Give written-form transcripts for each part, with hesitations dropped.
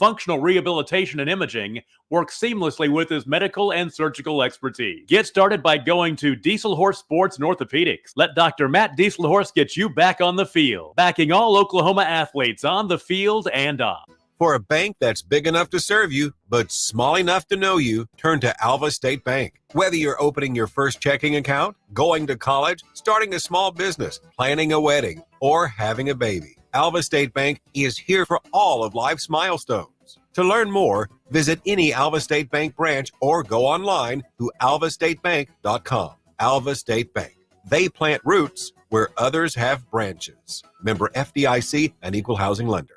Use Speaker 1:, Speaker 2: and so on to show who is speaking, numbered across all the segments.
Speaker 1: functional rehabilitation and imaging work seamlessly with his medical and surgical expertise. Get started by going to Dieselhorst Sports and Orthopedics. Let Dr. Matt Dieselhorst get you back on the field, backing all Oklahoma athletes on the field and off.
Speaker 2: For a bank that's big enough to serve you, but small enough to know you, turn to Alva State Bank. Whether you're opening your first checking account, going to college, starting a small business, planning a wedding, or having a baby, Alva State Bank is here for all of life's milestones. To learn more, visit any Alva State Bank branch or go online to alvastatebank.com. Alva State Bank. They plant roots where others have branches. Member FDIC and Equal Housing Lender.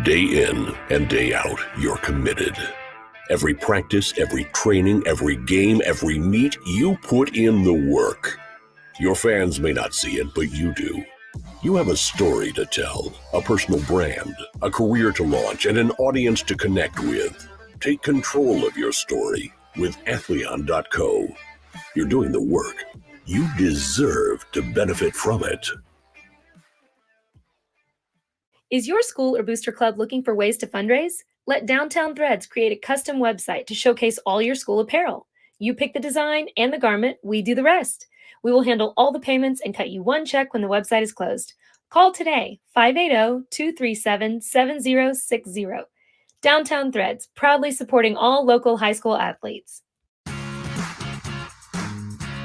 Speaker 3: Day in and day out, you're committed. Every practice, every training, every game, every meet, you put in the work. Your fans may not see it, but you do. You have a story to tell, a personal brand, a career to launch, and an audience to connect with. Take control of your story with Athleon.co. You're doing the work. You deserve to benefit from it.
Speaker 4: Is your school or booster club looking for ways to fundraise? Let Downtown Threads create a custom website to showcase all your school apparel. You pick the design and the garment, we do the rest. We will handle all the payments and cut you one check when the website is closed. Call today, 580-237-7060. Downtown Threads, proudly supporting all local high school athletes.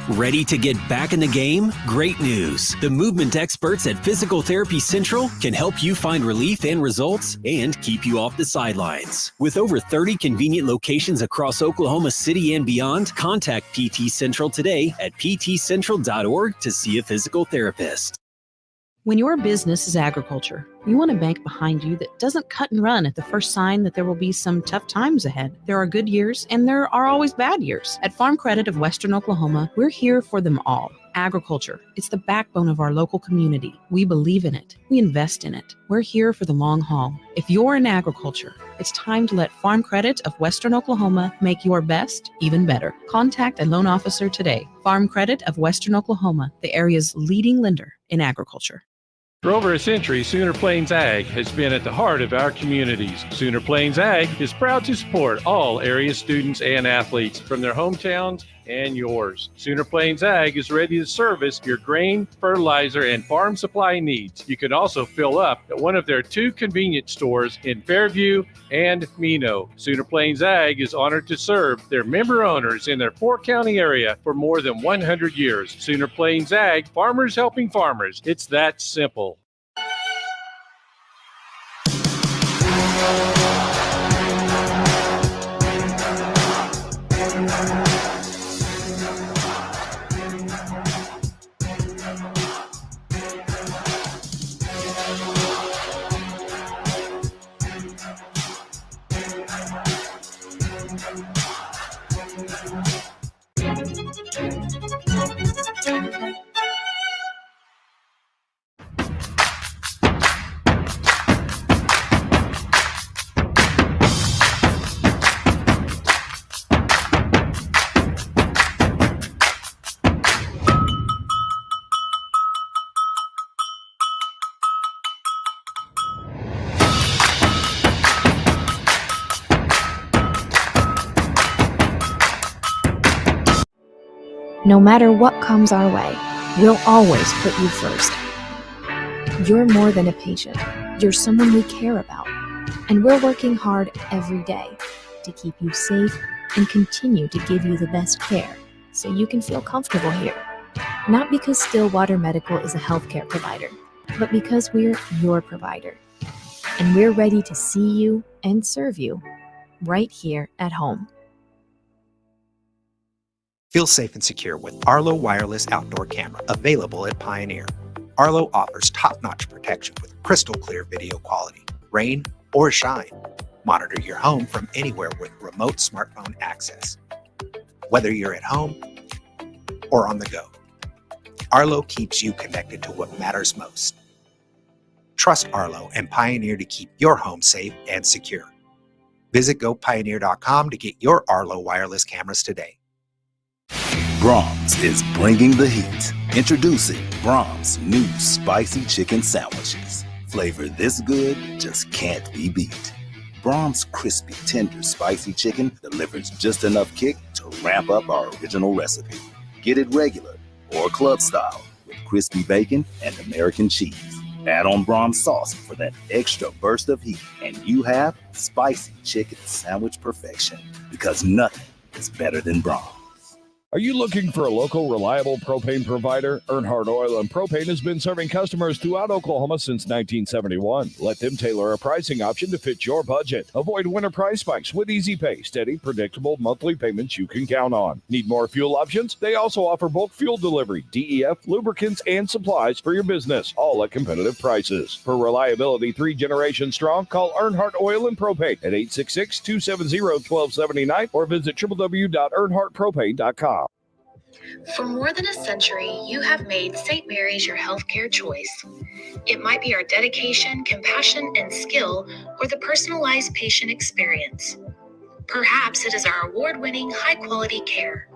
Speaker 5: Ready to get back in the game? Great news! The movement experts at Physical Therapy Central can help you find relief and results and keep you off the sidelines. With over 30 convenient locations across Oklahoma City and beyond, contact PT Central today at ptcentral.org to see a physical therapist.
Speaker 6: When your business is agriculture, you want a bank behind you that doesn't cut and run at the first sign that there will be some tough times ahead. There are good years and there are always bad years. At Farm Credit of Western Oklahoma, we're here for them all. Agriculture, it's the backbone of our local community. We believe in it. We invest in it. We're here for the long haul. If you're in agriculture, it's time to let Farm Credit of Western Oklahoma make your best even better. Contact a loan officer today. Farm Credit of Western Oklahoma, the area's leading lender in agriculture.
Speaker 7: For over a century, Sooner Plains Ag has been at the heart of our communities. Sooner Plains Ag is proud to support all area students and athletes from their hometowns and yours. Sooner Plains Ag is ready to service your grain, fertilizer, and farm supply needs. You can also fill up at one of their 2 convenience stores in Fairview and Mino. Sooner Plains Ag is honored to serve their member owners in their 4-county area for more than 100 years. Sooner Plains Ag, farmers helping farmers. It's that simple.
Speaker 8: No matter what comes our way, we'll always put you first. You're more than a patient. You're someone we care about. And we're working hard every day to keep you safe and continue to give you the best care so you can feel comfortable here. Not because Stillwater Medical is a healthcare provider, but because we're your provider. And we're ready to see you and serve you right here at home.
Speaker 9: Feel safe and secure with Arlo Wireless Outdoor Camera, available at Pioneer. Arlo offers top-notch protection with crystal clear video quality, rain or shine. Monitor your home from anywhere with remote smartphone access. Whether you're at home or on the go, Arlo keeps you connected to what matters most. Trust Arlo and Pioneer to keep your home safe and secure. Visit GoPioneer.com to get your Arlo wireless cameras today.
Speaker 10: Brahms is bringing the heat. Introducing Brahms new spicy chicken sandwiches. Flavor this good, just can't can't be beat. Braum's crispy, tender, spicy chicken delivers just enough kick to ramp up our original recipe. Get it regular or club style with crispy bacon and American cheese. Add on Braum's sauce for that extra burst of heat, and you have spicy chicken sandwich perfection. Because nothing is better than Braum's.
Speaker 11: Are you looking for a local, reliable propane provider? Earnhardt Oil and Propane has been serving customers throughout Oklahoma since 1971. Let them tailor a pricing option to fit your budget. Avoid winter price spikes with easy pay, steady, predictable monthly payments you can count on. Need more fuel options? They also offer bulk fuel delivery, DEF, lubricants, and supplies for your business, all at competitive prices. For reliability 3 generations strong, call Earnhardt Oil and Propane at 866-270-1279 or visit www.earnhardtpropane.com.
Speaker 12: For more than a century, you have made St. Mary's your healthcare choice. It might be our dedication, compassion, and skill, or the personalized patient experience. Perhaps it is our award-winning, high-quality care.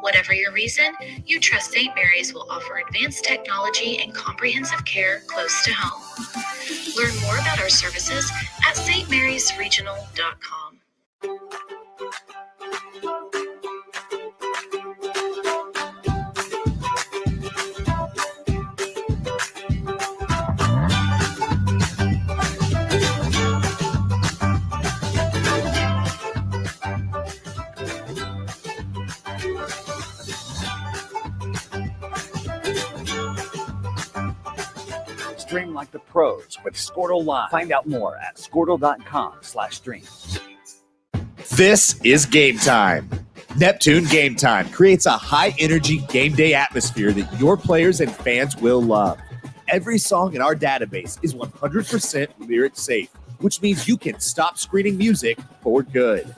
Speaker 12: Whatever your reason, you trust St. Mary's will offer advanced technology and comprehensive care close to home. Learn more about our services at stmarysregional.com.
Speaker 13: Stream like the pros with Skordle Live. Find out more at skordle.com/stream.
Speaker 14: This is Game Time. Neptune Game Time creates a high-energy game day atmosphere that your players and fans will love. Every song in our database is 100% lyric safe, which means you can stop screening music for good.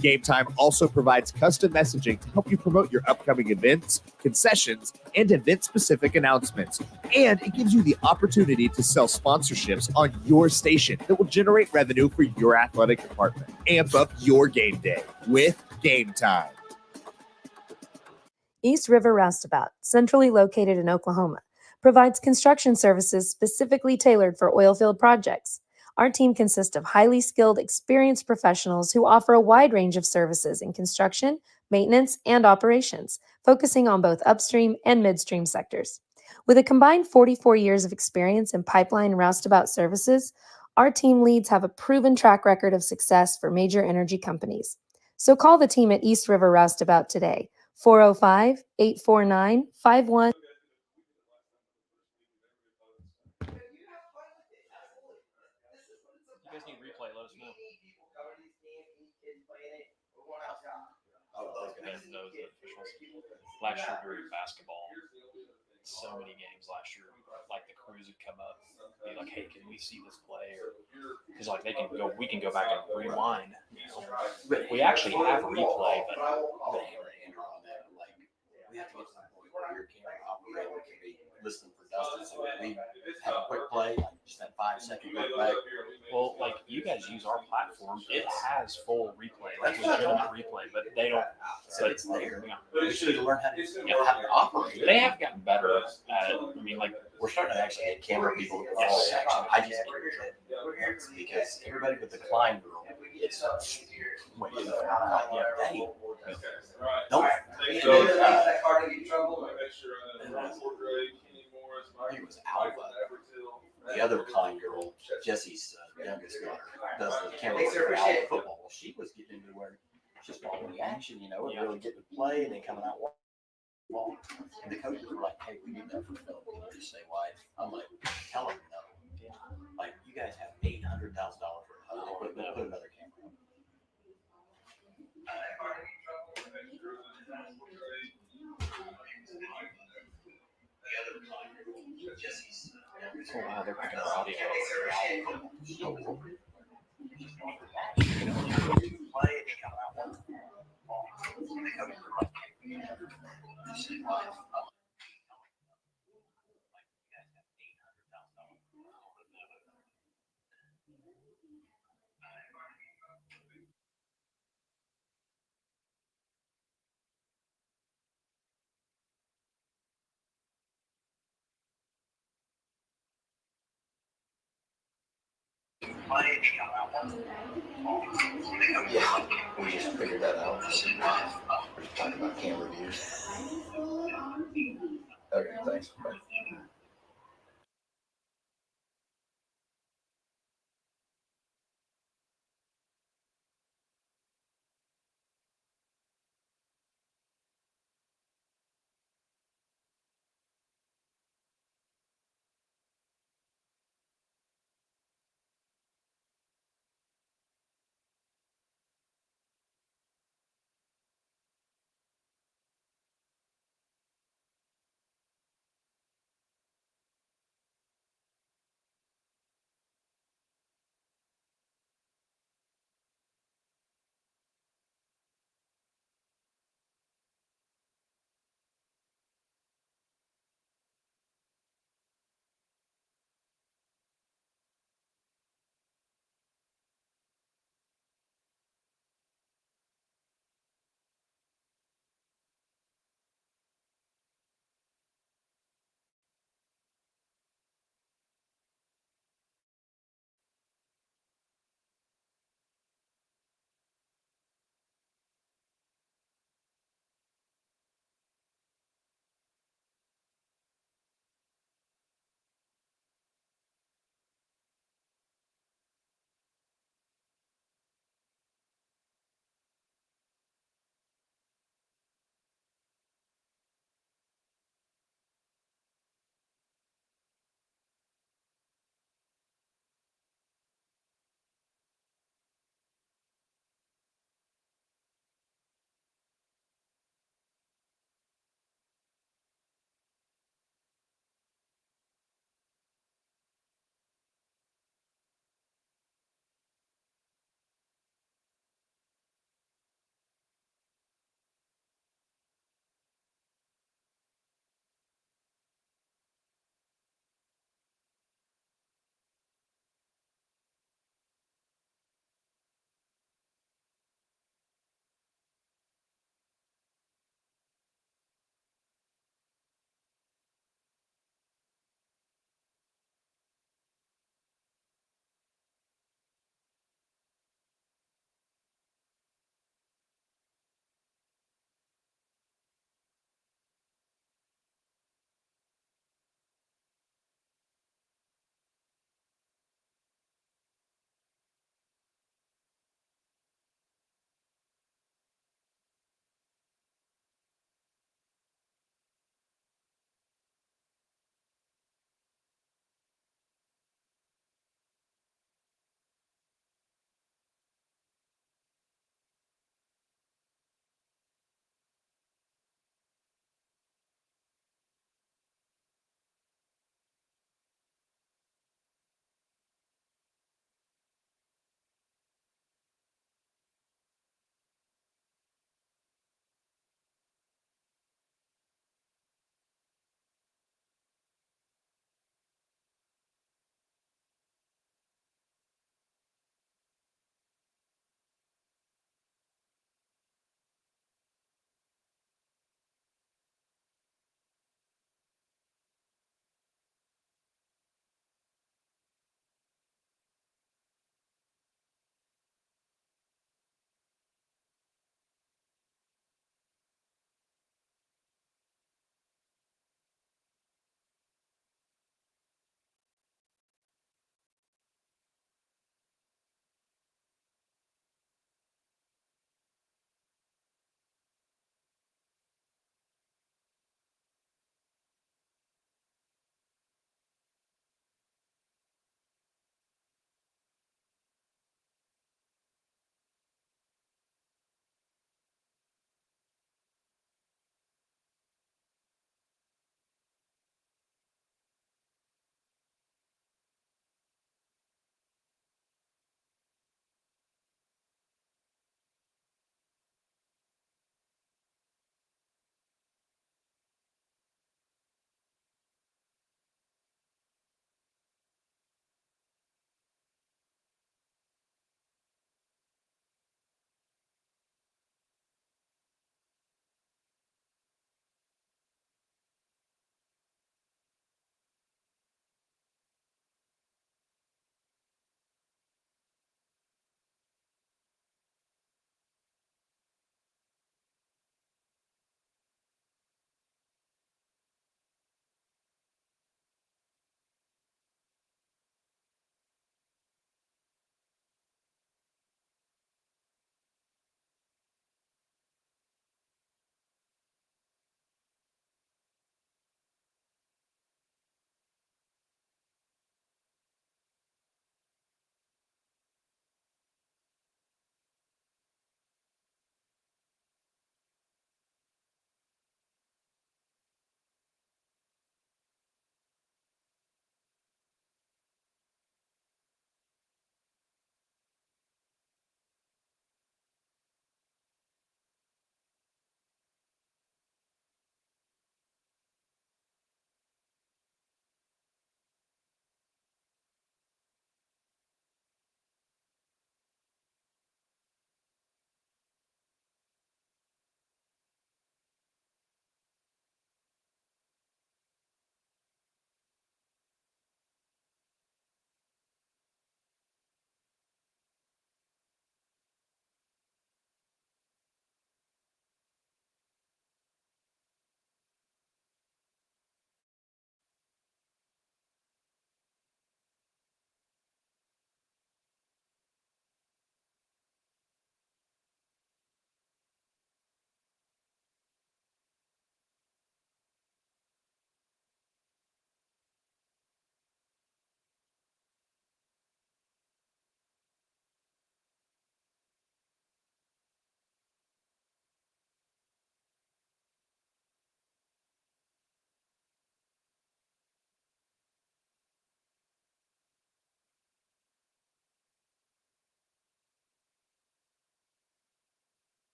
Speaker 14: Game Time also provides custom messaging to help you promote your upcoming events, concessions, and event-specific announcements. And it gives you the opportunity to sell sponsorships on your station that will generate revenue for your athletic department. Amp up your game day with Game Time.
Speaker 4: East River Roustabout, centrally located in Oklahoma, provides construction services specifically tailored for oilfield projects. Our team consists of highly skilled, experienced professionals who offer a wide range of services in construction, maintenance, and operations, focusing on both upstream and midstream sectors. With a combined 44 years of experience in pipeline and roustabout services, our team leads have a proven track record of success for major energy companies. So call the team at East River Roustabout today, 405-849-51.
Speaker 1: You guys need replay, let us know. Last year during basketball, so many games last year, like the crews would come up, be like, "Hey, can we see this play?" Or because like we can go back and rewind. You know, we actually have a replay, but
Speaker 15: we have to get to the point where your camera operator can be listening for Dustin. So we have a quick play, like just that 5-second look back.
Speaker 1: Well, like you guys use our platform, it has full replay, like legitimate replay, but they don't.
Speaker 15: So it's there. Yeah. We should learn how to operate it.
Speaker 1: They have gotten better at it. I mean, like
Speaker 15: we're starting to actually get camera people to follow section. I just get because everybody with the Klein girl, it's when you know, hey, don't. It was Alva. The other Klein girl, Jesse's youngest daughter, does the camera work for Alva football. Well, she was getting into where she's following the action, you know, and really getting to play and then coming out ball. And the coaches were like, "Hey, we need that for film. Can you just say why?" I'm like, "Tell them no. Like, you guys have $800,000 for equipment. Put another camera on."
Speaker 1: oh wow, they're picking our audio.
Speaker 15: Yeah, we just figured that out. Talking about camera views. Okay, thanks. Bye.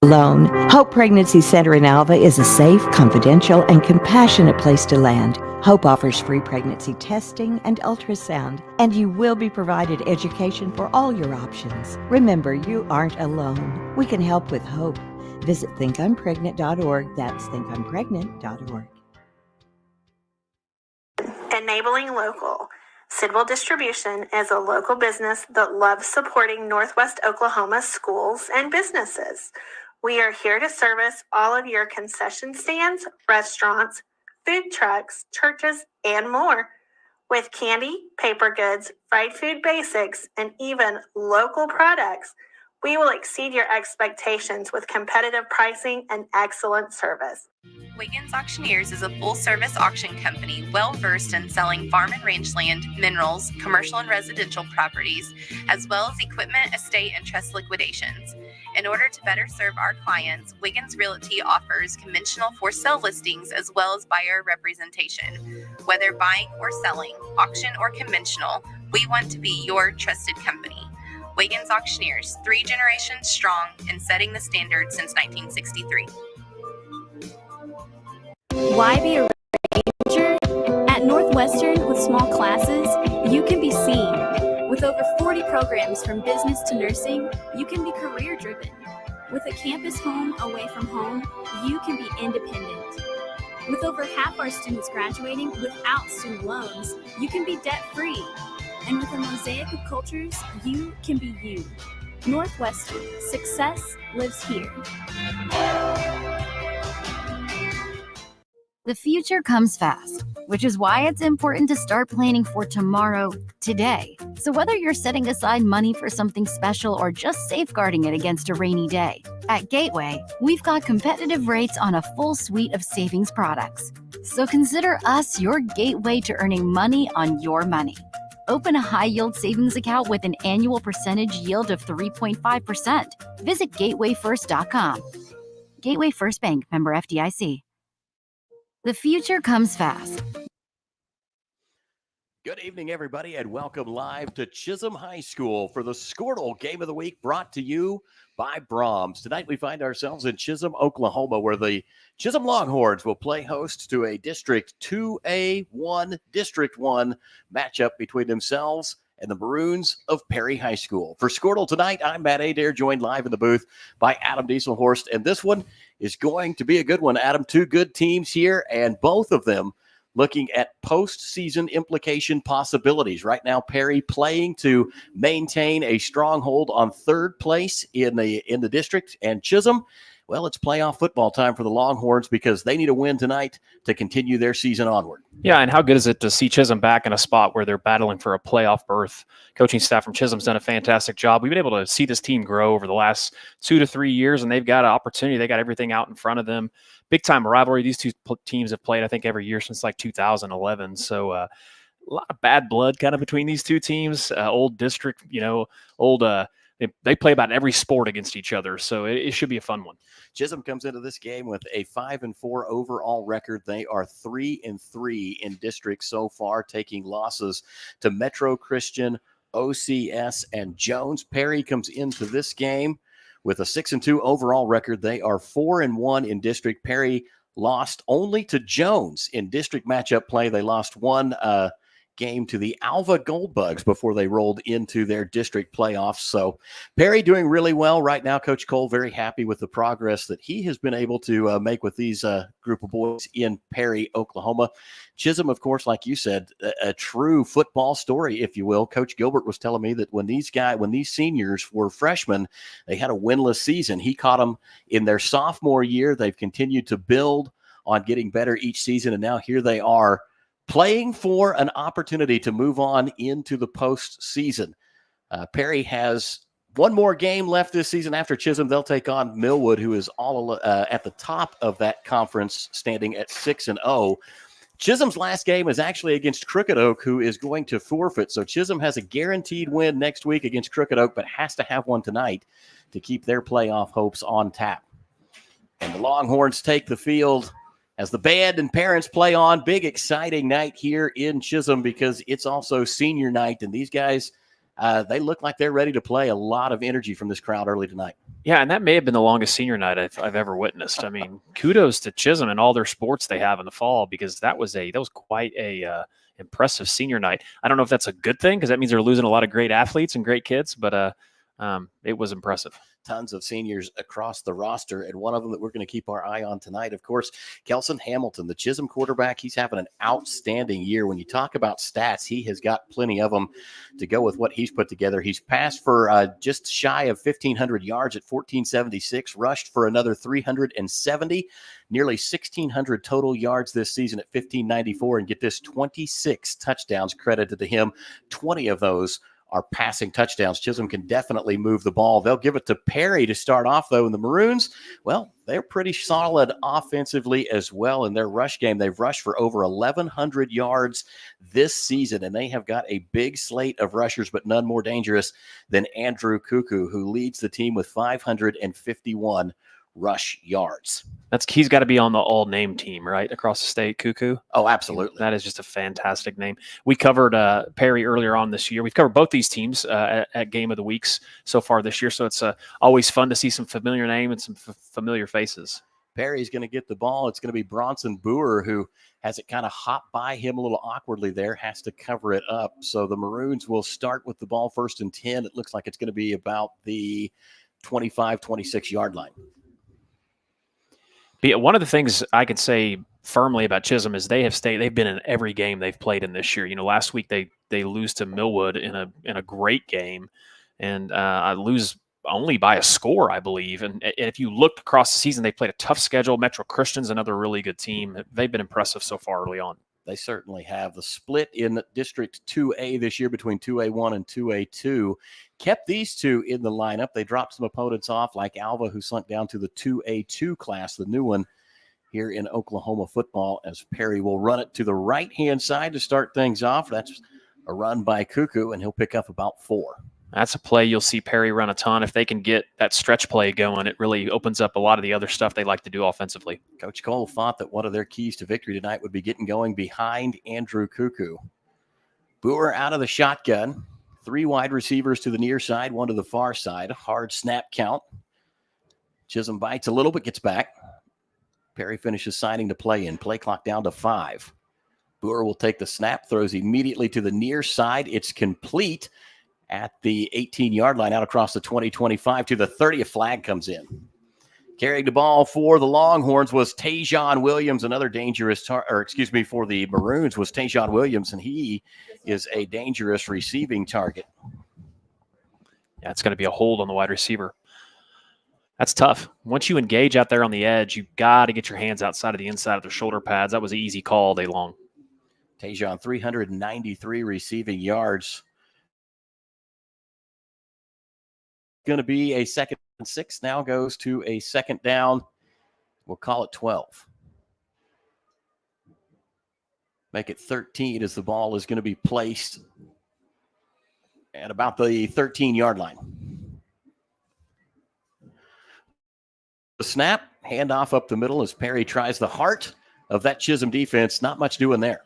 Speaker 16: alone. Hope Pregnancy Center in Alva is a safe, confidential, and compassionate place to land. Hope offers free pregnancy testing and ultrasound, and you will be provided education for all your options. Remember, you aren't alone. We can help with hope. Visit thinkimpregnant.org. That's thinkimpregnant.org.
Speaker 17: Enabling Local. Sidwell Distribution is a local business that loves supporting Northwest Oklahoma's schools and businesses. We are here to service all of your concession stands, restaurants, food trucks, churches, and more. With candy, paper goods, fried food basics, and even local products, we will exceed your expectations with competitive pricing and excellent service.
Speaker 18: Wiggins Auctioneers is a full-service auction company well-versed in selling farm and range land, minerals, commercial and residential properties, as well as equipment, estate, and trust liquidations. In order to better serve our clients, Wiggins Realty offers conventional for-sale listings as well as buyer representation. Whether buying or selling, auction or conventional, we want to be your trusted company. Wiggins Auctioneers, 3 generations strong and setting the standard since 1963.
Speaker 19: Why be a ranger? At Northwestern, with small classes, you can be seen. With over 40 programs from business to nursing, you can be career-driven. With a campus home away from home, you can be independent. With over half our students graduating without student loans, you can be debt-free. And with a mosaic of cultures, you can be you. Northwestern, success lives here.
Speaker 20: The future comes fast, which is why it's important to start planning for tomorrow today. So whether you're setting aside money for something special or just safeguarding it against a rainy day, at Gateway, we've got competitive rates on a full suite of savings products. So consider us your gateway to earning money on your money. Open a high-yield savings account with an annual percentage yield of 3.5%. Visit gatewayfirst.com. Gateway First Bank, member FDIC. The future comes fast.
Speaker 21: Good evening, everybody, and welcome live to Chisholm High School for the Skordle Game of the Week, brought to you by Brahms. Tonight we find ourselves in Chisholm, Oklahoma, where the Chisholm Longhorns will play host to a District 2A1, District 1 matchup between themselves and the Maroons of Perry High School. For Skordle tonight, I'm Matt Adair, joined live in the booth by Adam Dieselhorst, and this one is going to be a good one. Adam, 2 good teams here, and both of them looking at postseason implication possibilities. Right now, Perry playing to maintain a stronghold on 3rd place in the district, and Chisholm, well, it's playoff football time for the Longhorns because they need a win tonight to continue their season onward.
Speaker 22: Yeah, and how good is it to see Chisholm back in a spot where they're battling for a playoff berth? Coaching staff from Chisholm's done a fantastic job. We've been able to see this team grow over the last 2 to 3 years, and they've got an opportunity. They got everything out in front of them. Big-time rivalry. These two teams have played, I think, every year since like 2011. So a lot of bad blood kind of between these two teams. Old district, they play about every sport against each other, so it should be a fun one.
Speaker 21: Chisholm comes into this game with a 5-4 overall record. They are 3-3 in district so far, taking losses to Metro Christian, OCS, and Jones. Perry comes into this game with a 6-2 overall record. They are 4-1 in district. Perry lost only to Jones in district matchup play. They lost one game to the Alva Goldbugs before they rolled into their district playoffs. So Perry doing really well right now. Coach Cole very happy with the progress that he has been able to make with these group of boys in Perry, Oklahoma. Chisholm, of course, like you said, a true football story, if you will. Coach Gilbert was telling me that when these seniors were freshmen, they had a winless season. He caught them in their sophomore year. They've continued to build on getting better each season, and now here they are playing for an opportunity to move on into the postseason. Perry has one more game left this season. After Chisholm, they'll take on Millwood, who is all at the top of that conference, standing at 6-0. Chisholm's last game is actually against Crooked Oak, who is going to forfeit. So Chisholm has a guaranteed win next week against Crooked Oak, but has to have one tonight to keep their playoff hopes on tap. And the Longhorns take the field as the band and parents play on. Big, exciting night here in Chisholm because it's also senior night, and these guys, they look like they're ready to play. A lot of energy from this crowd early tonight.
Speaker 22: Yeah, and that may have been the longest senior night I've ever witnessed. I mean, kudos to Chisholm and all their sports they have in the fall, because that was quite a impressive senior night. I don't know if that's a good thing, because that means they're losing a lot of great athletes and great kids, but it was impressive.
Speaker 21: Tons of seniors across the roster, and one of them that we're going to keep our eye on tonight, of course, Kelson Hamilton, the Chisholm quarterback. He's having an outstanding year. When you talk about stats, he has got plenty of them to go with what he's put together. He's passed for just shy of 1,500 yards at 1,476, rushed for another 370, nearly 1,600 total yards this season at 1,594, and get this, 26 touchdowns credited to him. 20 of those are passing touchdowns. Chisholm can definitely move the ball. They'll give it to Perry to start off, though. And the Maroons, well, they're pretty solid offensively as well in their rush game. They've rushed for over 1,100 yards this season, and they have got a big slate of rushers, but none more dangerous than Andrew Cuckoo, who leads the team with 551 rush yards.
Speaker 22: He's got to be on the all-name team, right, across the state, Cuckoo?
Speaker 21: Oh, absolutely.
Speaker 22: That is just a fantastic name. We covered Perry earlier on this year. We've covered both these teams at Game of the Weeks so far this year, so it's always fun to see some familiar name and some familiar faces.
Speaker 21: Perry's going to get the ball. It's going to be Bronson Boer, who has it kind of hop by him a little awkwardly there, has to cover it up. So the Maroons will start with the ball 1st and 10. It looks like it's going to be about the 25, 26-yard line.
Speaker 22: One of the things I can say firmly about Chisholm is they've been in every game they've played in this year. You know, last week they lose to Millwood in a great game, and lose only by a score, I believe. And if you look across the season, they played a tough schedule. Metro Christian's another really good team. They've been impressive so far early on.
Speaker 21: They certainly have. The split in District 2A this year between 2A1 and 2A2 kept these two in the lineup. They dropped some opponents off, like Alva, who sunk down to the 2A2 class, the new one here in Oklahoma football, as Perry will run it to the right-hand side to start things off. That's a run by Cuckoo, and he'll pick up about 4.
Speaker 22: That's a play you'll see Perry run a ton. If they can get that stretch play going, it really opens up a lot of the other stuff they like to do offensively.
Speaker 21: Coach Cole thought that one of their keys to victory tonight would be getting going behind Andrew Cuckoo. Boer out of the shotgun. 3 wide receivers to the near side, 1 to the far side. Hard snap count. Chisholm bites a little but gets back. Perry finishes signing to play in. Play clock down to 5. Boer will take the snap, throws immediately to the near side. It's complete at the 18-yard line, out across the 20-25 to the 30. A flag comes in. Carrying the ball for the Longhorns was Tajon Williams, another dangerous for the Maroons was Tajon Williams, and he is a dangerous receiving target.
Speaker 22: Yeah, it's going to be a hold on the wide receiver. That's tough. Once you engage out there on the edge, you've got to get your hands outside of the inside of their shoulder pads. That was an easy call all day long.
Speaker 21: Tajon, 393 receiving yards. Going to be a 2nd and 6, now goes to a 2nd down. We'll call it 12. Make it 13 as the ball is going to be placed at about the 13-yard line. The snap, handoff up the middle as Perry tries the heart of that Chisholm defense. Not much doing there.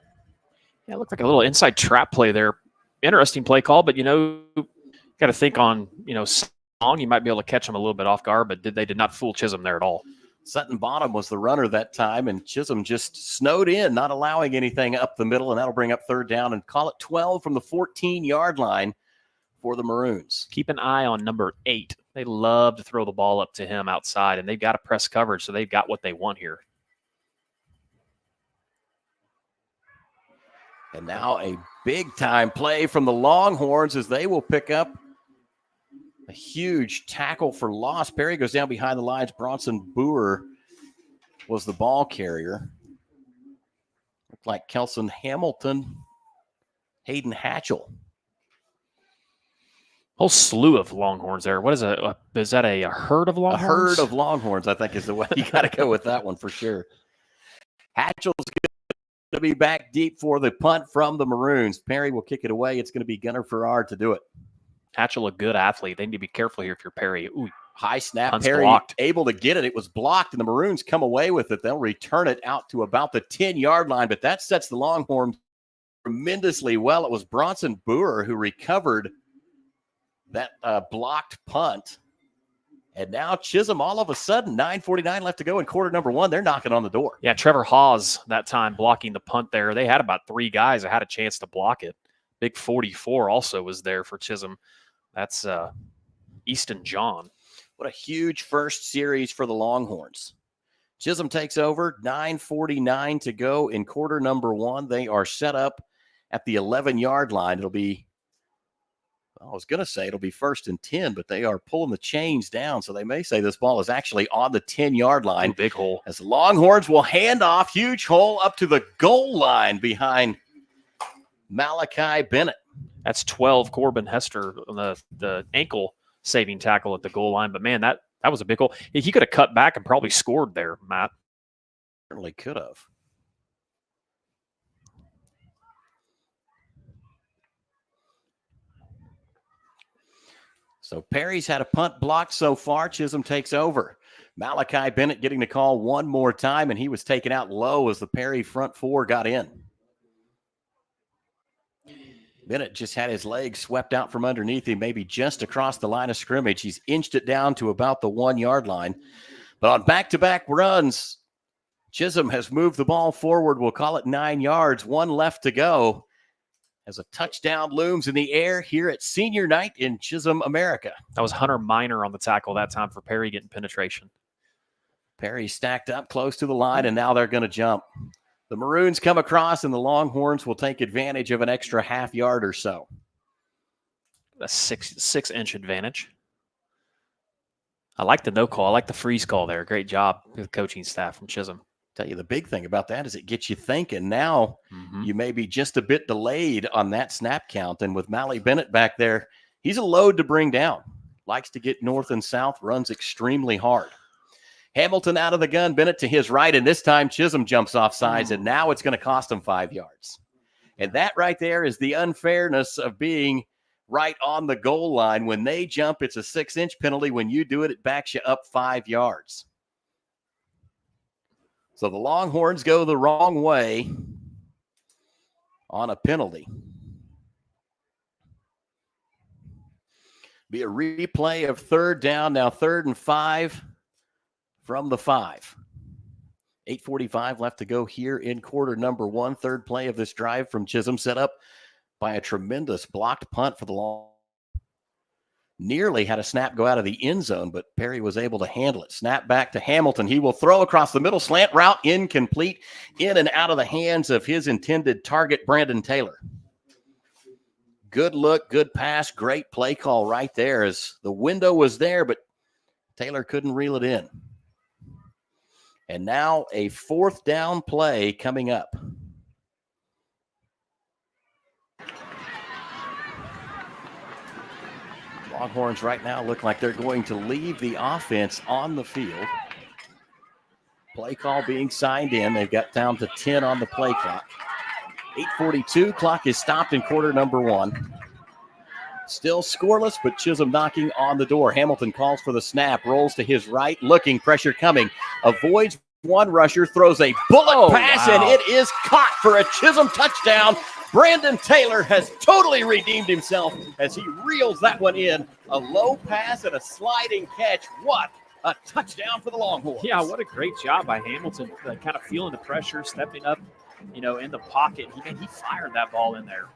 Speaker 22: Yeah, it looked like a little inside trap play there. Interesting play call, but, got to think on, you might be able to catch them a little bit off guard, but they did not fool Chisholm there at all.
Speaker 21: Sutton Bottom was the runner that time, and Chisholm just snowed in, not allowing anything up the middle, and that'll bring up 3rd down and call it 12 from the 14-yard line for the Maroons.
Speaker 22: Keep an eye on number 8. They love to throw the ball up to him outside, and they've got to press coverage, so they've got what they want here.
Speaker 21: And now a big-time play from the Longhorns as they will pick up a huge tackle for loss. Perry goes down behind the lines. Bronson Boer was the ball carrier. Looked like Kelson Hamilton, Hayden Hatchell.
Speaker 22: Whole slew of Longhorns there. What is is that a herd of Longhorns?
Speaker 21: A herd of Longhorns, I think, is the way you got to go with that one for sure. Hatchell's going to be back deep for the punt from the Maroons. Perry will kick it away. It's going to be Gunnar Farrar to do it.
Speaker 22: Hatchell, a good athlete. They need to be careful here if you're Perry. Ooh,
Speaker 21: high snap.
Speaker 22: Hunt's
Speaker 21: Perry
Speaker 22: blocked.
Speaker 21: Able to get it. It was blocked, and the Maroons come away with it. They'll return it out to about the 10-yard line, but that sets the Longhorns tremendously well. It was Bronson Boer who recovered that blocked punt And now Chisholm, all of a sudden, 9:49 left to go in quarter number one. They're knocking on the door.
Speaker 22: Yeah, Trevor Hawes that time blocking the punt there. They had about 3 guys that had a chance to block it. Big 44 also was there for Chisholm. That's Easton John.
Speaker 21: What a huge first series for the Longhorns. Chisholm takes over, 9:49 to go in quarter number one. They are set up at the 11-yard line. It'll be, I was going to say it'll be 1st and 10, but they are pulling the chains down, so they may say this ball is actually on the 10-yard line.
Speaker 22: Big hole.
Speaker 21: As the Longhorns will hand off, huge hole up to the goal line behind Malachi Bennett.
Speaker 22: That's 12, Corbin Hester on the ankle-saving tackle at the goal line. But, man, that was a big hole. He could have cut back and probably scored there, Matt.
Speaker 21: Certainly could have. So Perry's had a punt blocked so far. Chisholm takes over. Malachi Bennett getting the call one more time, and he was taken out low as the Perry front four got in. Bennett just had his legs swept out from underneath him, maybe just across the line of scrimmage. He's inched it down to about the 1-yard line. But on back-to-back runs, Chisholm has moved the ball forward. We'll call it 9 yards. 1 left to go as a touchdown looms in the air here at senior night in Chisholm, America.
Speaker 22: That was Hunter Minor on the tackle that time for Perry getting penetration.
Speaker 21: Perry stacked up close to the line, and now they're going to jump. The Maroons come across, and the Longhorns will take advantage of an extra half yard or so.
Speaker 22: A 6-inch advantage. I like the no call. I like the freeze call there. Great job with the coaching staff from Chisholm.
Speaker 21: Tell you the big thing about that is it gets you thinking. Now you may be just a bit delayed on that snap count. And with Mally Bennett back there, he's a load to bring down. Likes to get north and south, runs extremely hard. Hamilton out of the gun, Bennett to his right, and this time Chisholm jumps off sides, and now it's going to cost him 5 yards. And that right there is the unfairness of being right on the goal line. When they jump, it's a 6-inch penalty. When you do it, it backs you up 5 yards. So the Longhorns go the wrong way on a penalty. Be a replay of 3rd down, now 3rd and 5 from the 5. 8:45 left to go here in quarter number one. 3rd play of this drive from Chisholm, set up by a tremendous blocked punt for the Longhorns. Nearly had a snap go out of the end zone, but Perry was able to handle it. Snap back to Hamilton. He will throw across the middle, slant route, incomplete, in and out of the hands of his intended target, Brandon Taylor. Good look, good pass, great play call right there as the window was there, but Taylor couldn't reel it in. And now a 4th down play coming up. Longhorns right now look like they're going to leave the offense on the field. Play call being signed in. They've got down to 10 on the play clock. 8:42, clock is stopped in quarter number one. Still scoreless, but Chisholm knocking on the door. Hamilton calls for the snap, rolls to his right, looking, pressure coming. Avoids one rusher, throws a bullet pass, and it is caught for a Chisholm touchdown. Brandon Taylor has totally redeemed himself as he reels that one in. A low pass and a sliding catch. What a touchdown for the Longhorns.
Speaker 22: Yeah, what a great job by Hamilton, kind of feeling the pressure, stepping up, in the pocket. He fired that ball in there.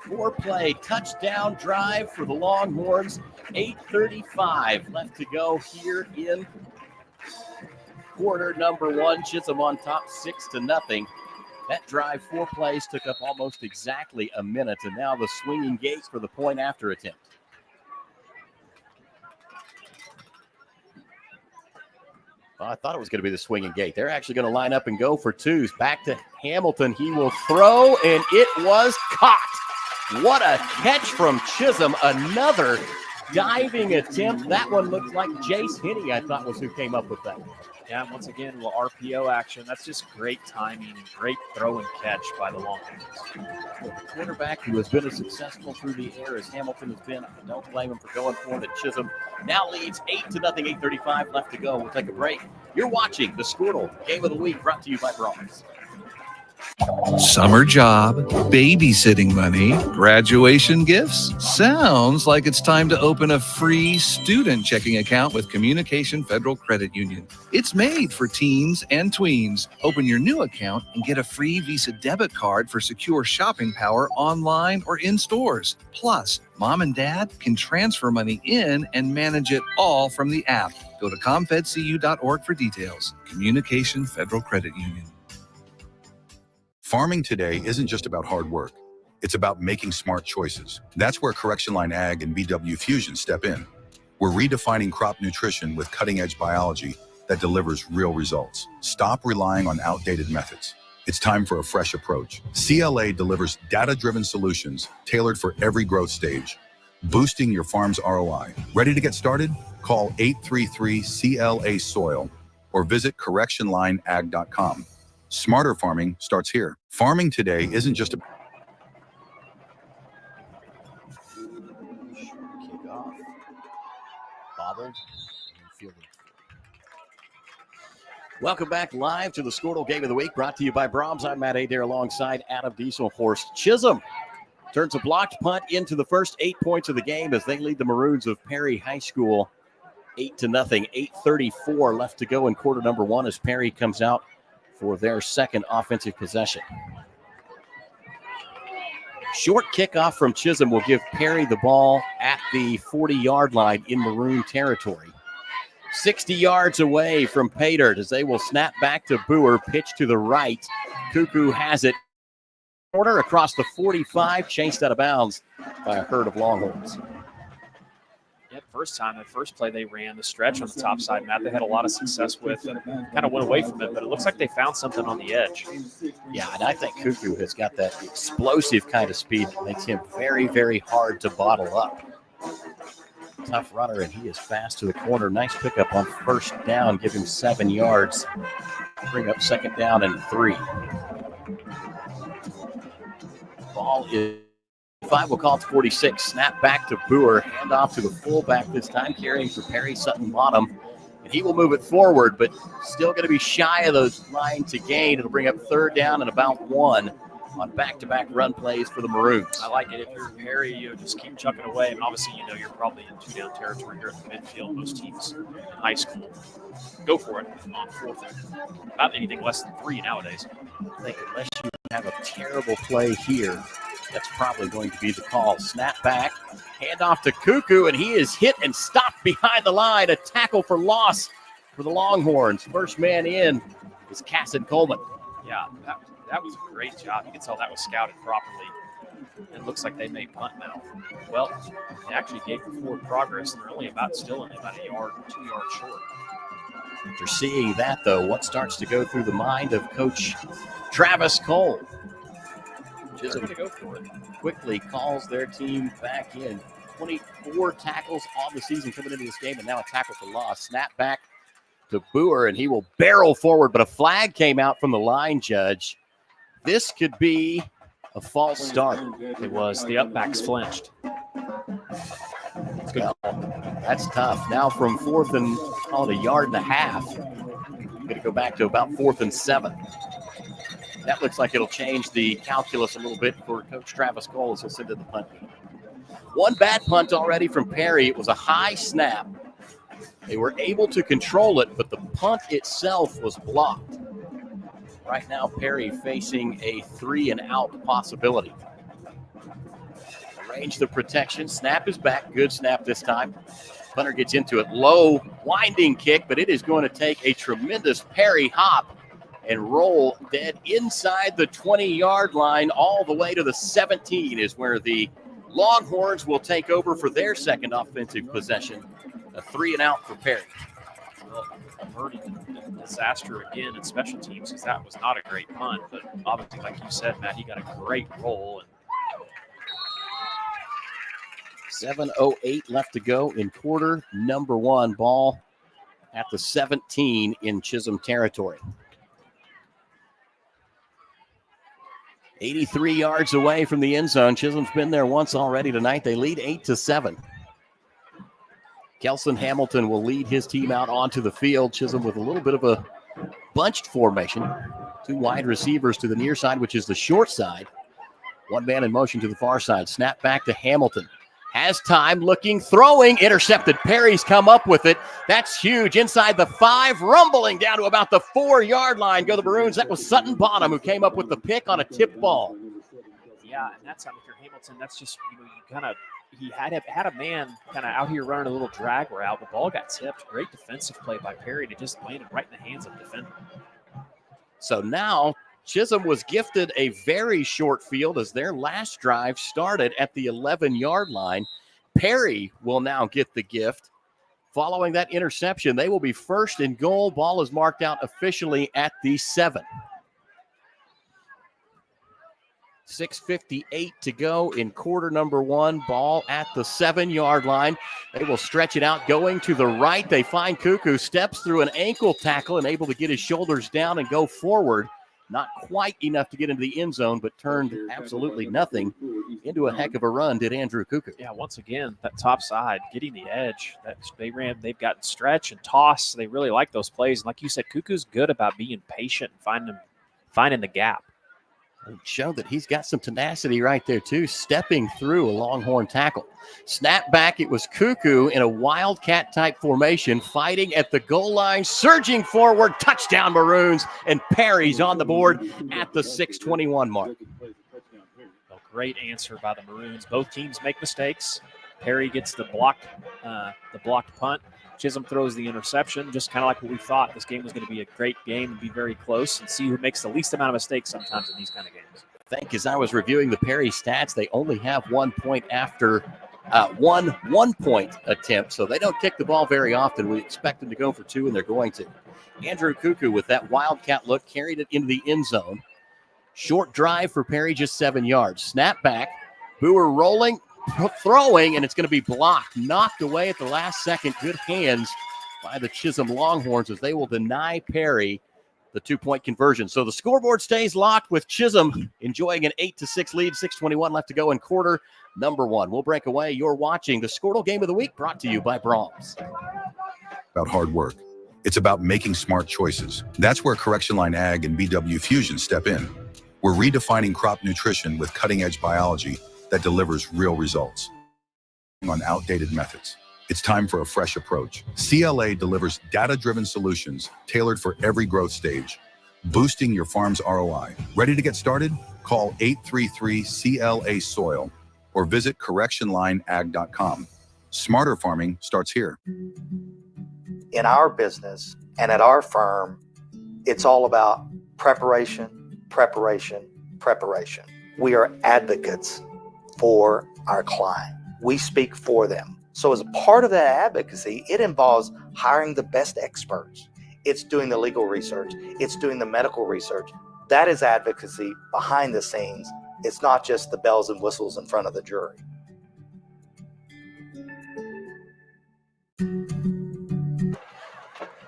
Speaker 21: 4-play touchdown drive for the Longhorns. 8:35 left to go here in quarter number one. Chisholm on top 6-0. That drive, 4 plays, took up almost exactly a minute, and now the swinging gate for the point after attempt. Well, I thought it was going to be the swinging gate. They're actually going to line up and go for 2s. Back to Hamilton. He will throw, and it was caught. What a catch from Chisholm. Another diving attempt. That one looked like Jace Henney, I thought, was who came up with that.
Speaker 22: Yeah, once again, a little RPO action. That's just great timing and great throw and catch by the Longhorns.
Speaker 21: The quarterback who has been as successful through the air as Hamilton has been, I don't blame him for going for it at Chisholm. Now leads 8-0, 8:35 left to go. We'll take a break. You're watching the Skordle Game of the Week, brought to you by Bronx.
Speaker 2: Summer job, babysitting money, graduation gifts. Sounds like it's time to open a free student checking account with Communication Federal Credit Union. It's made for teens and tweens. Open your new account and get a free Visa debit card for secure shopping power online or in stores. Plus, mom and dad can transfer money in and manage it all from the app. Go to comfedcu.org for details. Communication Federal Credit Union.
Speaker 3: Farming today isn't just about hard work. It's about making smart choices. That's where Correction Line Ag and BW Fusion step in. We're redefining crop nutrition with cutting-edge biology that delivers real results. Stop relying on outdated methods. It's time for a fresh approach. CLA delivers data-driven solutions tailored for every growth stage, boosting your farm's ROI. Ready to get started? Call 833-CLA-SOIL or visit correctionlineag.com. Smarter farming starts here. Farming today isn't just a...
Speaker 21: Kickoff. Bobbled. Welcome back live to the Skordle Game of the Week, brought to you by Brahms. I'm Matt Adair alongside Adam Dieselhorst. Chisholm turns a blocked punt into the first 8 points of the game as they lead the Maroons of Perry High School 8-0. 8:34 left to go in quarter number one as Perry comes out for their second offensive possession. Short kickoff from Chisholm will give Perry the ball at the 40-yard line in Maroon territory. 60 yards away from Paydirt as they will snap back to Boer, pitch to the right. Cuckoo has it. Corner across the 45, chased out of bounds by a herd of Longhorns.
Speaker 22: Yeah, first play they ran the stretch on the top side, Matt, they had a lot of success with and kind of went away from it, but it looks like they found something on the edge.
Speaker 21: Yeah, and I think Cuckoo has got that explosive kind of speed that makes him very, very hard to bottle up. Tough runner, and he is fast to the corner. Nice pickup on first down, give him 7 yards. Bring up second down and 3. Ball is 5, will call it 46. Snap back to Boer. Hand off to the fullback this time, carrying for Perry Sutton Bottom. And he will move it forward, but still going to be shy of those lines to gain. It'll bring up third down and about 1 on back-to-back run plays for the Maroons.
Speaker 22: I like it. If you're Perry, just keep chucking away. And obviously, you're probably in 2-down territory here at the midfield. Most teams in high school go for it on fourth and about anything less than 3 nowadays.
Speaker 21: I think unless you have a terrible play here, that's probably going to be the call. Snap back, hand off to Cuckoo, and he is hit and stopped behind the line. A tackle for loss for the Longhorns. First man in is Casson Coleman.
Speaker 22: Yeah, that was a great job. You can tell that was scouted properly. It looks like they may punt now. Well, they actually gave them forward progress, and they're only still about a yard, 2 yards short.
Speaker 21: After seeing that, though, what starts to go through the mind of Coach Travis Cole? Chisholm
Speaker 22: They're going to go for it.
Speaker 21: Quickly calls their team back in. 24 tackles on the season coming into this game, and now a tackle for loss. Snap back to Boer, and he will barrel forward, but a flag came out from the line judge. This could be a false start.
Speaker 22: It was. The upbacks flinched.
Speaker 21: Good call. That's tough. Now from fourth and call it a yard and a half. Going to go back to about 4th and 7. That looks like it'll change the calculus a little bit for Coach Travis Cole as he'll send it the punt. One bad punt already from Perry. It was a high snap. They were able to control it, but the punt itself was blocked. Right now, Perry facing a 3-and-out possibility. Arrange the protection. Snap is back. Good snap this time. Punter gets into it. Low, winding kick, but it is going to take a tremendous Perry hop and roll dead inside the 20-yard line all the way to the 17 is where the Longhorns will take over for their second offensive possession. A 3-and-out for Perry.
Speaker 22: Well, averting disaster again in special teams because that was not a great punt. But obviously, like you said, Matt, he got a great roll. And
Speaker 21: 7:08 left to go in quarter number 1. Ball at the 17 in Chisholm territory. 83 yards away from the end zone. Chisholm's been there once already tonight. They lead 8-7. Kelson Hamilton will lead his team out onto the field. Chisholm with a little bit of a bunched formation. Two wide receivers to the near side, which is the short side. One man in motion to the far side. Snap back to Hamilton. Has time, looking, throwing, intercepted. Perry's come up with it. That's huge. Inside the 5, rumbling down to about the 4-yard line. Go the Maroons. That was Sutton Bonham who came up with the pick on a tip ball.
Speaker 22: Yeah, and that's how with your Hamilton, that's just, you kind of, he had a man kind of out here running a little drag route. The ball got tipped. Great defensive play by Perry to just land it right in the hands of the defender.
Speaker 21: So now Chisholm was gifted a very short field as their last drive started at the 11-yard line. Perry will now get the gift. Following that interception, they will be first and goal. Ball is marked out officially at the 7. 6:58 to go in quarter number 1. Ball at the 7-yard line. They will stretch it out going to the right. They find Cuckoo, steps through an ankle tackle and able to get his shoulders down and go forward. Not quite enough to get into the end zone, but turned absolutely nothing into a heck of a run, did Andrew Cuckoo.
Speaker 22: Yeah, once again, that top side, getting the edge. They've gotten stretch and toss. They really like those plays. And like you said, Cuckoo's good about being patient and finding the gap.
Speaker 21: Show that he's got some tenacity right there, too, stepping through a Longhorn tackle. Snap back, it was Cuckoo in a Wildcat-type formation, fighting at the goal line, surging forward, touchdown Maroons, and Perry's on the board at the 6:21 mark.
Speaker 22: A great answer by the Maroons. Both teams make mistakes. Perry gets the blocked punt. Chisholm throws the interception, just kind of like what we thought. This game was going to be a great game and be very close and see who makes the least amount of mistakes sometimes in these kind of games.
Speaker 21: I think as I was reviewing the Perry stats, they only have 1 point after one one-point attempt, so they don't kick the ball very often. We expect them to go for 2, and they're going to. Andrew Cuckoo with that Wildcat look carried it into the end zone. Short drive for Perry, just 7 yards. Snap back. Boer rolling, throwing, and it's going to be blocked. Knocked away at the last second. Good hands by the Chisholm Longhorns as they will deny Perry the 2-point conversion. So the scoreboard stays locked with Chisholm enjoying an 8-6 lead. 6:21 left to go in quarter number 1. We'll break away. You're watching the Skordle Game of the Week, brought to you by Brahms.
Speaker 3: About hard work. It's about making smart choices. That's where Correction Line Ag and BW Fusion step in. We're redefining crop nutrition with cutting-edge biology that delivers real results on outdated methods. It's time for a fresh approach. CLA delivers data-driven solutions tailored for every growth stage, boosting your farm's ROI. Ready to get started? Call 833-CLA-SOIL or visit correctionlineag.com. Smarter farming starts here.
Speaker 5: In our business and at our firm, it's all about preparation, preparation, preparation. We are advocates for our client. We speak for them. So as a part of that advocacy, it involves hiring the best experts. It's doing the legal research. It's doing the medical research. That is advocacy behind the scenes. It's not just the bells and whistles in front of the jury.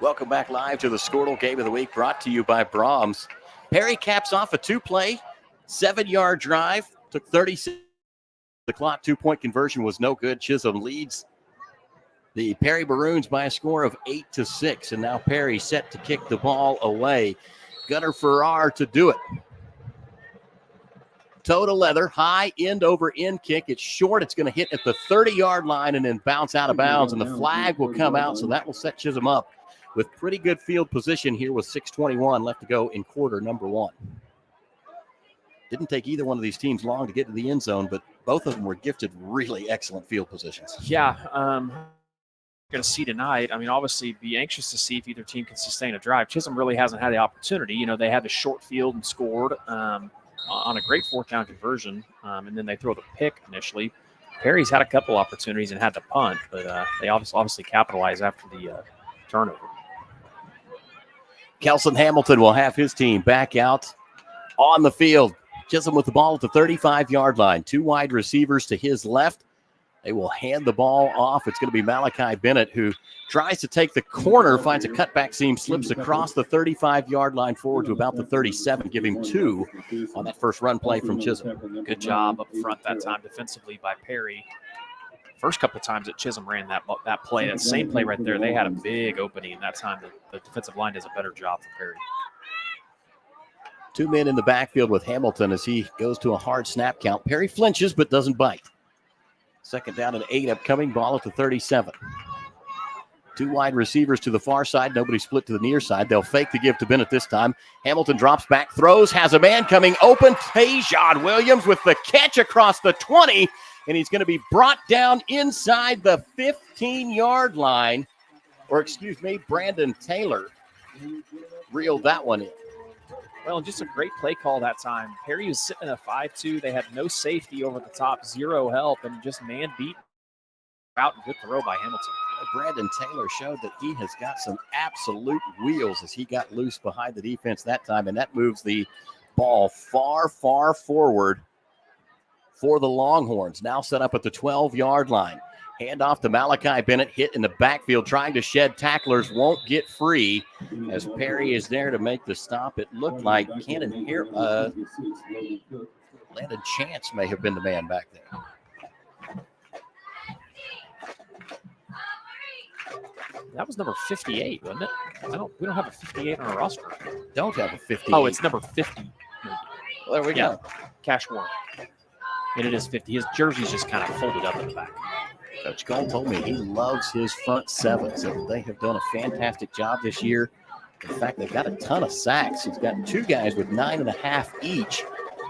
Speaker 21: Welcome back live to the Skordle Game of the Week, brought to you by Brahms. Perry caps off a 2-play, 7-yard drive. Took 36. The clock. 2-point conversion was no good. Chisholm leads the Perry Maroons by a score of 8-6. And now Perry set to kick the ball away. Gunnar Farrar to do it. Toe to leather, high end over end kick. It's short. It's going to hit at the 30-yard line and then bounce out of bounds. And the flag will come out. So that will set Chisholm up with pretty good field position here with 6:21 left to go in quarter number 1. Didn't take either one of these teams long to get to the end zone, but both of them were gifted really excellent field positions.
Speaker 22: Yeah, going to see tonight. I mean, obviously be anxious to see if either team can sustain a drive. Chisholm really hasn't had the opportunity. You know, they had the short field and scored on a great 4th-down conversion, and then they throw the pick initially. Perry's had a couple opportunities and had to punt, but they obviously capitalized after the turnover.
Speaker 21: Kelson Hamilton will have his team back out on the field. Chisholm with the ball at the 35-yard line. 2 wide receivers to his left. They will hand the ball off. It's going to be Malachi Bennett who tries to take the corner, finds a cutback seam, slips across the 35-yard line forward to about the 37, give him 2 on that first run play from Chisholm.
Speaker 22: Good job up front that time defensively by Perry. First couple of times that Chisholm ran that play, that same play right there, they had a big opening, and that time the defensive line does a better job for Perry.
Speaker 21: Two men in the backfield with Hamilton as he goes to a hard snap count. Perry flinches but doesn't bite. 2nd down and 8 upcoming. Ball at the 37. Two wide receivers to the far side. Nobody split to the near side. They'll fake the give to Bennett this time. Hamilton drops back, throws, has a man coming open. Tajon Williams with the catch across the 20, and he's going to be brought down inside the 15-yard line. Or, excuse me, Brandon Taylor reeled that one in.
Speaker 22: Well, just a great play call that time. Perry was sitting in a 5-2. They had no safety over the top, zero help, and just man beat out and good throw by Hamilton.
Speaker 21: Brandon Taylor showed that he has got some absolute wheels as he got loose behind the defense that time, and that moves the ball far, far forward for the Longhorns. Now set up at the 12-yard line. Hand off to Malachi Bennett, hit in the backfield, trying to shed tacklers, won't get free as Perry is there to make the stop. It looked like Landon Chance may have been the man back there.
Speaker 22: That was number 58, wasn't it? We don't have a 58 on our roster.
Speaker 21: Don't have a 58.
Speaker 22: Oh, it's number 50.
Speaker 21: Well, there we go.
Speaker 22: Cash Warren. And it is 50. His jersey's just kind of folded up in the back.
Speaker 21: Coach Cole told me he loves his front seven, so they have done a fantastic job this year. In fact, they've got a ton of sacks. He's got two guys with 9.5 each.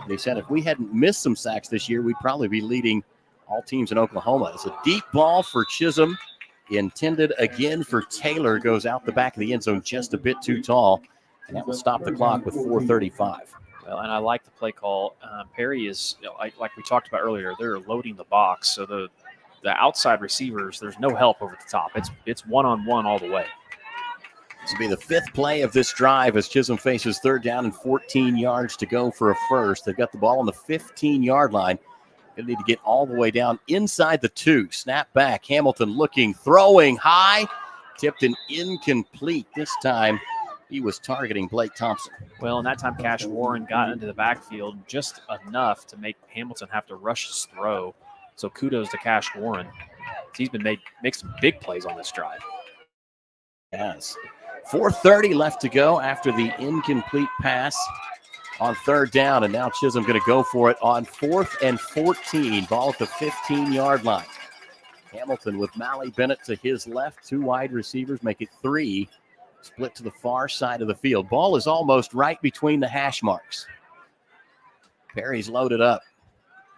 Speaker 21: They said if we hadn't missed some sacks this year, we'd probably be leading all teams in Oklahoma. It's a deep ball for Chisholm. Intended again for Taylor, goes out the back of the end zone just a bit too tall, and that will stop the clock with 4:35.
Speaker 22: Well, and I like the play call. Perry is, like we talked about earlier, they're loading the box, so the outside receivers, there's no help over the top. It's one-on-one all the way.
Speaker 21: This will be the 5th play of this drive as Chisholm faces 3rd down and 14 yards to go for a first. They've got the ball on the 15-yard line. Going to need to get all the way down inside the 2. Snap back. Hamilton looking, throwing high. Tipped and incomplete. This time he was targeting Blake Thompson.
Speaker 22: Well, and that time Cash Warren got into the backfield just enough to make Hamilton have to rush his throw. So kudos to Cash Warren. He's been make some big plays on this drive.
Speaker 21: Yes. 4:30 left to go after the incomplete pass on 3rd down, and now Chisholm going to go for it on 4th and 14. Ball at the 15-yard line. Hamilton with Mally Bennett to his left. 2 wide receivers make it 3. Split to the far side of the field. Ball is almost right between the hash marks. Perry's loaded up.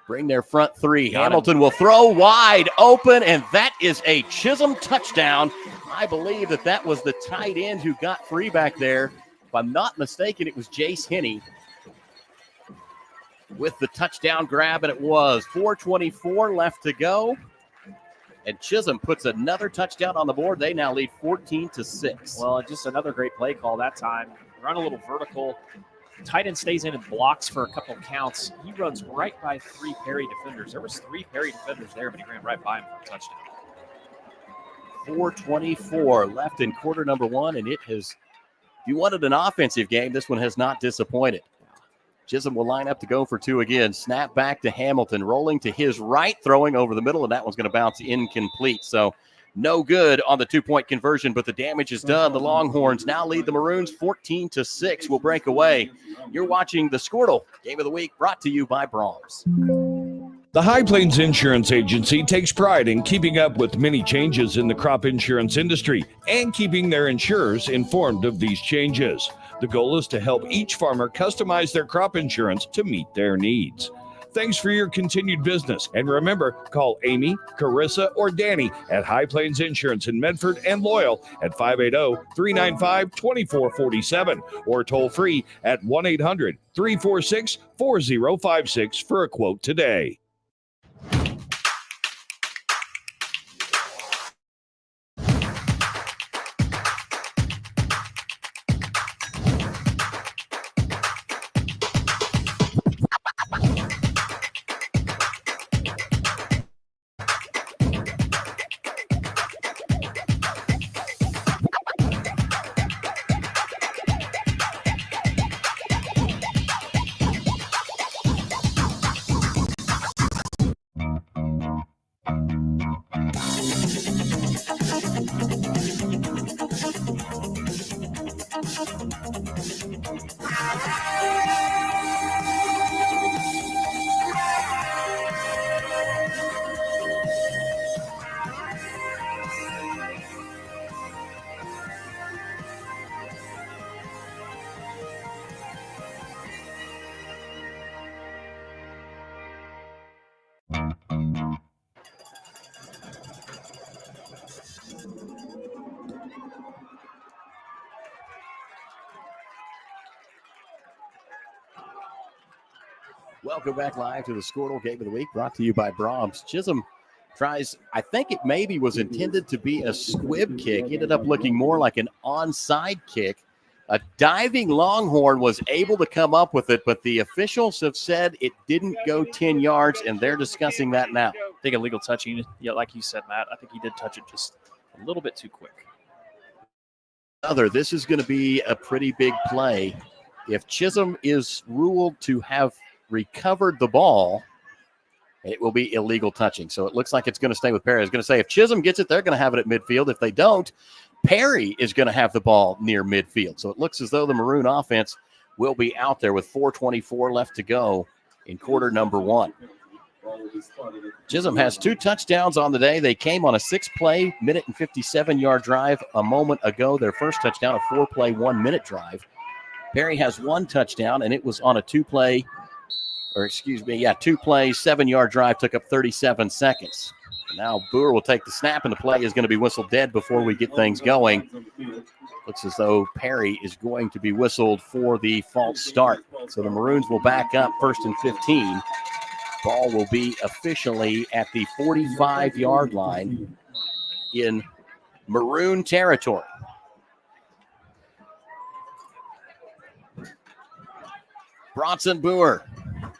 Speaker 21: Bring their front 3. Hamilton will throw wide open, and that is a Chisholm touchdown. I believe that was the tight end who got free back there. If I'm not mistaken, it was Jace Henney with the touchdown grab, and it was 4:24 left to go. And Chisholm puts another touchdown on the board. They now lead 14-6.
Speaker 22: Well, just another great play call that time. Run a little vertical. Tight end stays in and blocks for a couple counts. He runs right by 3 Perry defenders. There was 3 Perry defenders there, but he ran right by him for a touchdown.
Speaker 21: 4:24 left in quarter number 1, and it has, if you wanted an offensive game, this one has not disappointed. Chisholm will line up to go for 2 again. Snap back to Hamilton, rolling to his right, throwing over the middle, and that one's going to bounce incomplete. So no good on the 2-point conversion, but the damage is done. The Longhorns now lead the Maroons 14-6. We'll break away. You're watching the Skordle Game of the Week, brought to you by Brahms.
Speaker 11: The High Plains Insurance Agency takes pride in keeping up with many changes in the crop insurance industry and keeping their insurers informed of these changes. The goal is to help each farmer customize their crop insurance to meet their needs. Thanks for your continued business. And remember, call Amy, Carissa, or Danny at High Plains Insurance in Medford and Loyal at 580-395-2447 or toll free at 1-800-346-4056 for a quote today.
Speaker 21: Welcome back live to the Skordle Game of the Week, brought to you by Brahms. Chisholm tries, I think it maybe was intended to be a squib kick. It ended up looking more like an onside kick. A diving Longhorn was able to come up with it, but the officials have said it didn't go 10 yards, and they're discussing that now.
Speaker 22: I think illegal touching, yeah, like you said, Matt. I think he did touch it just a little bit too quick.
Speaker 21: This is going to be a pretty big play. If Chisholm is ruled to have recovered the ball, it will be illegal touching. So it looks like it's going to stay with Perry. I was going to say, if Chisholm gets it, they're going to have it at midfield. If they don't, Perry is going to have the ball near midfield. So it looks as though the Maroon offense will be out there with 4:24 left to go in quarter number 1. Chisholm has 2 touchdowns on the day. They came on a 6-play, minute and 57-yard drive a moment ago. Their first touchdown, a 4-play, 1-minute drive. Perry has 1 touchdown, and it was on a 2-play, 7-yard drive, took up 37 seconds. Now Boer will take the snap, and the play is going to be whistled dead before we get things going. Looks as though Perry is going to be whistled for the false start. So the Maroons will back up 1st and 15. Ball will be officially at the 45-yard line in Maroon territory. Bronson Boer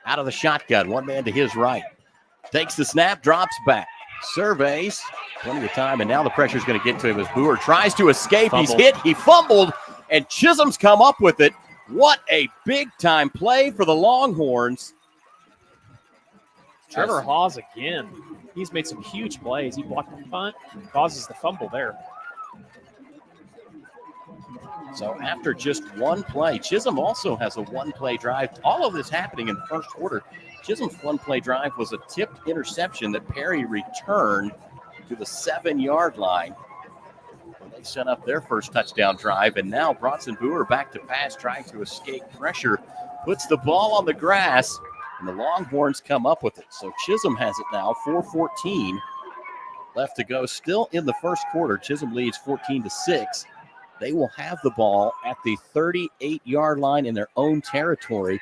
Speaker 21: out of the shotgun, one man to his right. Takes the snap, drops back, surveys, plenty of time, and now the pressure is going to get to him as Boer tries to escape. He's hit, he fumbled, and Chisholm's come up with it. What a big-time play for the Longhorns.
Speaker 22: Trevor Hawes again. He's made some huge plays. He blocked the punt, causes the fumble there.
Speaker 21: So after just 1 play, Chisholm also has a 1-play drive. All of this happening in the first quarter. Chisholm's 1-play drive was a tipped interception that Perry returned to the 7-yard line. They set up their first touchdown drive, and now Bronson Boer back to pass, trying to escape pressure, puts the ball on the grass, and the Longhorns come up with it. So Chisholm has it now, 4:14 left to go. Still in the first quarter, Chisholm leads 14-6. They will have the ball at the 38-yard line in their own territory.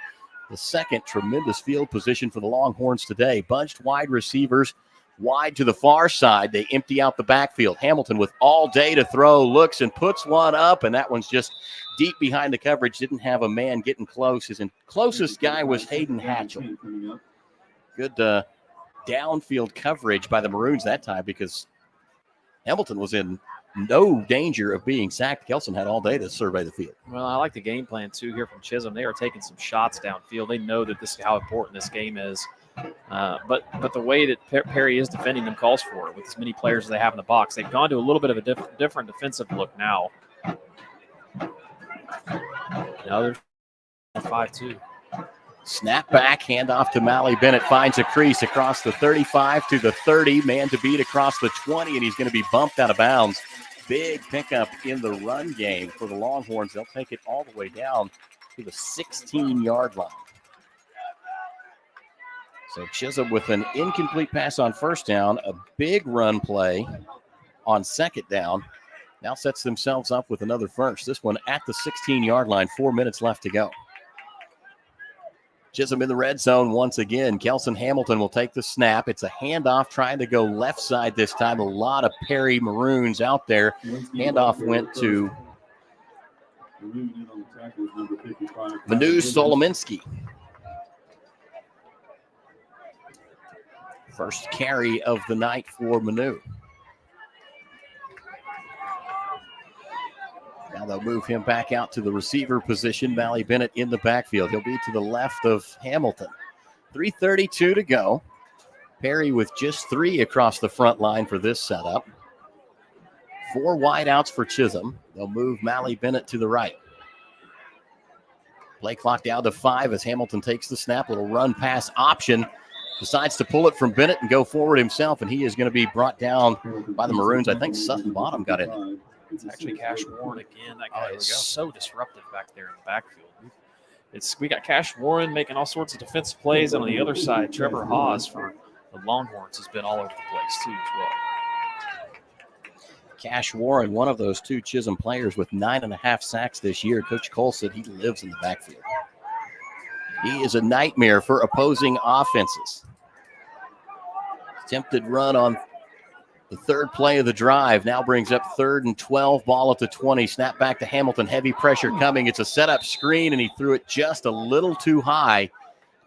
Speaker 21: The second tremendous field position for the Longhorns today. Bunched wide receivers wide to the far side. They empty out the backfield. Hamilton with all day to throw, looks and puts one up, and that one's just deep behind the coverage. Didn't have a man getting close. His closest guy was Hayden Hatchell. Good downfield coverage by the Maroons that time because Hamilton was in no danger of being sacked. Kelson had all day to survey the field.
Speaker 22: Well, I like the game plan, too, here from Chisholm. They are taking some shots downfield. They know that this is how important this game is. But the way that Perry is defending them calls for it with as many players as they have in the box. They've gone to a little bit of a different defensive look now. Now they're 5-2.
Speaker 21: Snap back, handoff to Mally Bennett, finds a crease across the 35 to the 30, man to beat across the 20, and he's going to be bumped out of bounds. Big pickup in the run game for the Longhorns. They'll take it all the way down to the 16-yard line. So Chisholm with an incomplete pass on first down, a big run play on second down. Now sets themselves up with another first. This one at the 16-yard line, 4 minutes left to go. Chisholm in the red zone once again. Kelson Hamilton will take the snap. It's a handoff trying to go left side this time. A lot of Perry Maroons out there. Handoff went to Manu Solominski. First carry of the night for Manu. Now they'll move him back out to the receiver position. Mally Bennett in the backfield. He'll be to the left of Hamilton. 3:32 to go. Perry with just 3 across the front line for this setup. 4 wideouts for Chisholm. They'll move Mally Bennett to the right. Play clock down to 5 as Hamilton takes the snap. Little run pass option. Decides to pull it from Bennett and go forward himself, and he is going to be brought down by the Maroons. I think Sutton Bottom got it.
Speaker 22: It's actually Cash Warren again. That guy is so disruptive back there in the backfield. We got Cash Warren making all sorts of defensive plays, and on the other side, Trevor Hawes for the Longhorns has been all over the place too as well.
Speaker 21: Cash Warren, one of those two Chisholm players with 9.5 sacks this year. Coach Cole said he lives in the backfield. He is a nightmare for opposing offenses. Attempted run on the third play of the drive now brings up 3rd and 12, ball at the 20. Snap back to Hamilton, heavy pressure coming. It's a setup screen, and he threw it just a little too high.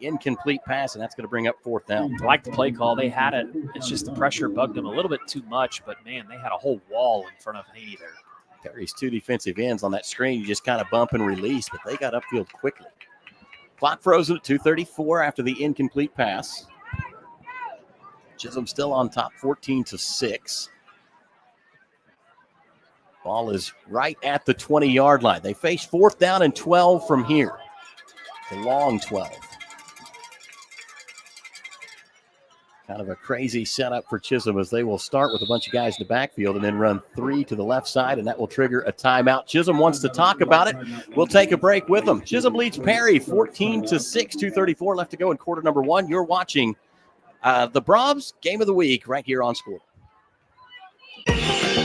Speaker 21: Incomplete pass, and that's going to bring up 4th down.
Speaker 22: I like the play call. They had it. It's just the pressure bugged them a little bit too much, but, man, they had a whole wall in front of Haney there.
Speaker 21: Perry's 2 defensive ends on that screen. You just kind of bump and release, but they got upfield quickly. Clock frozen at 2:34 after the incomplete pass. Chisholm still on top, 14-6. Ball is right at the 20-yard line. They face 4th down and 12 from here. The long 12. Kind of a crazy setup for Chisholm as they will start with a bunch of guys in the backfield and then run 3 to the left side, and that will trigger a timeout. Chisholm wants to talk about it. We'll take a break with them. Chisholm leads Perry 14-6, 2:34 left to go in quarter number 1. You're watching the Brahms Game of the Week right here on Skordle.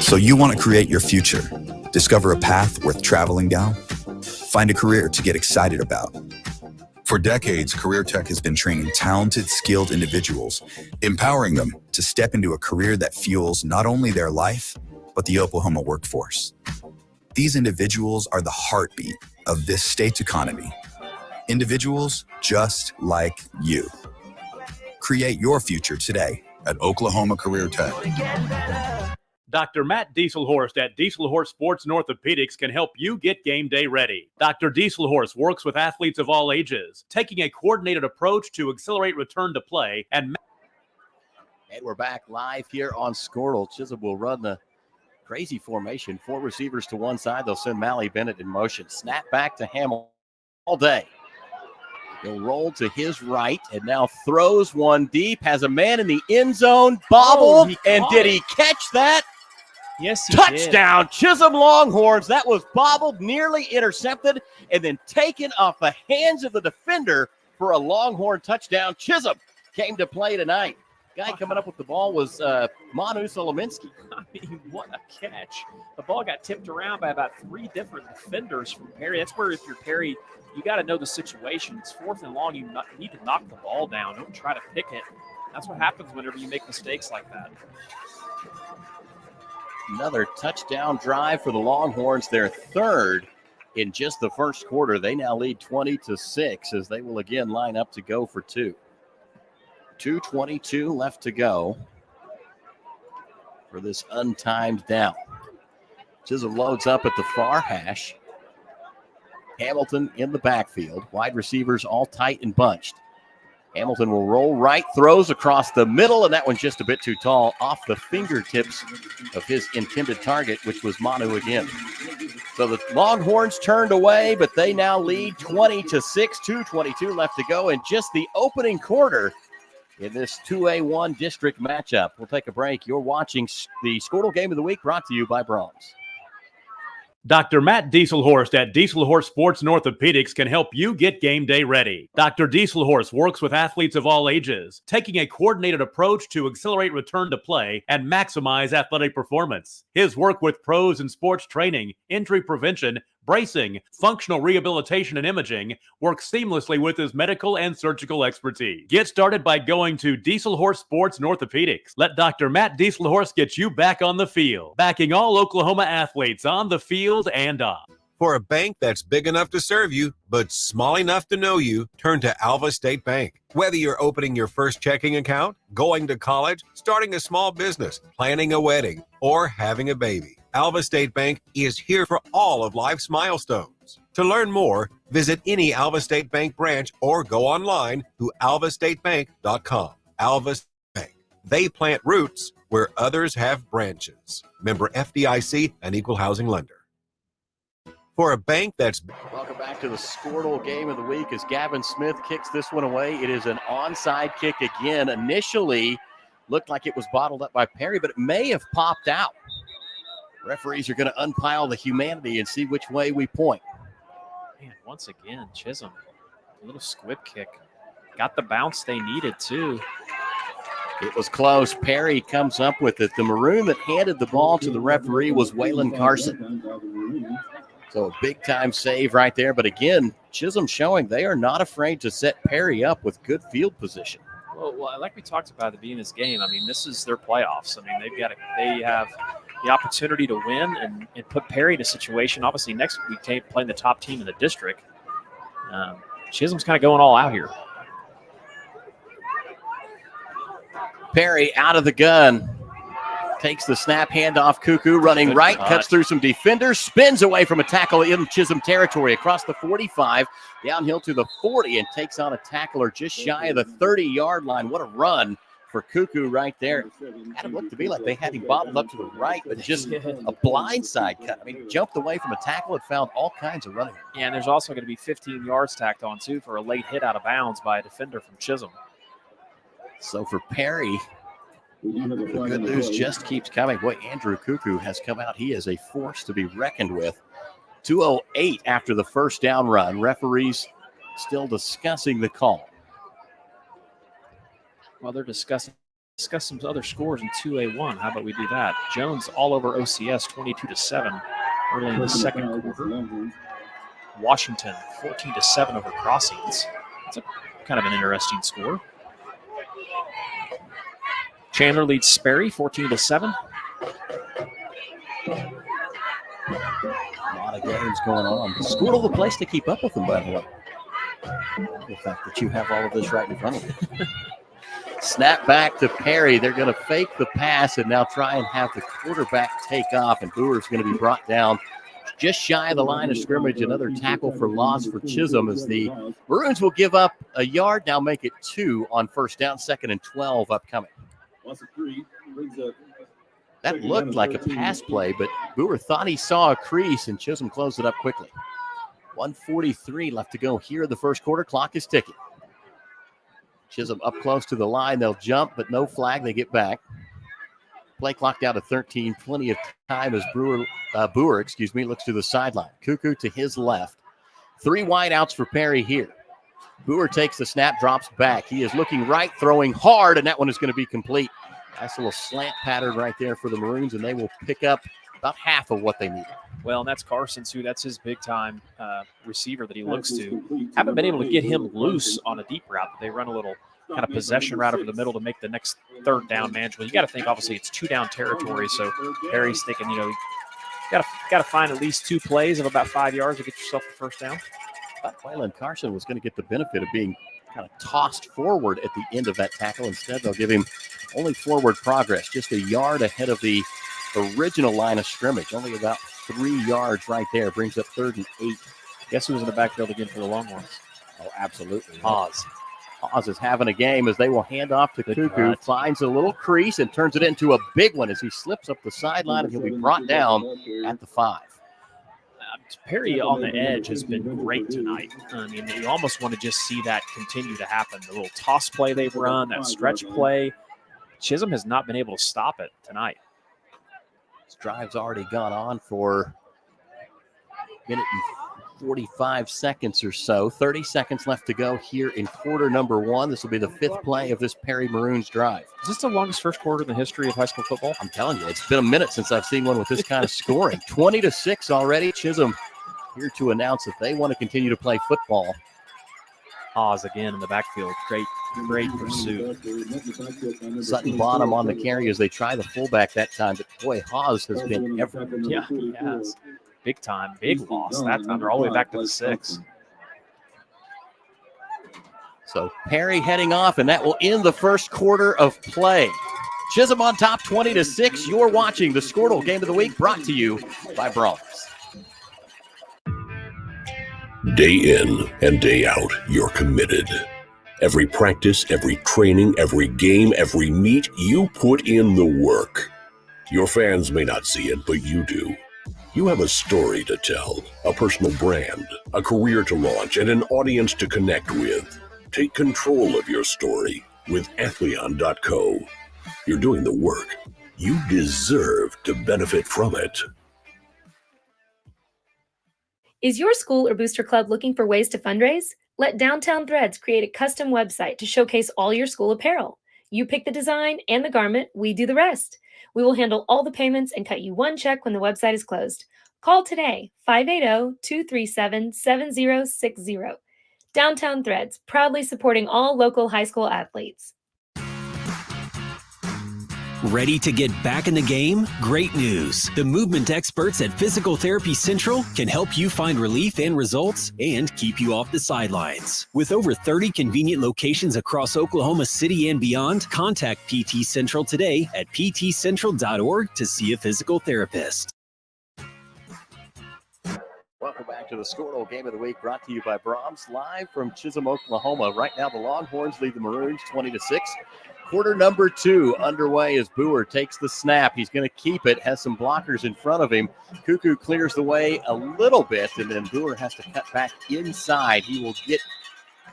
Speaker 6: So you want to create your future, discover a path worth traveling down, find a career to get excited about.
Speaker 3: For decades, Career Tech has been training talented, skilled individuals, empowering them to step into a career that fuels not only their life, but the Oklahoma workforce. These individuals are the heartbeat of this state's economy. Individuals just like you. Create your future today at Oklahoma Career Tech.
Speaker 1: Dr. Matt Dieselhorst at Dieselhorst Sports and Orthopedics can help you get game day ready. Dr. Dieselhorst works with athletes of all ages, taking a coordinated approach to accelerate return to play. And
Speaker 21: we're back live here on Skordle. Chisholm will run the crazy formation. 4 receivers to one side. They'll send Mally Bennett in motion. Snap back to Hamilton all day. He'll roll to his right and now throws one deep. Has a man in the end zone. Bobbled. And did he catch that?
Speaker 22: Yes, he
Speaker 21: touchdown, did. Chisholm Longhorns. That was bobbled, nearly intercepted, and then taken off the hands of the defender for a Longhorn touchdown. Chisholm came to play tonight. Guy coming up with the ball was Manu Solominski.
Speaker 22: I mean, what a catch. The ball got tipped around by about 3 different defenders from Perry. That's where if you're Perry, you got to know the situation. It's 4th and long. You need to knock the ball down. Don't try to pick it. That's what happens whenever you make mistakes like that.
Speaker 21: Another touchdown drive for the Longhorns, their 3rd in just the first quarter. They now lead 20-6 as they will again line up to go for 2. 2:22 left to go for this untimed down. Chisholm loads up at the far hash. Hamilton in the backfield. Wide receivers all tight and bunched. Hamilton will roll right, throws across the middle, and that one's just a bit too tall, off the fingertips of his intended target, which was Manu again. So the Longhorns turned away, but they now lead 20-6, 2:22 left to go in just the opening quarter in this 2A1 district matchup. We'll take a break. You're watching the Skordle Game of the Week, brought to you by Brahms.
Speaker 1: Dr. Matt Dieselhorst at Dieselhorst Sports and Orthopedics can help you get game day ready. Dr. Dieselhorst works with athletes of all ages, taking a coordinated approach to accelerate return to play and maximize athletic performance. His work with pros in sports training, injury prevention, bracing, functional rehabilitation, and imaging works seamlessly with his medical and surgical expertise. Get started by going to Dieselhorst Sports and Orthopedics. Let Dr. Matt Dieselhorst get you back on the field, backing all Oklahoma athletes on the field and off.
Speaker 7: For a bank that's big enough to serve you, but small enough to know you, turn to Alva State Bank. Whether you're opening your first checking account, going to college, starting a small business, planning a wedding, or having a baby, Alva State Bank is here for all of life's milestones. To learn more, visit any Alva State Bank branch or go online to alvastatebank.com. Alva State Bank. They plant roots where others have branches. Member FDIC, an equal housing lender. For a bank that's...
Speaker 21: Welcome back to the Skordle Game of the Week as Gavin Smith kicks this one away. It is an onside kick again. Initially looked like it was bottled up by Perry, but it may have popped out. Referees are going to unpile the humanity and see which way we point.
Speaker 22: Man, once again, Chisholm, a little squib kick. Got the bounce they needed, too.
Speaker 21: It was close. Perry comes up with it. The Maroon that handed the ball to the referee was Waylon Carson. So a big-time save right there. But again, Chisholm showing they are not afraid to set Perry up with good field position.
Speaker 22: Well, like we talked about at the beginning of this game, I mean, this is their playoffs. I mean, they have the opportunity to win and put Perry in a situation. Obviously, next week playing the top team in the district. Chisholm's kind of going all out here.
Speaker 21: Perry out of the gun. Takes the snap, handoff. Cuckoo running
Speaker 22: Good
Speaker 21: right,
Speaker 22: touch.
Speaker 21: cuts through some defenders, spins away from a tackle in Chisholm territory across the 45, downhill to the 40, and takes on a tackler just shy of the 30-yard line. What a run for Cuckoo right there. Kind of looked to me like they had him bobbled up to the right, but just a blindside cut. I mean, he jumped away from a tackle and found all kinds of running.
Speaker 22: Yeah, and there's also going to be 15 yards tacked on, too, for a late hit out of bounds by a defender from Chisholm.
Speaker 21: So for Perry, the good news just keeps coming. Boy, Andrew Cuckoo has come out. He is a force to be reckoned with. 2:08 after the first down run. Referees still discussing the call.
Speaker 22: Well, they're discuss some other scores in 2A1. How about we do that? Jones all over OCS 22-7 early in the second quarter. Washington 14-7 over Crossings. That's a kind of an interesting score. Chandler leads Sperry 14-7.
Speaker 21: A lot of games going on. Skordle the place to keep up with them, by the way. The fact that you have all of this right in front of you. Snap back to Perry. They're going to fake the pass and now try and have the quarterback take off. And Boer's going to be brought down just shy of the line of scrimmage. Another tackle for loss for Chisholm as the Maroons will give up a yard, now make it 2 on first down, 2nd and 12 upcoming. That looked like a pass play, but Boer thought he saw a crease, and Chisholm closed it up quickly. 1:43 left to go here in the first quarter. Clock is ticking. Chisholm up close to the line. They'll jump, but no flag. They get back. Play clock down to 13. Plenty of time as Boer looks to the sideline. Cuckoo to his left. 3 wideouts for Perry here. Boer takes the snap, drops back. He is looking right, throwing hard, and that one is going to be complete. Nice little slant pattern right there for the Maroons, and they will pick up about half of what they need.
Speaker 22: Well, and that's Carson's, that's his big-time receiver that he looks to. Haven't been able to get him loose on a deep route. They run a little kind of possession route over the middle to make the next third down manageable. You got to think, obviously, it's 2-down territory, so Perry's thinking, you got to find at least 2 plays of about 5 yards to get yourself the first down.
Speaker 21: Thought Waylon Carson was going to get the benefit of being kind of tossed forward at the end of that tackle. Instead, they'll give him only forward progress, just a yard ahead of the original line of scrimmage. Only about 3 yards right there. Brings up 3rd and 8.
Speaker 22: Guess who was in the backfield again for the Longhorns?
Speaker 21: Oh, absolutely.
Speaker 22: Haas.
Speaker 21: Haas is having a game as they will hand off to Cuckoo. Finds a little crease and turns it into a big one as he slips up the sideline, and he'll be brought down at the 5.
Speaker 22: Perry on the edge has been great tonight. I mean, you almost want to just see that continue to happen. The little toss play they've run, that stretch play. Chisholm has not been able to stop it tonight.
Speaker 21: This drive's already gone on for a minute and 45 seconds or so. 30 seconds left to go here in quarter number 1. This will be the 5th play of this Perry Maroons drive.
Speaker 22: Is this the longest first quarter in the history of high school football?
Speaker 21: I'm telling you, it's been a minute since I've seen one with this kind of scoring. 20-6 already. Chisholm here to announce that they want to continue to play football.
Speaker 22: Haas again in the backfield. Great pursuit.
Speaker 21: Sutton Bottom on the carry as they try the fullback that time. But boy, Haas has been everywhere.
Speaker 22: Yeah, he has. Big time, big loss. That time they're all the way back to the 6.
Speaker 21: So Perry heading off, and that will end the first quarter of play. Chisholm on top, 20-6. You're watching the Skordle Game of the Week, brought to you by Bronx.
Speaker 8: Day in and day out, you're committed. Every practice, every training, every game, every meet, you put in the work. Your fans may not see it, but you do. You have a story to tell, a personal brand, a career to launch, and an audience to connect with. Take control of your story with Athleon.co. You're doing the work. You deserve to benefit from it.
Speaker 4: Is your school or booster club looking for ways to fundraise? Let Downtown Threads create a custom website to showcase all your school apparel. You pick the design and the garment, we do the rest. We will handle all the payments and cut you one check when the website is closed. Call today, 580-237-7060. Downtown Threads, proudly supporting all local high school athletes.
Speaker 9: Ready to get back in the game? Great news! The movement experts at Physical Therapy Central can help you find relief and results and keep you off the sidelines. With over 30 convenient locations across Oklahoma City and beyond, contact PT Central today at ptcentral.org to see a physical therapist.
Speaker 21: Welcome back to the Skordle Game of the Week, brought to you by Brahms, live from Chisholm, Oklahoma. Right now, the Longhorns lead the Maroons 20-6. Quarter number 2 underway as Boer takes the snap. He's going to keep it, has some blockers in front of him. Cuckoo clears the way a little bit, and then Boer has to cut back inside. He will get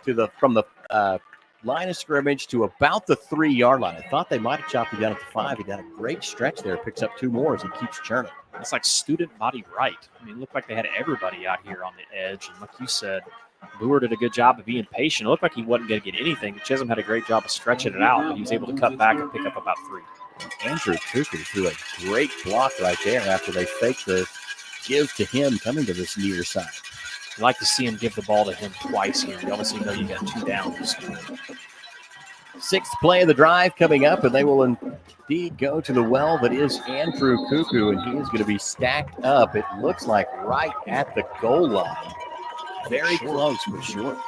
Speaker 21: to from the line of scrimmage to about the 3-yard line. I thought they might have chopped him down at the 5. He got a great stretch there. Picks up 2 more as he keeps churning.
Speaker 22: It's like student body right. I mean, it looked like they had everybody out here on the edge. And like you said, Boer did a good job of being patient. It looked like he wasn't going to get anything. Chisholm had a great job of stretching it out, but he was able to cut back and pick up about 3.
Speaker 21: Andrew Cuckoo threw a great block right there after they faked the give to him coming to this near side.
Speaker 22: I'd like to see him give the ball to him twice here. You obviously know you got 2 downs.
Speaker 21: 6th play of the drive coming up, and they will indeed go to the well that is Andrew Cuckoo, and he is going to be stacked up. It looks like right at the goal line. Very close, but short.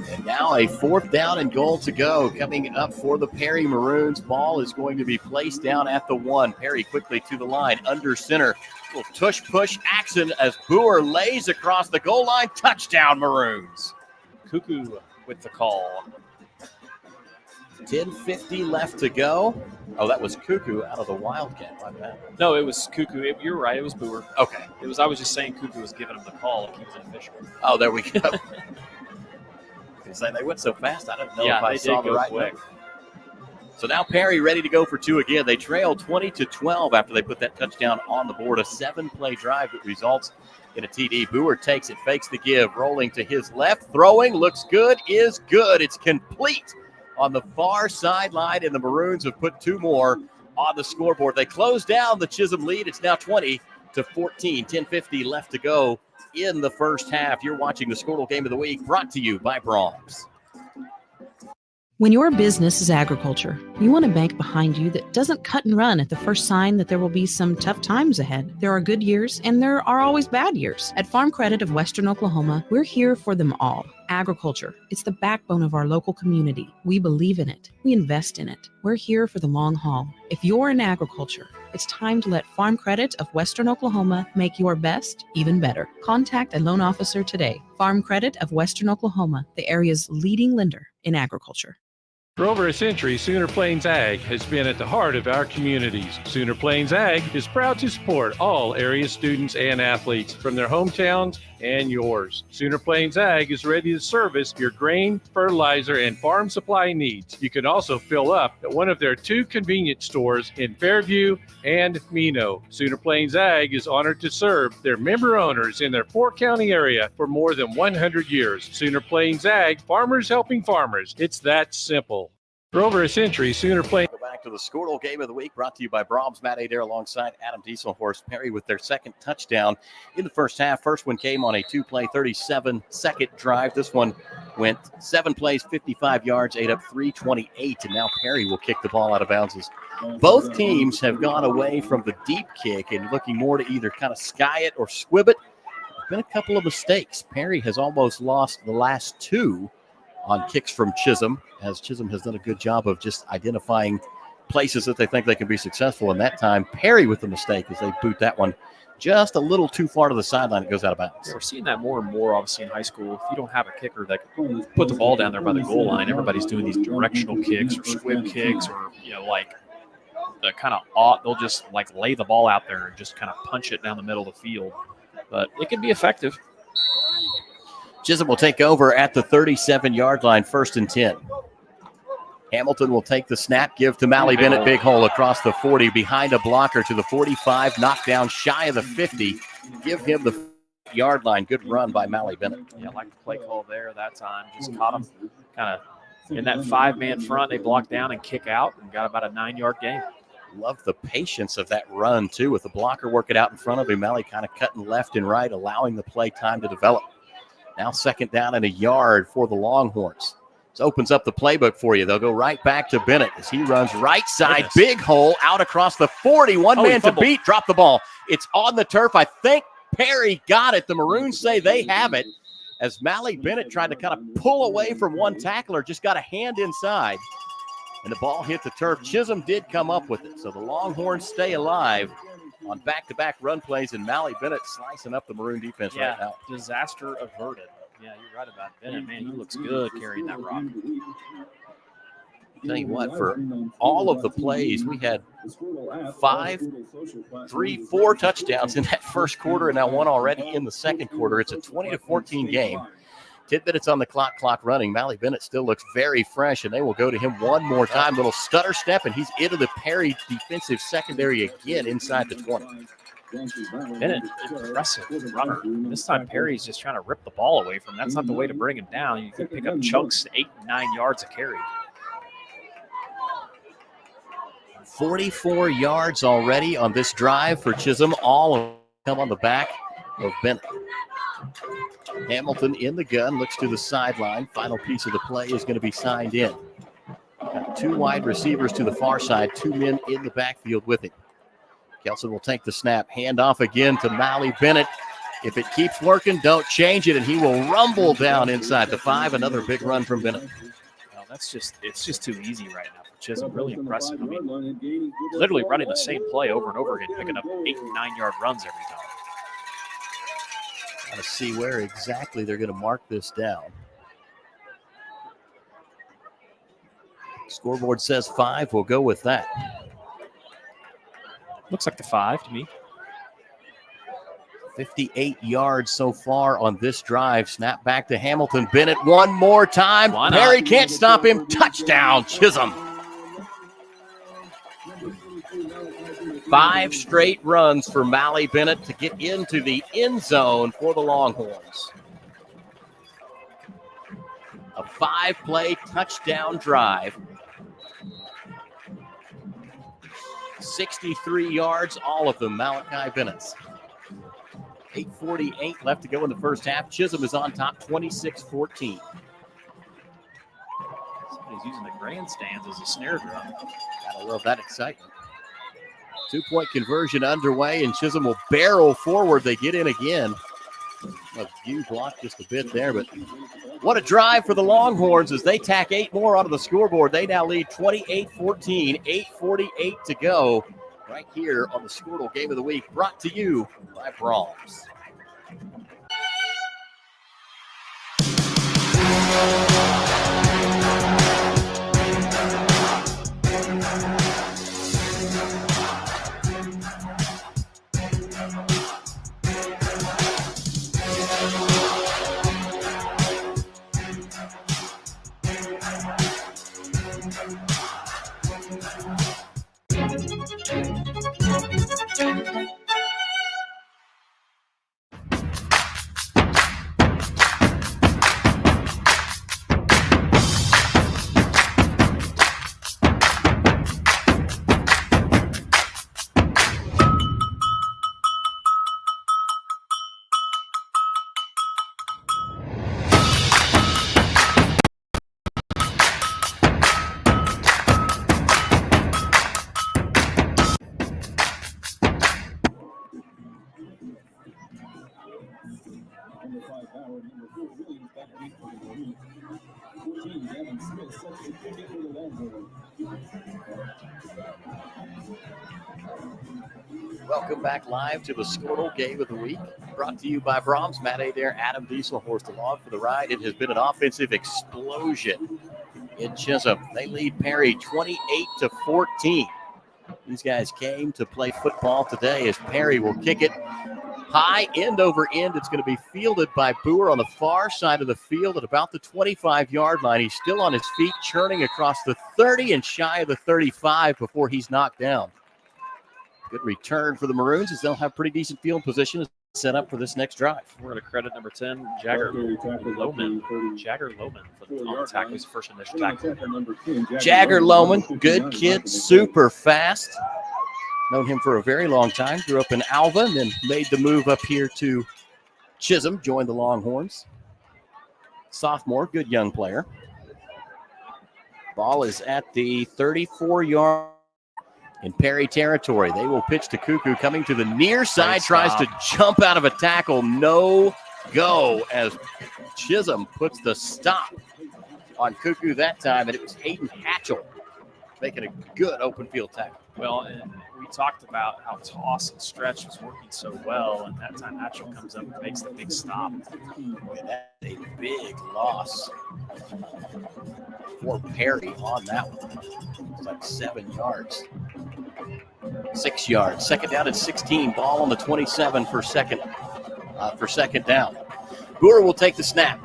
Speaker 21: And now a 4th down and goal to go coming up for the Perry Maroons. Ball is going to be placed down at the 1. Perry quickly to the line, under center. Little tush-push action as Boer lays across the goal line. Touchdown, Maroons.
Speaker 22: Cuckoo with the call.
Speaker 21: 10:50 left to go. Oh, that was Cuckoo out of the Wildcat. Like that.
Speaker 22: No, it was Cuckoo. You're right. It was Boer.
Speaker 21: Okay.
Speaker 22: I was just saying Cuckoo was giving him the call like he was an official.
Speaker 21: Oh, there we go. They went so fast, I don't know if I saw the right quick. So now Perry ready to go for 2 again. They trail 20-12 after they put that touchdown on the board. A 7-play drive that results in a TD. Boer takes it, fakes the give, rolling to his left, throwing, looks good, is good. It's complete on the far sideline, and the Maroons have put 2 more on the scoreboard. They close down the Chisholm lead. It's now 20-14. 10:50 left to go in the first half. You're watching the Skordle Game of the Week, brought to you by Brahms.
Speaker 10: When your business is agriculture, you want a bank behind you that doesn't cut and run at the first sign that there will be some tough times ahead. There are good years and there are always bad years. At Farm Credit of Western Oklahoma, we're here for them all. Agriculture, it's the backbone of our local community. We believe in it. We invest in it. We're here for the long haul. If you're in agriculture, it's time to let Farm Credit of Western Oklahoma make your best even better. Contact a loan officer today. Farm Credit of Western Oklahoma, the area's leading lender in agriculture.
Speaker 23: For over a century, Sooner Plains Ag has been at the heart of our communities. Sooner Plains Ag is proud to support all area students and athletes from their hometowns and yours. Sooner Plains Ag is ready to service your grain, fertilizer, and farm supply needs. You can also fill up at one of their 2 convenience stores in Fairview and Mino. Sooner Plains Ag is honored to serve their member owners in their 4-county area for more than 100 years. Sooner Plains Ag, farmers helping farmers. It's that simple. For over a century, Sooner Plains.
Speaker 21: Go back to the Skordle Game of the Week, brought to you by Brahms. Matt Adair alongside Adam Dieselhorst. Perry with their 2nd touchdown in the first half. First one came on a 2-play, 37-second drive. This one went 7 plays, 55 yards, ate up 328, and now Perry will kick the ball out of bounds. Both teams have gone away from the deep kick and looking more to either kind of sky it or squib it. There's been a couple of mistakes. Perry has almost lost the last 2 on kicks from Chisholm, as Chisholm has done a good job of just identifying places that they think they can be successful. In that time, Perry with the mistake as they boot that one just a little too far to the sideline. It goes out of bounds.
Speaker 22: Yeah, we're seeing that more and more, obviously, in high school. If you don't have a kicker that can put the ball down there by the goal line, everybody's doing these directional kicks or squib kicks or, like the kind of they'll just like lay the ball out there and just kind of punch it down the middle of the field. But it can be effective.
Speaker 21: Chisholm will take over at the 37-yard line, 1st and 10. Hamilton will take the snap, give to Mally Bennett, big hole across the 40, behind a blocker to the 45, knocked down shy of the 50. Give him the yard line. Good run by Mally Bennett.
Speaker 22: Yeah, I like the play call there that time. Just caught him kind of in that 5-man front. They block down and kick out and got about a 9-yard gain.
Speaker 21: Love the patience of that run, too, with the blocker working out in front of him. Malley kind of cutting left and right, allowing the play time to develop. Now 2nd down and a yard for the Longhorns. This opens up the playbook for you. They'll go right back to Bennett as he runs right side, big hole out across the 40. One man to beat, drop the ball. It's on the turf. I think Perry got it. The Maroons say they have it as Malley Bennett tried to kind of pull away from one tackler, just got a hand inside. And the ball hit the turf. Chisholm did come up with it. So the Longhorns stay alive on back-to-back run plays, and Malley Bennett slicing up the Maroon defense right now.
Speaker 22: Disaster averted. Yeah, you're right about Bennett. Man, he looks good carrying that rock.
Speaker 21: Tell you what, for all of the plays, we had 4 touchdowns in that first quarter, and now 1 already in the second quarter. It's a 20-14 game. 10 minutes on the clock running. Malley Bennett still looks very fresh, and they will go to him one more time. Little stutter step, and he's into the Perry defensive secondary again inside the 20.
Speaker 22: Bennett, impressive runner. This time Perry's just trying to rip the ball away from him. That's not the way to bring him down. You can pick up chunks, 8 and 9 yards a carry.
Speaker 21: 44 yards already on this drive for Chisholm. All of them come on the back of Bennett. Hamilton in the gun, looks to the sideline. Final piece of the play is going to be signed in. Got 2 wide receivers to the far side, 2 men in the backfield with him. Kelson will take the snap, hand off again to Malley Bennett. If it keeps working, don't change it, and he will rumble down inside the 5. Another big run from Bennett.
Speaker 22: Well, it's just too easy right now for Chisholm. Really impressive. I mean, literally running the same play over and over again, picking up 8 and 9 yard runs every time.
Speaker 21: Got to see where exactly they're going to mark this down. Scoreboard says 5. We'll go with that.
Speaker 22: Looks like the 5 to me.
Speaker 21: 58 yards so far on this drive. Snap back to Hamilton. Bennett one more time. Perry can't stop him. Touchdown, Chisholm. 5 straight runs for Malley Bennett to get into the end zone for the Longhorns. A 5-play touchdown drive. 63 yards, all of them Malachi Bennett's. 8:48 left to go in the first half. Chisholm is on top, 26-14.
Speaker 22: Somebody's using the grandstands as a snare drum.
Speaker 21: Gotta love that excitement. 2-point conversion underway, and Chisholm will barrel forward. They get in again. A few blocked just a bit there, but what a drive for the Longhorns as they tack 8 more onto the scoreboard. They now lead 28-14, 8:48 to go. Right here on the Skordle Game of the Week, brought to you by Brahms. Welcome back live to the Skordle Game of the Week, brought to you by Brahms. Matt Adair, Adam Dieselhorst along for the ride. It has been an offensive explosion in Chisholm. They lead Perry 28-14. These guys came to play football today as Perry will kick it high, end over end. It's going to be fielded by Boer on the far side of the field at about the 25-yard line. He's still on his feet, churning across the 30 and shy of the 35 before he's knocked down. Good return for the Maroons as they'll have pretty decent field position as set up for this next drive.
Speaker 22: We're going to credit number 10, Jagger Lohman. Jagger Lohman on the tackle. He's the first initial tackle.
Speaker 21: Jagger Lohman, good kid, super fast. Known him for a very long time. Grew up in Alva and then made the move up here to Chisholm, joined the Longhorns. Sophomore, good young player. Ball is at the 34-yard in Perry territory. They will pitch to Cuckoo coming to the near side, tries to jump out of a tackle. No go as Chisholm puts the stop on Cuckoo that time, and it was Hayden Hatchell making a good open field tackle.
Speaker 22: Well, and we talked about how toss and stretch was working so well, and that time Hatchell comes up and makes the big stop.
Speaker 21: And that's a big loss for Perry on that one. It's like 7 yards. 6 yards. Second down at 16. Ball on the 27 for second down. Boer will take the snap.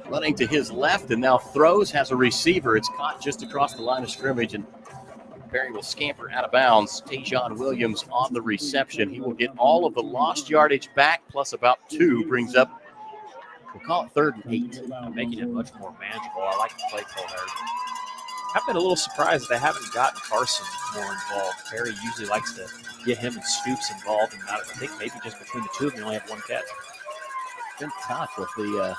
Speaker 21: Running to his left and now throws, has a receiver. It's caught just across the line of scrimmage, and Perry will scamper out of bounds. Tajon Williams on the reception. He will get all of the lost yardage back, plus about 2, brings up, we'll call it 3rd and 8.
Speaker 22: Making it much more manageable. I like the play call there. I've been a little surprised they haven't gotten Carson more involved. Perry usually likes to get him and Stoops involved, and I think maybe just between the two of them, they only have 1 catch.
Speaker 21: It's been tough with the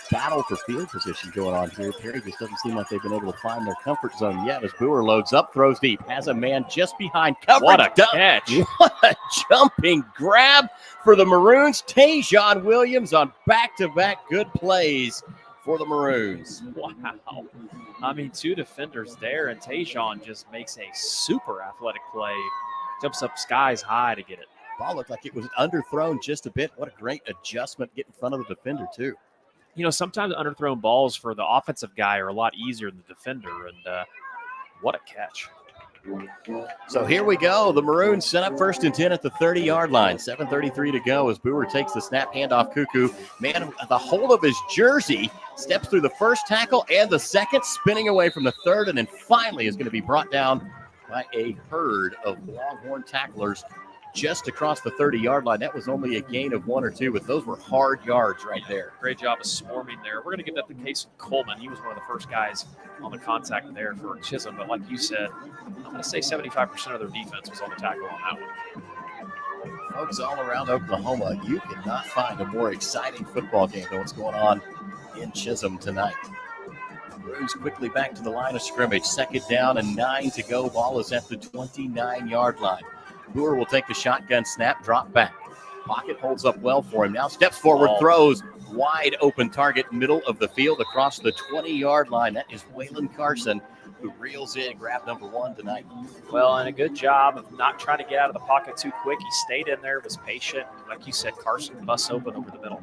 Speaker 21: battle for field position going on here. Perry just doesn't seem like they've been able to find their comfort zone yet as Boer loads up, throws deep, has a man just behind coverage.
Speaker 22: What a catch.
Speaker 21: What a jumping grab for the Maroons. Tajon Williams on back-to-back good plays for the Maroons.
Speaker 22: Wow. I mean, 2 defenders there, and Tajon just makes a super athletic play. Jumps up skies high to get it.
Speaker 21: Ball looked like it was underthrown just a bit. What a great adjustment, get in front of the defender, too.
Speaker 22: You know, sometimes underthrown balls for the offensive guy are a lot easier than the defender, and what a catch.
Speaker 21: So here we go. The Maroons set up 1st and 10 at the 30-yard line. 7:33 to go as Boer takes the snap, handoff Cuckoo. Man, the hold of his jersey, steps through the first tackle and the second, spinning away from the third, and then finally is going to be brought down by a herd of Longhorn tacklers just across the 30-yard line. That was only a gain of 1 or 2, but those were hard yards right there.
Speaker 22: Great job of swarming there. We're going to give that the case of Coleman. He was one of the first guys on the contact there for Chisholm, but like you said, I'm going to say 75% of their defense was on the tackle on that one.
Speaker 21: Folks all around Oklahoma, you cannot find a more exciting football game than what's going on in Chisholm tonight. Maroons quickly back to the line of scrimmage. 2nd down and 9 to go. Ball is at the 29-yard line. Boer will take the shotgun snap, drop back. Pocket holds up well for him. Now steps forward, throws. Wide open target, middle of the field across the 20-yard line. That is Waylon Carson, who reels in, grab number 1 tonight.
Speaker 22: Well, and a good job of not trying to get out of the pocket too quick. He stayed in there, was patient. Like you said, Carson busts open over the middle.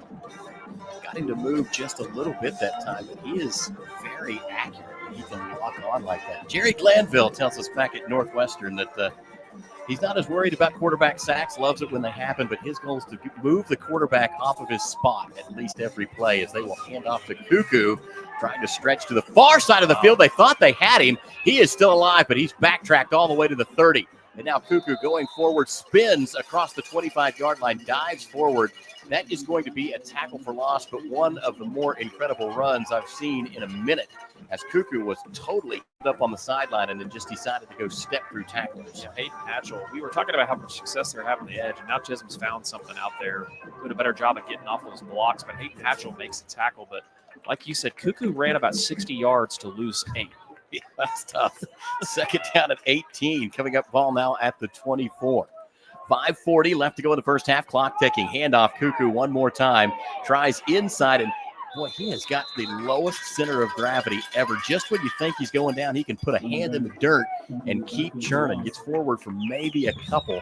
Speaker 21: Got him to move just a little bit that time, but he is very accurate. He can lock on like that. Jerry Glanville tells us back at Northwestern that he's not as worried about quarterback sacks, loves it when they happen, but his goal is to move the quarterback off of his spot at least every play as they will hand off to Cuckoo, trying to stretch to the far side of the field. They thought they had him. He is still alive, but he's backtracked all the way to the 30. And now Cuckoo going forward, spins across the 25-yard line, dives forward. That is going to be a tackle for loss, but one of the more incredible runs I've seen in a minute, as Cuckoo was totally up on the sideline and then just decided to go step through tacklers.
Speaker 22: Yeah, Hayden Hatchell, we were talking about how much success they're having on the edge, and now Chisholm's found something out there, doing a better job of getting off those blocks, but Hayden Hatchell makes the tackle. But like you said, Cuckoo ran about 60 yards to lose 8.
Speaker 21: Yeah, that's tough. 2nd down at 18, coming up ball now at the 24. 5:40 left to go in the first half. Clock ticking. Handoff Cuckoo one more time. Tries inside, and boy, he has got the lowest center of gravity ever. Just when you think he's going down, he can put a hand in the dirt and keep churning. Gets forward for maybe a couple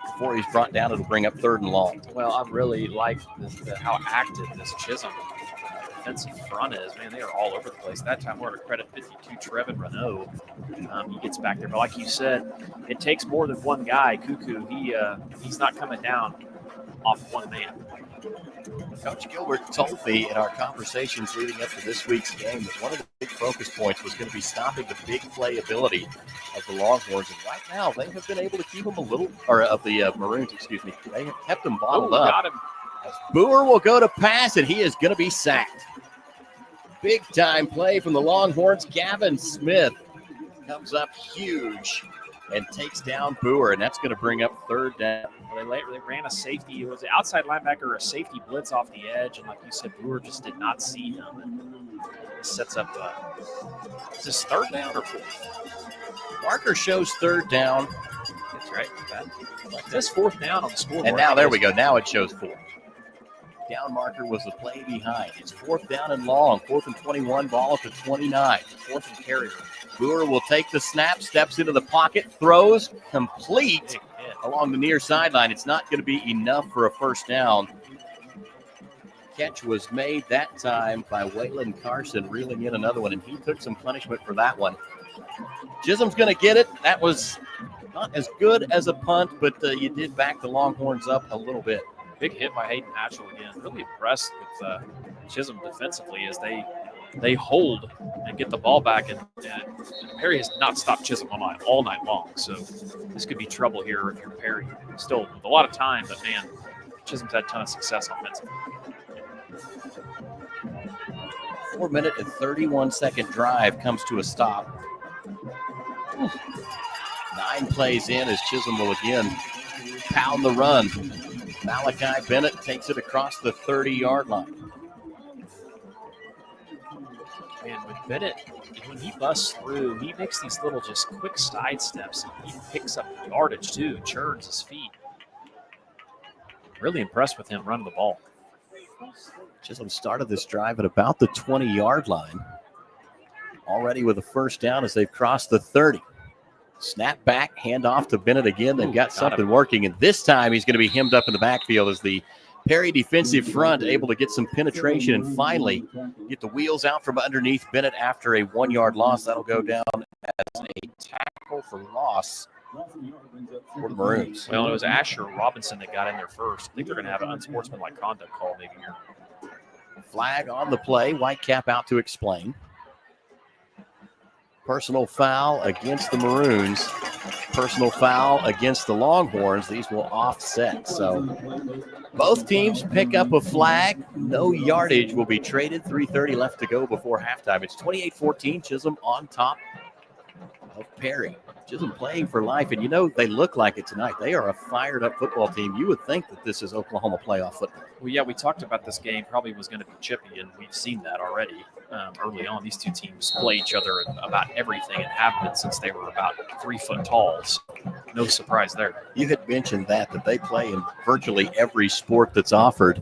Speaker 21: before he's brought down. It'll bring up 3rd and long.
Speaker 22: Well, I really like how active this Chisholm defensive front is. Man, they are all over the place. That time we're to credit 52 Trevin Renault. He gets back there. But like you said, it takes more than one guy. Cuckoo, he's not coming down off one man.
Speaker 21: Coach Gilbert told me in our conversations leading up to this week's game that one of the big focus points was going to be stopping the big playability of the Longhorns. And right now, they have been able to keep them a little, or of the Maroons, excuse me. They have kept them bottled up.
Speaker 22: Got him.
Speaker 21: As Boer will go to pass, and he is going to be sacked. Big time play from the Longhorns. Gavin Smith comes up huge and takes down Boer, and that's going to bring up third down.
Speaker 22: They ran a safety. It was an outside linebacker, a safety blitz off the edge, and like you said, Boer just did not see him. And this sets up. Is this third down or fourth?
Speaker 21: Marker shows third down.
Speaker 22: That's right. This fourth down on the scoreboard.
Speaker 21: And now there we go. Now it shows fourth. Down marker was the play behind. It's fourth down and long. 4th and 21. Ball at the 29.
Speaker 22: 4th and carry.
Speaker 21: Boer will take the snap, steps into the pocket, throws complete along the near sideline. It's not going to be enough for a first down. Catch was made that time by Waylon Carson, reeling in another one, and he took some punishment for that one. Chisholm's going to get it. That was not as good as a punt, but you did back the Longhorns up a little bit.
Speaker 22: Big hit by Hayden Hatchell again. Really impressed with Chisholm defensively as they hold and get the ball back. And Perry has not stopped Chisholm all night long. So this could be trouble here if you're Perry. Still with a lot of time, but man, Chisholm's had a ton of success offensively.
Speaker 21: 4-minute and 31-second drive comes to a stop. 9 plays in as Chisholm will again pound the run. Malachi Bennett takes it across the 30-yard line.
Speaker 22: Man, with Bennett, when he busts through, he makes these little just quick side steps, and he picks up yardage too, churns his feet. Really impressed with him running the ball.
Speaker 21: Chisholm started this drive at about the 20-yard line. Already with a first down as they've crossed the 30. Snap back, hand off to Bennett again. They've got something working, and this time he's going to be hemmed up in the backfield as the Perry defensive front able to get some penetration and finally get the wheels out from underneath Bennett after a 1-yard loss. That'll go down as a tackle for loss for the Maroons.
Speaker 22: Well, it was Asher Robinson that got in there first. I think they're going to have an unsportsmanlike conduct call maybe here.
Speaker 21: Flag on the play. Whitecap out to explain. Personal foul against the Maroons. Personal foul against the Longhorns. These will offset. So both teams pick up a flag. No yardage will be traded. 3:30 left to go before halftime. It's 28-14. Chisholm on top of Perry. Chisholm playing for life. And, you know, they look like it tonight. They are a fired-up football team. You would think that this is Oklahoma playoff football.
Speaker 22: Well, yeah, we talked about this game probably was going to be chippy, and we've seen that already. Early on, these two teams play each other about everything and have been since they were about 3 foot tall. So no surprise there.
Speaker 21: You had mentioned that they play in virtually every sport that's offered,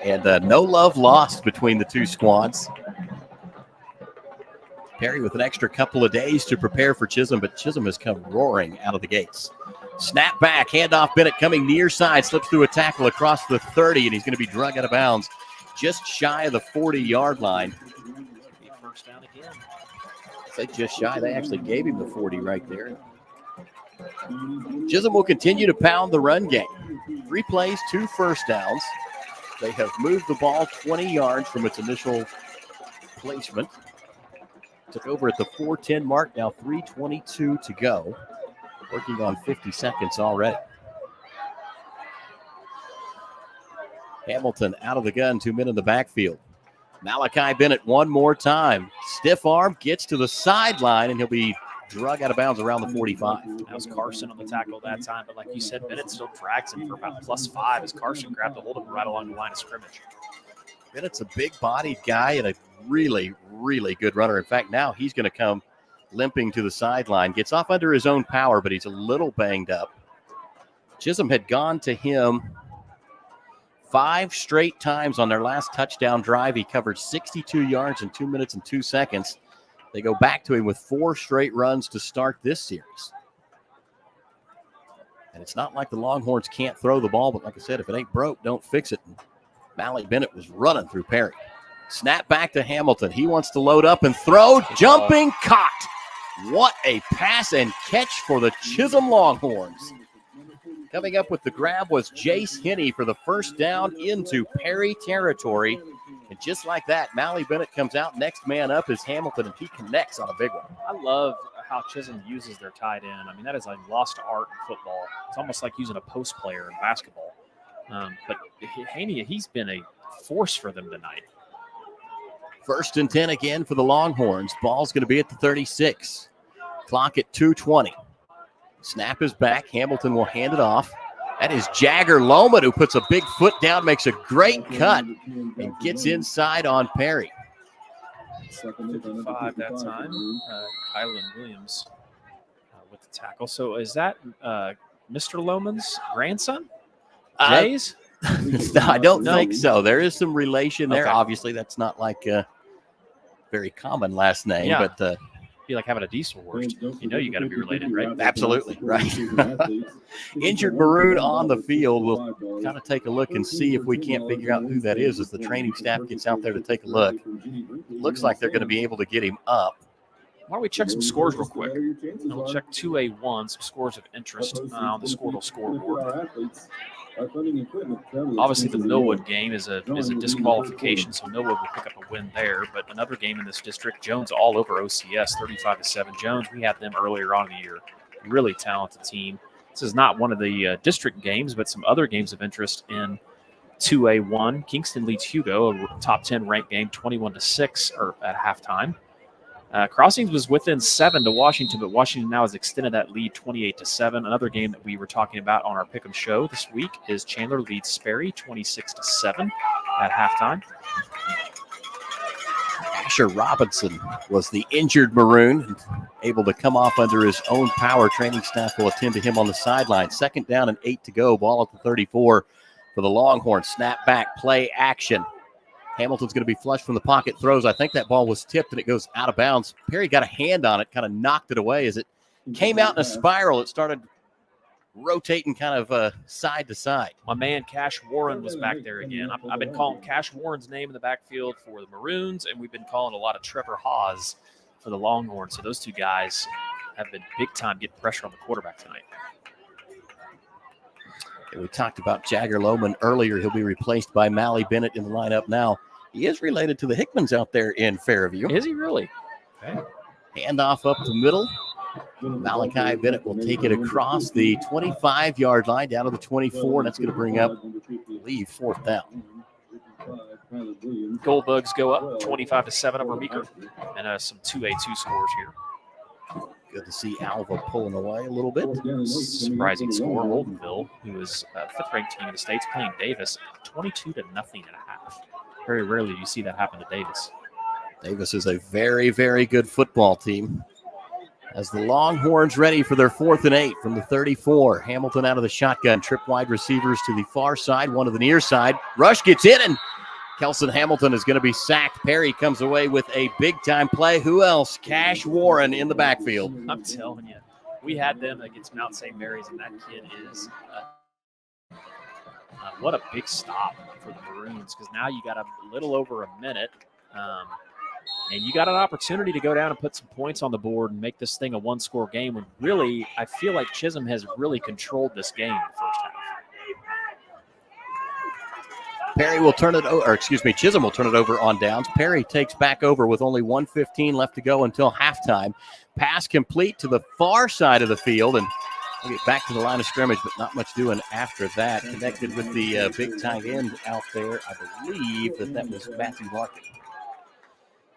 Speaker 21: and no love lost between the two squads. Perry with an extra couple of days to prepare for Chisholm, but Chisholm has come roaring out of the gates. Snap back, handoff Bennett coming near side, slips through a tackle across the 30, and he's going to be drug out of bounds just shy of the 40-yard line.
Speaker 22: First down again.
Speaker 21: They just shy. They actually gave him the 40 right there. Chisholm will continue to pound the run game. 3 plays, 2 first downs. They have moved the ball 20 yards from its initial placement. Took over at the 4:10 mark, now 3:22 to go. Working on 50 seconds already. Hamilton out of the gun, 2 men in the backfield. Malachi Bennett one more time. Stiff arm, gets to the sideline, and he'll be drug out of bounds around the 45.
Speaker 22: That was Carson on the tackle that time, but like you said, Bennett still drags him for about +5 as Carson grabbed a hold of him right along the line of scrimmage.
Speaker 21: Bennett's a big-bodied guy and a really, really good runner. In fact, now he's going to come limping to the sideline. Gets off under his own power, but he's a little banged up. Chisholm had gone to him 5 straight times on their last touchdown drive. He covered 62 yards in 2 minutes and 2 seconds. They go back to him with 4 straight runs to start this series. And it's not like the Longhorns can't throw the ball, but like I said, if it ain't broke, don't fix it. And Mally Bennett was running through Perry. Snap back to Hamilton. He wants to load up and throw. Jumping, caught. What a pass and catch for the Chisholm Longhorns. Coming up with the grab was Jace Henney for the first down into Perry territory. And just like that, Mally Bennett comes out. Next man up is Hamilton, and he connects on a big one.
Speaker 22: I love how Chisholm uses their tight end. I mean, that is a lost art in football. It's almost like using a post player in basketball. But Haney, he's been a force for them tonight.
Speaker 21: 1st and 10 again for the Longhorns. Ball's going to be at the 36. Clock at 2:20. Snap is back. Hamilton will hand it off. That is Jagger Lohman, who puts a big foot down, makes a great cut, and gets inside on Perry.
Speaker 22: 55 that time. Kylan Williams with the tackle. So is that Mr. Lohman's grandson? Jay's?
Speaker 21: No, I don't think so. There is some relation there.
Speaker 22: Okay.
Speaker 21: Obviously, that's not like a very common last name, but
Speaker 22: be like having a diesel horse. You know you got to be related, right?
Speaker 21: Absolutely, right. Injured Maroon on the field. We'll kind of take a look and see if we can't figure out who that is as the training staff gets out there to take a look. Looks like they're going to be able to get him up.
Speaker 22: Why don't we check some scores real quick? And we'll check 2A1, some scores of interest on the Skordle scoreboard. Obviously, the Millwood game is a disqualification, so Millwood will pick up a win there. But another game in this district, Jones all over OCS, 35-7. Jones, we had them earlier on in the year. Really talented team. This is not one of the district games, but some other games of interest in 2A1. Kingston leads Hugo, a top 10 ranked game, 21-6 at halftime. Crossings was within 7 to Washington, but Washington now has extended that lead 28-7. Another game that we were talking about on our Pick'em show this week is Chandler leads Sperry 26-7 at halftime.
Speaker 21: Asher Robinson was the injured Maroon, able to come off under his own power. Training staff will attend to him on the sideline. 2nd down and 8 to go. Ball at the 34 for the Longhorns. Snap back, play action. Hamilton's going to be flushed from the pocket, throws. I think that ball was tipped and it goes out of bounds. Perry got a hand on it, kind of knocked it away as it came out in a spiral. It started rotating kind of side to side.
Speaker 22: My man Cash Warren was back there again. I've been calling Cash Warren's name in the backfield for the Maroons, and we've been calling a lot of Trevor Hawes for the Longhorns. So those two guys have been big time getting pressure on the quarterback tonight.
Speaker 21: We talked about Jagger Lohman earlier. He'll be replaced by Mally Bennett in the lineup now. He is related to the Hickmans out there in Fairview.
Speaker 22: Is he really? Okay.
Speaker 21: Handoff up the middle. Malachi Bennett will take it across the 25-yard line down to the 24, and that's going to bring up, I believe, 4th down.
Speaker 22: Goldbugs go up 25-7 over Meeker, and some 2A2 scores here.
Speaker 21: Good to see Alva pulling away a little bit.
Speaker 22: Surprising score. Holdenville, who is a 5th-ranked team in the states, playing Davis 22-0 at a half. Very rarely do you see that happen to Davis.
Speaker 21: Davis is a very, very good football team. As the Longhorns ready for their 4th and 8 from the 34. Hamilton out of the shotgun. Trip wide receivers to the far side, one to the near side. Rush gets in, and Kelson Hamilton is going to be sacked. Perry comes away with a big-time play. Who else? Cash Warren in the backfield.
Speaker 22: I'm telling you, we had them against Mount St. Mary's, and that kid is what a big stop for the Maroons, because now you got a little over a minute, and you got an opportunity to go down and put some points on the board and make this thing a one-score game. When really, I feel like Chisholm has really controlled this game in the first half.
Speaker 21: Perry will turn it over, Chisholm will turn it over on downs. Perry takes back over with only 1:15 left to go until halftime. Pass complete to the far side of the field, and we'll get back to the line of scrimmage, but not much doing after that. Connected with the big tight end out there. I believe that was Matthew Larkin.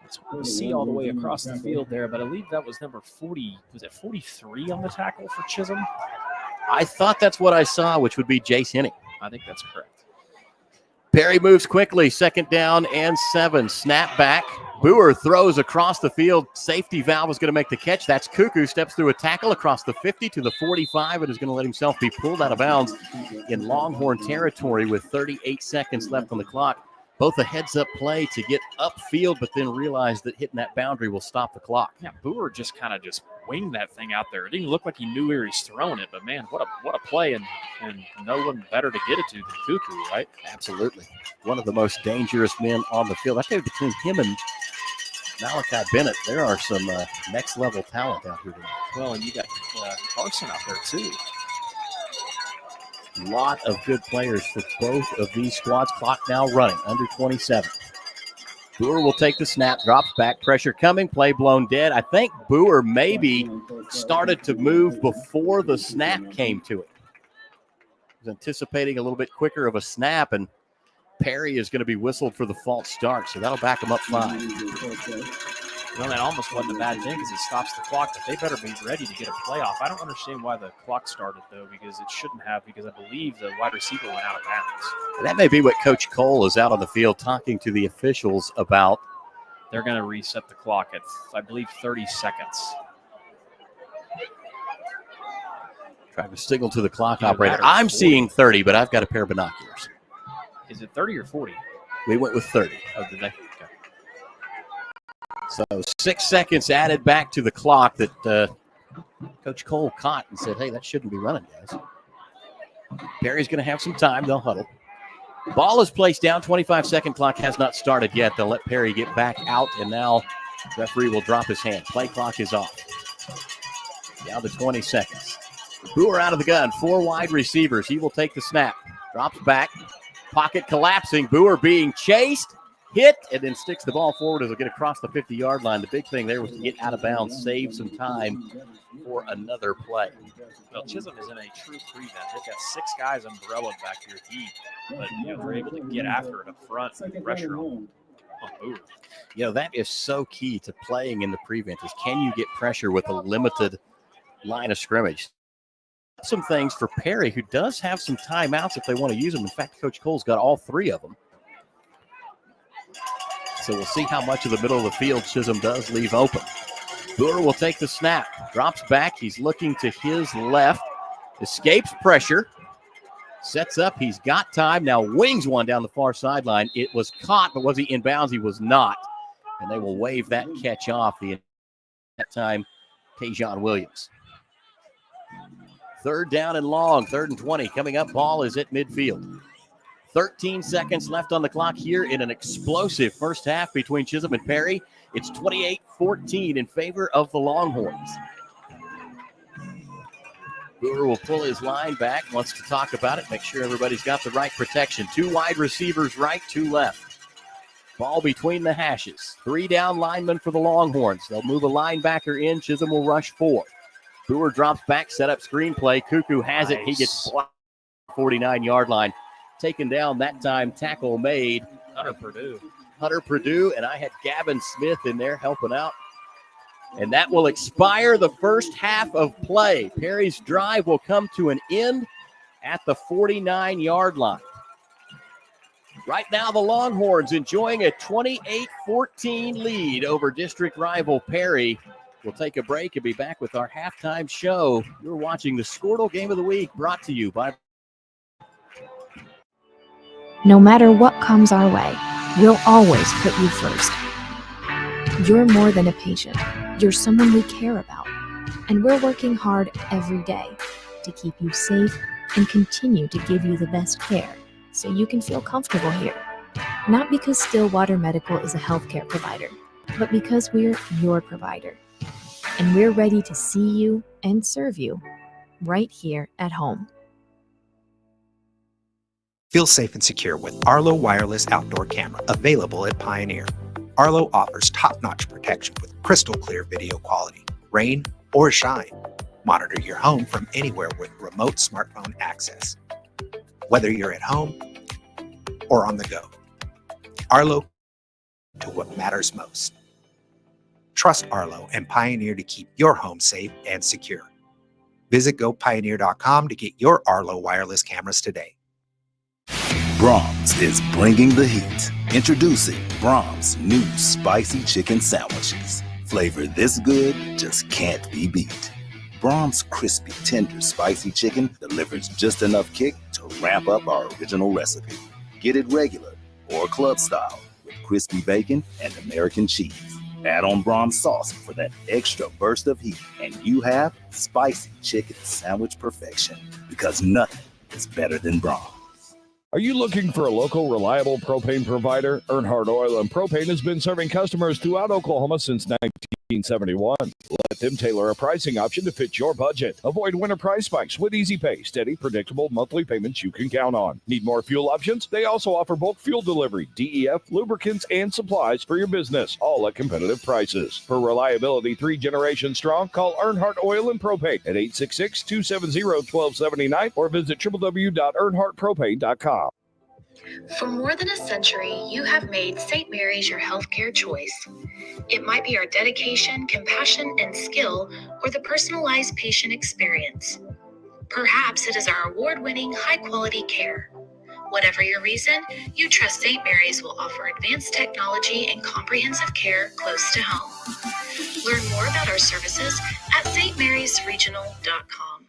Speaker 22: It's hard to see all the way across the field there, but I believe that was number 40. Was it 43 on the tackle for Chisholm?
Speaker 21: I thought that's what I saw, which would be Jace Henney.
Speaker 22: I think that's correct.
Speaker 21: Perry moves quickly, 2nd down and 7. Snap back. Boer throws across the field. Safety valve is going to make the catch. That's Cuckoo. Steps through a tackle across the 50 to the 45 and is going to let himself be pulled out of bounds in Longhorn territory with 38 seconds left on the clock. Both a heads-up play to get upfield, but then realize that hitting that boundary will stop the clock.
Speaker 22: Yeah, Boer just kind of winged that thing out there. It didn't look like he knew where he's throwing it, but man, what a play, and no one better to get it to than Cuckoo, right?
Speaker 21: Absolutely. One of the most dangerous men on the field. I tell you, between him and Malachi Bennett, there are some next-level talent out here tonight.
Speaker 22: Well, and you got Carson out there, too.
Speaker 21: A lot of good players for both of these squads. Clock now running, under 27. Boer will take the snap, drops back, pressure coming, play blown dead. I think Boer maybe started to move before the snap came to it. He was anticipating a little bit quicker of a snap, and Perry is going to be whistled for the false start, so that'll back him up 5.
Speaker 22: Well, that almost wasn't a bad thing because it stops the clock, but they better be ready to get a playoff. I don't understand why the clock started, though, because it shouldn't have, because I believe the wide receiver went out of bounds.
Speaker 21: That may be what Coach Cole is out on the field talking to the officials about.
Speaker 22: They're going to reset the clock at, I believe, 30 seconds.
Speaker 21: Trying to signal to the clock operator. I'm seeing 30, but I've got a pair of binoculars.
Speaker 22: Is it 30 or 40?
Speaker 21: We went with 30.
Speaker 22: Oh, did they? Okay.
Speaker 21: So 6 seconds added back to the clock that Coach Cole caught and said, hey, that shouldn't be running, guys. Perry's going to have some time. They'll huddle. Ball is placed down. 25-second clock has not started yet. They'll let Perry get back out, and now the referee will drop his hand. Play clock is off. Down to 20 seconds. Boer out of the gun. 4 wide receivers. He will take the snap. Drops back. Pocket collapsing. Boer being chased. Hit, and then sticks the ball forward as he'll get across the 50-yard line. The big thing there was to get out of bounds, save some time for another play.
Speaker 22: Well, Chisholm is in a true prevent. They've got 6 guys umbrellaed back here deep, but they're able to get after it up front and pressure on Boer.
Speaker 21: That is so key to playing in the prevent is can you get pressure with a limited line of scrimmage? Some things for Perry, who does have some timeouts if they want to use them. In fact, Coach Cole's got all 3 of them. So we'll see how much of the middle of the field Chisholm does leave open. Boer will take the snap. Drops back. He's looking to his left. Escapes pressure. Sets up. He's got time. Now wings one down the far sideline. It was caught, but was he in bounds? He was not. And they will wave that catch off. That time, Tajon Williams. 3rd down and long. 3rd and 20. Coming up, ball is at midfield. 13 seconds left on the clock here in an explosive first half between Chisholm and Perry. It's 28-14 in favor of the Longhorns. Boer will pull his line back, wants to talk about it, make sure everybody's got the right protection. 2 wide receivers right, 2 left. Ball between the hashes. 3 down linemen for the Longhorns. They'll move a linebacker in. Chisholm will rush 4. Boer drops back, set up screenplay. Cuckoo has it. He gets blocked 49-yard line. Taken down that time, tackle made. Hunter Purdue, and I had Gavin Smith in there helping out. And that will expire the first half of play. Perry's drive will come to an end at the 49-yard line. Right now, the Longhorns enjoying a 28-14 lead over district rival Perry. We'll take a break and be back with our halftime show. You're watching the Skordle Game of the Week, brought to you by...
Speaker 12: No matter what comes our way, we'll always put you first. You're more than a patient. You're someone we care about. And we're working hard every day to keep you safe and continue to give you the best care so you can feel comfortable here. Not because Stillwater Medical is a healthcare provider, but because we're your provider. And we're ready to see you and serve you right here at home.
Speaker 13: Feel safe and secure with Arlo Wireless Outdoor Camera, available at Pioneer. Arlo offers top-notch protection with crystal clear video quality, rain or shine. Monitor your home from anywhere with remote smartphone access, whether you're at home or on the go. Arlo to what matters most. Trust Arlo and Pioneer to keep your home safe and secure. Visit gopioneer.com to get your Arlo wireless cameras today.
Speaker 14: Brahms is bringing the heat. Introducing Brahms' new spicy chicken sandwiches. Flavor this good just can't be beat. Brahms' crispy, tender, spicy chicken delivers just enough kick to ramp up our original recipe. Get it regular or club style with crispy bacon and American cheese. Add on Brahms sauce for that extra burst of heat, and you have spicy chicken sandwich perfection, because nothing is better than Brahms.
Speaker 11: Are you looking for a local, reliable propane provider? Earnhardt Oil and Propane has been serving customers throughout Oklahoma since 1970. 1971. Let them tailor a pricing option to fit your budget. Avoid winter price spikes with easy pay, steady, predictable monthly payments you can count on. Need more fuel options? They also offer bulk fuel delivery, DEF, lubricants, and supplies for your business, all at competitive prices. For reliability 3 generations strong, call Earnhardt Oil and Propane at 866-270-1279 or visit www.earnhardtpropane.com.
Speaker 15: For more than a century, you have made St. Mary's your healthcare choice. It might be our dedication, compassion, and skill, or the personalized patient experience. Perhaps it is our award-winning, high-quality care. Whatever your reason, you trust St. Mary's will offer advanced technology and comprehensive care close to home. Learn more about our services at stmarysregional.com.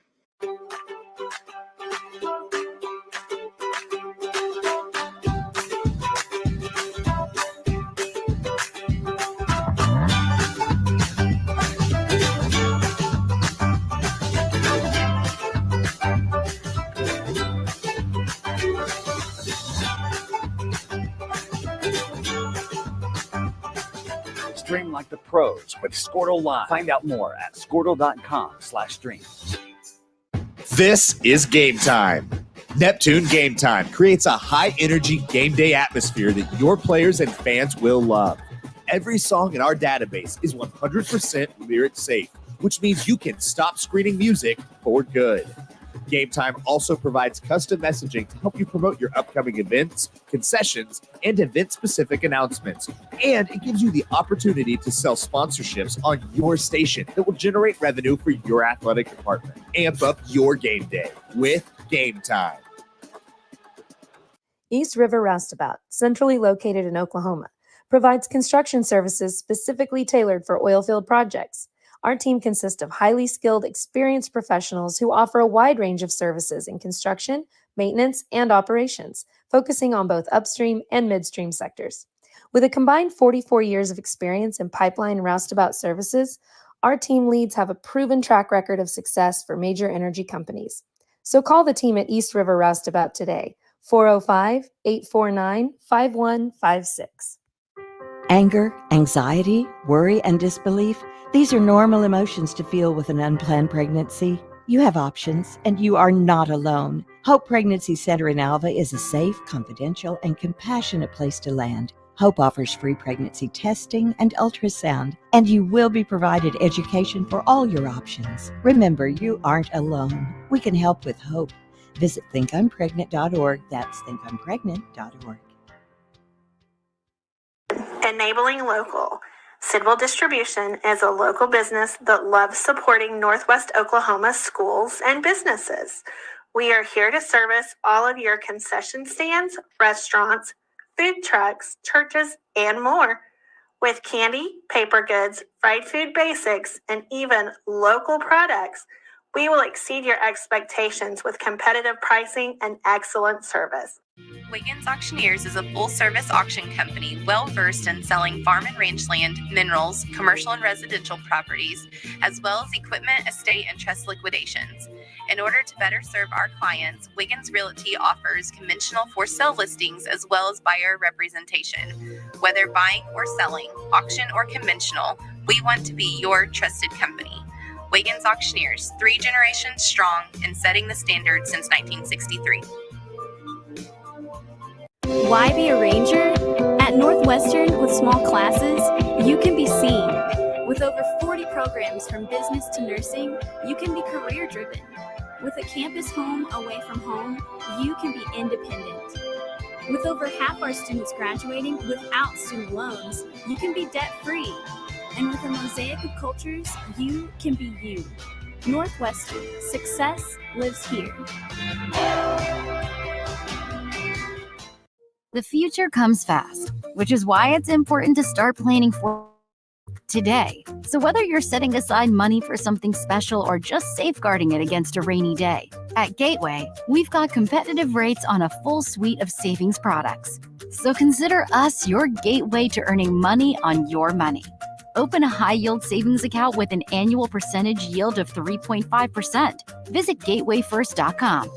Speaker 16: Stream like the pros with Skordle Live. Find out more at skordle.com/stream.
Speaker 17: This is Game Time. Neptune Game Time creates a high-energy game day atmosphere that your players and fans will love. Every song in our database is 100% lyric safe, which means you can stop screening music for good. Game Time also provides custom messaging to help you promote your upcoming events, concessions, and event-specific announcements. And it gives you the opportunity to sell sponsorships on your station that will generate revenue for your athletic department. Amp up your game day with Game Time.
Speaker 4: East River Roustabout, centrally located in Oklahoma, provides construction services specifically tailored for oilfield projects. Our team consists of highly skilled, experienced professionals who offer a wide range of services in construction, maintenance, and operations, focusing on both upstream and midstream sectors. With a combined 44 years of experience in pipeline and roustabout services, our team leads have a proven track record of success for major energy companies. So call the team at East River Roustabout today, 405-849-5156.
Speaker 24: Anger, anxiety, worry, and disbelief, these are normal emotions to feel with an unplanned pregnancy. You have options, and you are not alone. Hope Pregnancy Center in Alva is a safe, confidential, and compassionate place to land. Hope offers free pregnancy testing and ultrasound, and you will be provided education for all your options. Remember, you aren't alone. We can help with hope. Visit thinkimpregnant.org. That's thinkimpregnant.org.
Speaker 25: Enabling local. Sidwell Distribution is a local business that loves supporting Northwest Oklahoma schools and businesses. We are here to service all of your concession stands, restaurants, food trucks, churches, and more. With candy, paper goods, fried food basics, and even local products, we will exceed your expectations with competitive pricing and excellent service.
Speaker 18: Wiggins Auctioneers is a full-service auction company well-versed in selling farm and range land, minerals, commercial and residential properties, as well as equipment, estate, and trust liquidations. In order to better serve our clients, Wiggins Realty offers conventional for-sale listings as well as buyer representation. Whether buying or selling, auction or conventional, we want to be your trusted company. Wiggins Auctioneers, 3 generations strong and setting the standard since 1963.
Speaker 19: Why be a ranger? At Northwestern, with small classes, you can be seen. With over 40 programs from business to nursing, you can be career-driven. With a campus home away from home, you can be independent. With over half our students graduating without student loans, you can be debt-free. And with a mosaic of cultures, you can be you. Northwestern, success lives here.
Speaker 20: The future comes fast, which is why it's important to start planning for today. So whether you're setting aside money for something special or just safeguarding it against a rainy day, at Gateway, we've got competitive rates on a full suite of savings products. So consider us your gateway to earning money on your money. Open a high-yield savings account with an annual percentage yield of 3.5%. Visit gatewayfirst.com.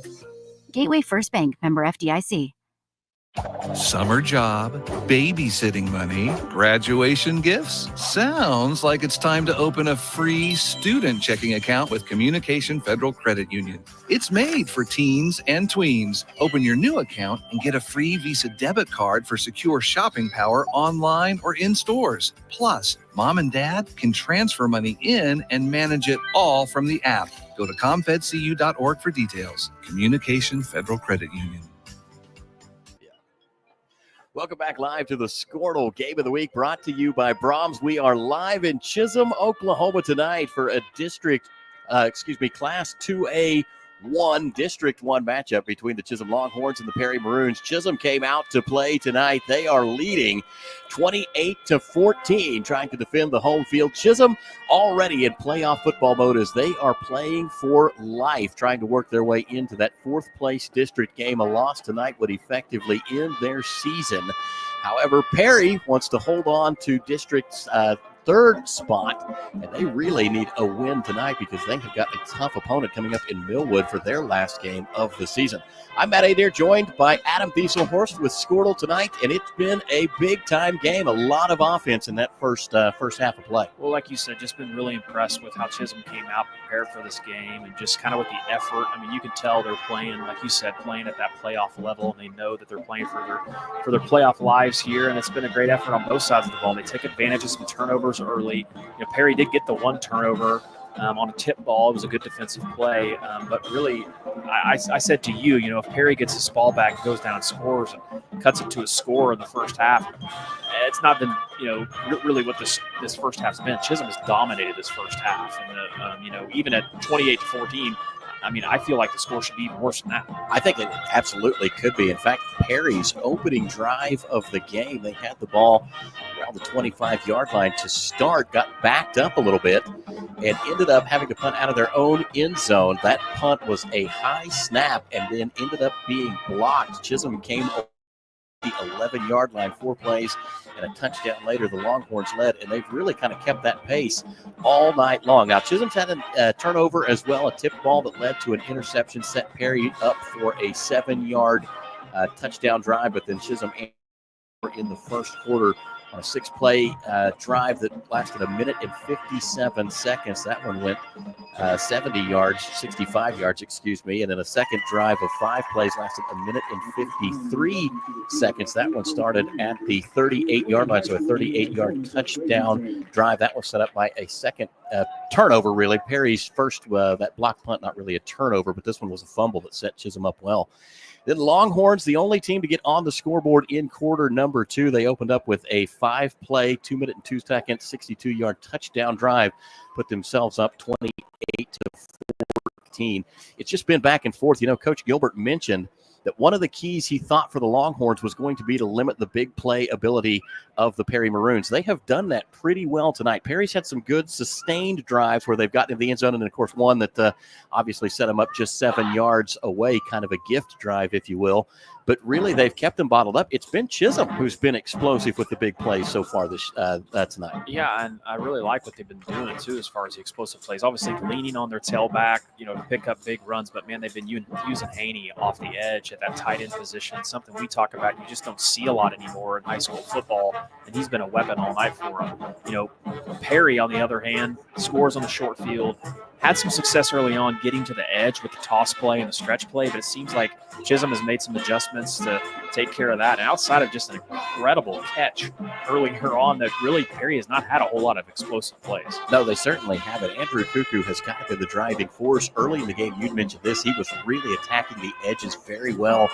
Speaker 20: Gateway First Bank, member FDIC.
Speaker 1: Summer job, babysitting money, graduation gifts. Sounds like it's time to open a free student checking account with Communication Federal Credit Union. It's made for teens and tweens. Open your new account and get a free Visa debit card for secure shopping power online or in stores. Plus, mom and dad can transfer money in and manage it all from the app. Go to comfedcu.org for details. Communication Federal Credit Union.
Speaker 21: Welcome back live to the Skordle Game of the Week, brought to you by Brahms. We are live in Chisholm, Oklahoma tonight for a Class 2A1 District 1 matchup between the Chisholm Longhorns and the Perry Maroons. Chisholm came out to play tonight. They are leading 28-14, trying to defend the home field. Chisholm already in playoff football mode as they are playing for life, trying to work their way into that fourth place district game. A loss tonight would effectively end their season. However, Perry wants to hold on to district's third spot, and they really need a win tonight because they have got a tough opponent coming up in Millwood for their last game of the season. I'm Matt Adair, joined by Adam Thieselhorst with Skordle tonight, and it's been a big-time game. A lot of offense in that first half of play.
Speaker 22: Well, like you said, just been really impressed with how Chisholm came out prepared for this game and just kind of with the effort. I mean, you can tell they're playing, like you said, playing at that playoff level, and they know that they're playing for their playoff lives here, and it's been a great effort on both sides of the ball. They take advantage of some turnovers early. Perry did get the one turnover on a tip ball. It was a good defensive play, but really, I said to you, if Perry gets his ball back, goes down and scores and cuts it to a score in the first half, it's not been, really what this first half's been. Chisholm has dominated this first half, and even at 28-14. I mean, I feel like the score should be even worse than that.
Speaker 21: I think it absolutely could be. In fact, Perry's opening drive of the game, they had the ball around the 25-yard line to start, got backed up a little bit, and ended up having to punt out of their own end zone. That punt was a high snap and then ended up being blocked. Chisholm came over the 11-yard line, 4 plays, and a touchdown later. The Longhorns led, and they've really kind of kept that pace all night long. Now, Chisholm's had a turnover as well, a tipped ball that led to an interception, set Perry up for a 7-yard touchdown drive, but then Chisholm in the first quarter on a 6-play drive that lasted a minute and 57 seconds. That one went 65 yards, and then a second drive of 5 plays lasted a minute and 53 seconds. That one started at the 38-yard line, so a 38-yard touchdown drive. That was set up by a second turnover, really. Perry's first, that block punt, not really a turnover, but this one was a fumble that set Chisholm up well. Then Longhorns, the only team to get on the scoreboard in quarter number 2. They opened up with a 5-play, 2-minute and 2-second, 62-yard touchdown drive, put themselves up 28-14. It's just been back and forth. Coach Gilbert mentioned that one of the keys he thought for the Longhorns was going to be to limit the big play ability of the Perry Maroons. They have done that pretty well tonight. Perry's had some good sustained drives where they've gotten in the end zone, and, of course, one that obviously set them up just 7 yards away, kind of a gift drive, if you will. But really, they've kept them bottled up. It's been Chisholm who's been explosive with the big plays so far this tonight.
Speaker 22: Yeah, and I really like what they've been doing, too, as far as the explosive plays. Obviously, leaning on their tailback, to pick up big runs. But, man, they've been using Haney off the edge at that tight end position, something we talk about you just don't see a lot anymore in high school football, and he's been a weapon all night for them. Perry, on the other hand, scores on the short field, had some success early on getting to the edge with the toss play and the stretch play, but it seems like Chisholm has made some adjustments to take care of that. And outside of just an incredible catch earlier on, that really Perry has not had a whole lot of explosive plays.
Speaker 21: No, they certainly haven't. Andrew Cuckoo has kind of been the driving force early in the game. You'd mentioned this. He was really attacking the edges very well,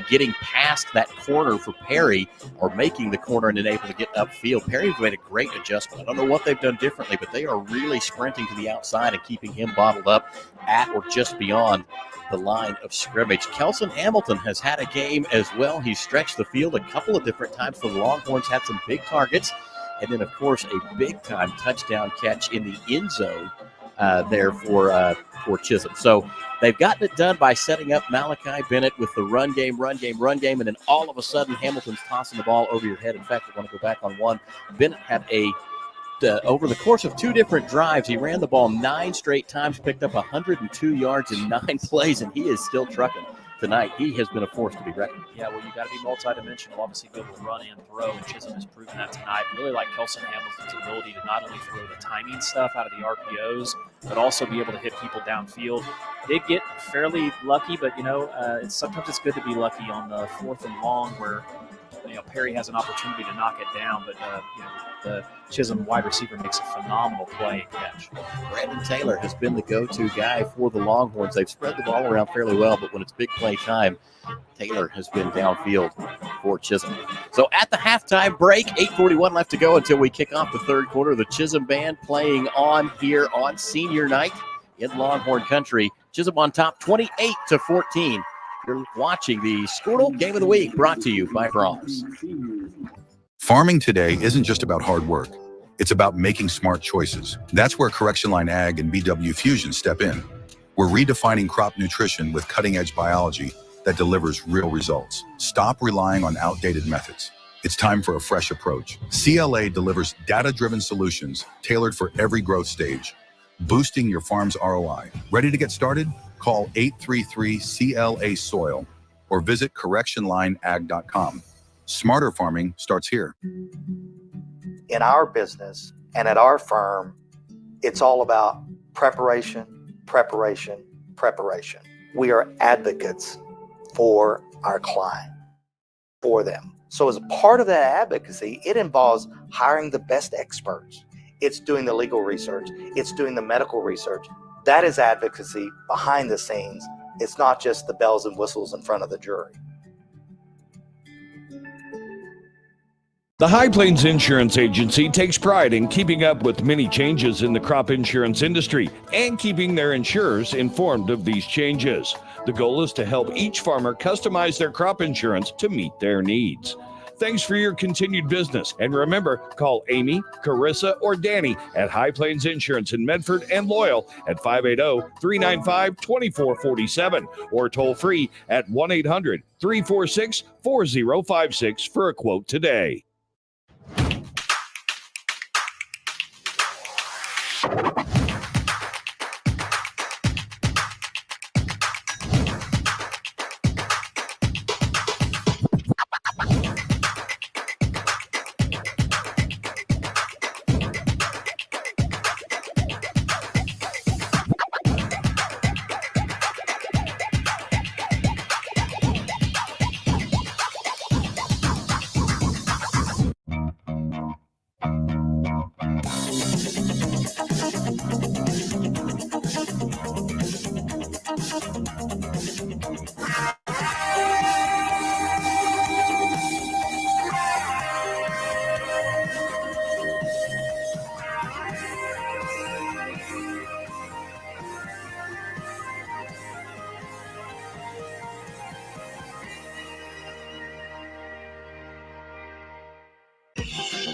Speaker 21: getting past that corner for Perry, or making the corner and then able to get upfield. Perry's made a great adjustment. I don't know what they've done differently, but they are really sprinting to the outside and keeping him bottled up at or just beyond the line of scrimmage. Kelson Hamilton has had a game as well. He's stretched the field a couple of different times for the Longhorns, had some big targets, and then, of course, a big-time touchdown catch in the end zone there for Chisholm. So they've gotten it done by setting up Malachi Bennett with the run game, and then all of a sudden Hamilton's tossing the ball over your head. In fact, I want to go back on one. Bennett had over the course of 2 different drives, he ran the ball 9 straight times, picked up 102 yards in 9 plays, and he is still trucking. tonight, he has been a force to be reckoned with.
Speaker 22: Yeah, well, you got to be multidimensional, obviously, be able to run and throw, and Chisholm has proven that tonight. Really like Kelson Hamilton's ability to not only throw the timing stuff out of the RPOs, but also be able to hit people downfield. Did get fairly lucky, but, sometimes it's good to be lucky on the 4th and long where, Perry has an opportunity to knock it down, but, the Chisholm wide receiver makes a phenomenal play and catch.
Speaker 21: Brandon Taylor has been the go-to guy for the Longhorns. They've spread the ball around fairly well, but when it's big play time, Taylor has been downfield for Chisholm. So at the halftime break, 8:41 left to go until we kick off the third quarter. The Chisholm band playing on here on senior night in Longhorn country. Chisholm on top 28-14. You're watching the Skordle Game of the Week, brought to you by Brahms.
Speaker 2: Farming today isn't just about hard work. It's about making smart choices. That's where Correction Line Ag and BW Fusion step in. We're redefining crop nutrition with cutting-edge biology that delivers real results. Stop relying on outdated methods. It's time for a fresh approach. CLA delivers data-driven solutions tailored for every growth stage, boosting your farm's ROI. Ready to get started? Call 833-CLA-SOIL or visit correctionlineag.com. Smarter farming starts here.
Speaker 3: In our business and at our firm, it's all about preparation, preparation, preparation. We are advocates for our client, for them. So as a part of that advocacy, it involves hiring the best experts. It's doing the legal research. It's doing the medical research. That is advocacy behind the scenes. It's not just the bells and whistles in front of the jury.
Speaker 11: The High Plains Insurance Agency takes pride in keeping up with many changes in the crop insurance industry and keeping their insurers informed of these changes. The goal is to help each farmer customize their crop insurance to meet their needs. Thanks for your continued business. And remember, call Amy, Carissa, or Danny at High Plains Insurance in Medford and Loyal at 580-395-2447 or toll free at 1-800-346-4056 for a quote today.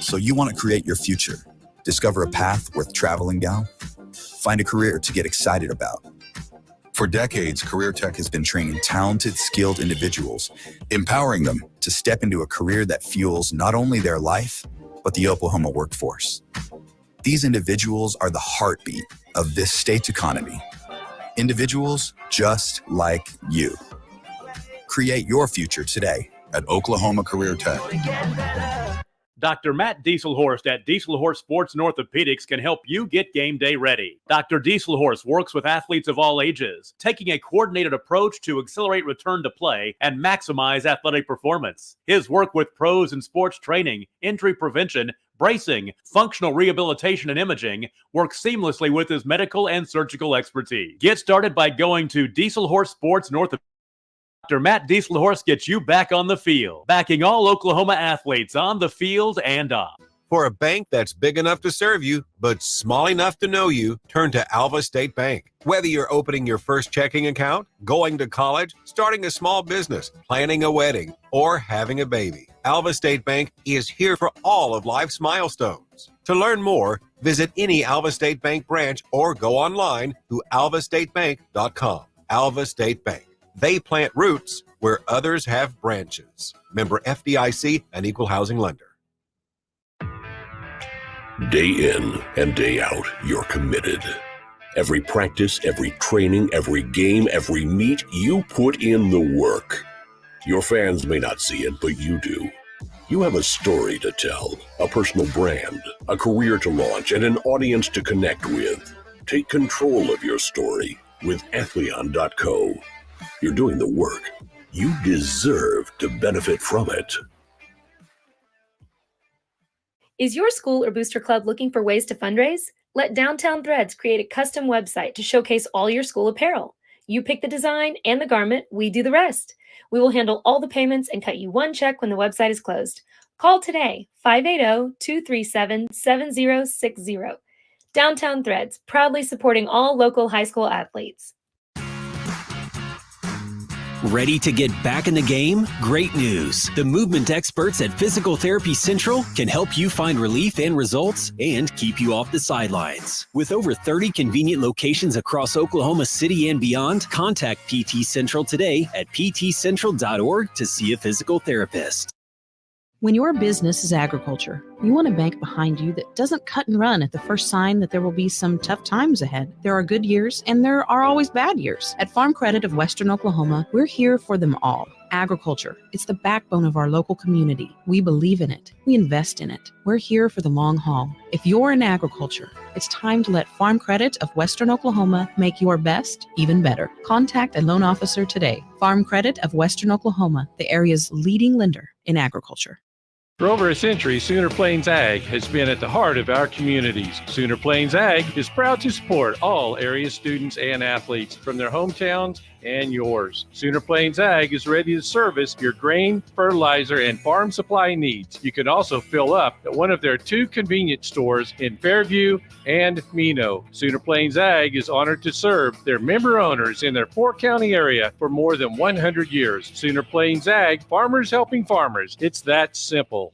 Speaker 5: So you want to create your future, discover a path worth traveling down, find a career to get excited about.
Speaker 2: For decades, Career Tech has been training talented, skilled individuals, empowering them to step into a career that fuels not only their life, but the Oklahoma workforce. These individuals are the heartbeat of this state's economy. Individuals just like you. Create your future today at Oklahoma Career Tech.
Speaker 6: Dr. Matt Dieselhorst at Dieselhorst Sports and Orthopedics can help you get game day ready. Dr. Dieselhorst works with athletes of all ages, taking a coordinated approach to accelerate return to play and maximize athletic performance. His work with pros in sports training, injury prevention, bracing, functional rehabilitation, and imaging works seamlessly with his medical and surgical expertise. Get started by going to Dieselhorst Sports and Orthopedics. Dr. Matt Dieselhorst gets you back on the field, backing all Oklahoma athletes on the field and off.
Speaker 7: For a bank that's big enough to serve you, but small enough to know you, turn to Alva State Bank. Whether you're opening your first checking account, going to college, starting a small business, planning a wedding, or having a baby, Alva State Bank is here for all of life's milestones. To learn more, visit any Alva State Bank branch or go online to alvastatebank.com. Alva State Bank. They plant roots where others have branches. Member FDIC, an equal housing lender.
Speaker 8: Day in and day out, you're committed. Every practice, every training, every game, every meet, you put in the work. Your fans may not see it, but you do. You have a story to tell, a personal brand, a career to launch, and an audience to connect with. Take control of your story with Athleon.co. You're doing the work. You deserve to benefit from it.
Speaker 4: Is your school or booster club looking for ways to fundraise? Let Downtown Threads create a custom website to showcase all your school apparel. You pick the design and the garment, we do the rest. We will handle all the payments and cut you one check when the website is closed. Call today, 580-237-7060. Downtown Threads, proudly supporting all local high school athletes.
Speaker 9: Ready to get back in the game? Great news! The movement experts at Physical Therapy Central can help you find relief and results and keep you off the sidelines. With over 30 convenient locations across Oklahoma City and beyond, contact PT Central today at ptcentral.org to see a physical therapist.
Speaker 10: When your business is agriculture, you want a bank behind you that doesn't cut and run at the first sign that there will be some tough times ahead. There are good years and there are always bad years. At Farm Credit of Western Oklahoma, we're here for them all. Agriculture, it's the backbone of our local community. We believe in it. We invest in it. We're here for the long haul. If you're in agriculture, it's time to let Farm Credit of Western Oklahoma make your best even better. Contact a loan officer today. Farm Credit of Western Oklahoma, the area's leading lender in agriculture.
Speaker 12: For over a century, Sooner Plains Ag has been at the heart of our communities. Sooner Plains Ag is proud to support all area students and athletes from their hometowns and yours. Sooner Plains Ag is ready to service your grain, fertilizer, and farm supply needs. You can also fill up at one of their 2 convenience stores in Fairview and Mino. Sooner Plains Ag is honored to serve their member owners in their 4-county area for more than 100 years. Sooner Plains Ag, farmers helping farmers. It's that simple.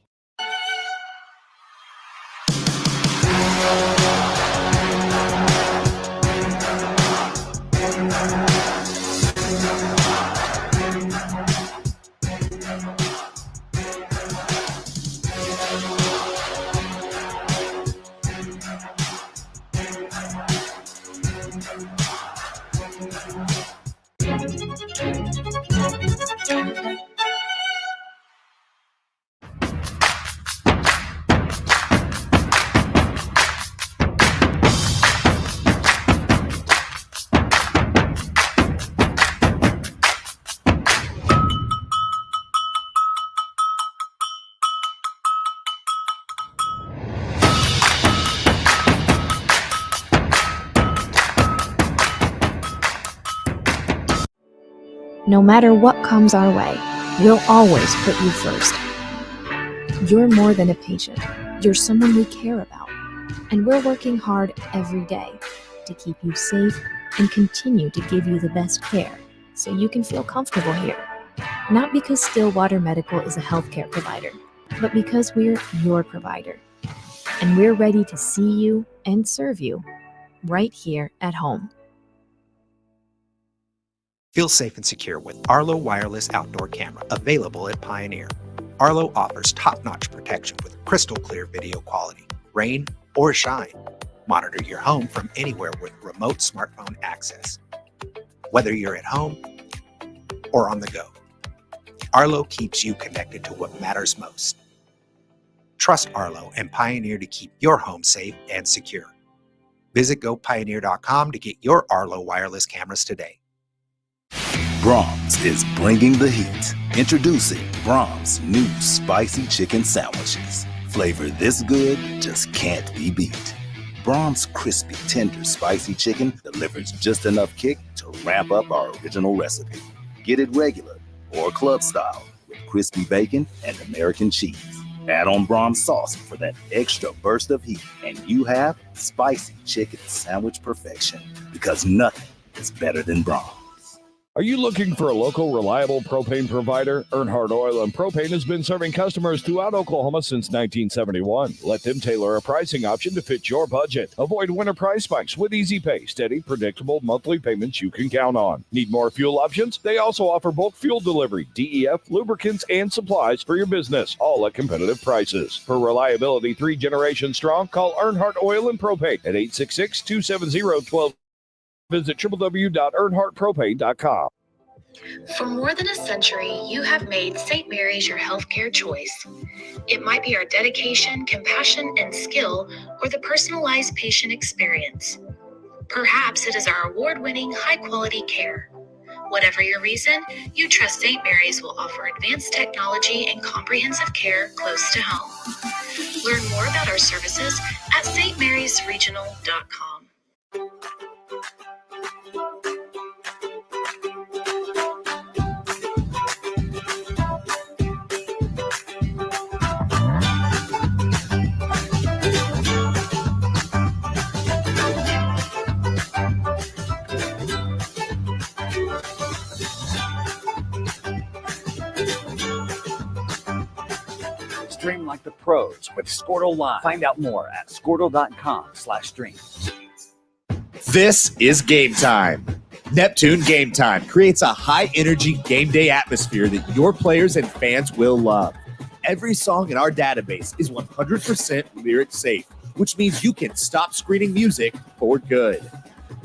Speaker 13: No matter what comes our way, we'll always put you first. You're more than a patient. You're someone we care about. And we're working hard every day to keep you safe and continue to give you the best care so you can feel comfortable here. Not because Stillwater Medical is a healthcare provider, but because we're your provider. And we're ready to see you and serve you right here at home.
Speaker 23: Feel safe and secure with Arlo Wireless Outdoor Camera, available at Pioneer. Arlo offers top-notch protection with crystal clear video quality, rain or shine. Monitor your home from anywhere with remote smartphone access. Whether you're at home or on the go, Arlo keeps you connected to what matters most. Trust Arlo and Pioneer to keep your home safe and secure. Visit GoPioneer.com to get your Arlo wireless cameras today.
Speaker 14: Brahms is bringing the heat. Introducing Brahms' new spicy chicken sandwiches. Flavor this good just can't be beat. Brahms' crispy, tender, spicy chicken delivers just enough kick to ramp up our original recipe. Get it regular or club style with crispy bacon and American cheese. Add on Brahms sauce for that extra burst of heat, and you have spicy chicken sandwich perfection, because nothing is better than Brahms.
Speaker 11: Are you looking for a local, reliable propane provider? Earnhardt Oil and Propane has been serving customers throughout Oklahoma since 1971. Let them tailor a pricing option to fit your budget. Avoid winter price spikes with easy pay, steady, predictable monthly payments you can count on. Need more fuel options? They also offer bulk fuel delivery, DEF, lubricants, and supplies for your business, all at competitive prices. For reliability 3 generations strong, call Earnhardt Oil and Propane at 866-270-12. Visit www.earnhardtpropane.com.
Speaker 15: For more than a century, you have made St. Mary's your healthcare choice. It might be our dedication, compassion, and skill, or the personalized patient experience. Perhaps it is our award-winning, high-quality care. Whatever your reason, you trust St. Mary's will offer advanced technology and comprehensive care close to home. Learn more about our services at stmarysregional.com.
Speaker 16: Stream like the pros with Skordle Live. Find out more at skordle.com/stream.
Speaker 17: This is Game Time. Neptune Game Time creates a high-energy game day atmosphere that your players and fans will love. Every song in our database is 100% lyric safe, which means you can stop screening music for good.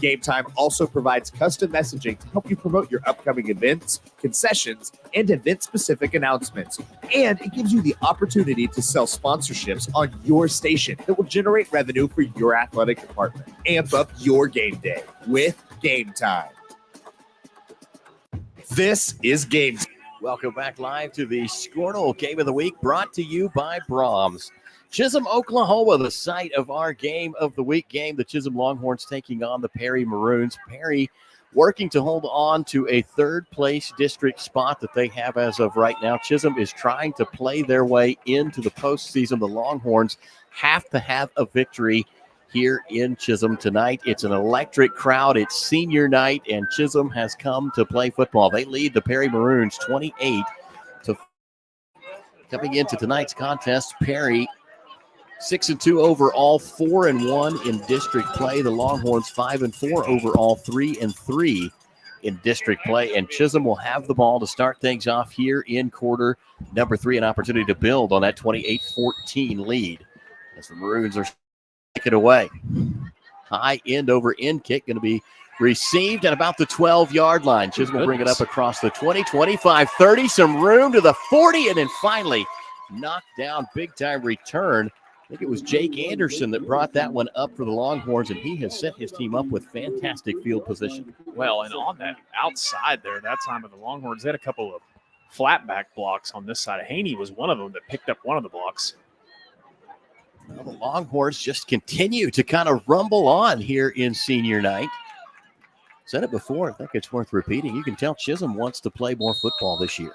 Speaker 17: Game Time also provides custom messaging to help you promote your upcoming events, concessions, and event-specific announcements. And it gives you the opportunity to sell sponsorships on your station that will generate revenue for your athletic department. Amp up your game day with Game Time. This is Game Time.
Speaker 21: Welcome back live to the Skordle Game of the Week, brought to you by Brahms. Chisholm, Oklahoma, the site of our Game of the Week game. The Chisholm Longhorns taking on the Perry Maroons. Perry working to hold on to a third-place district spot that they have as of right now. Chisholm is trying to play their way into the postseason. The Longhorns have to have a victory here in Chisholm tonight. It's an electric crowd. It's senior night, and Chisholm has come to play football. They lead the Perry Maroons 28 to coming into tonight's contest. Perry 6-2 overall, 4-1 in district play. The Longhorns 5-4 overall, 3-3 in district play. And Chisholm will have the ball to start things off here in quarter number 3. An opportunity to build on that 28-14 lead as the Maroons are taking it away. High end over end kick going to be received at about the 12-yard line. Chisholm will bring it up across the 20, 25, 30. Some room to the 40, and then finally knocked down. Big time return. I think it was Jake Anderson that brought that one up for the Longhorns, and he has set his team up with fantastic field position.
Speaker 22: Well, and on that outside there, that time of the Longhorns, they had a couple of flat back blocks on this side. Haney was one of them that picked up one of the blocks.
Speaker 21: Well, the Longhorns just continue to kind of rumble on here in senior night. Said it before, I think it's worth repeating. You can tell Chisholm wants to play more football this year.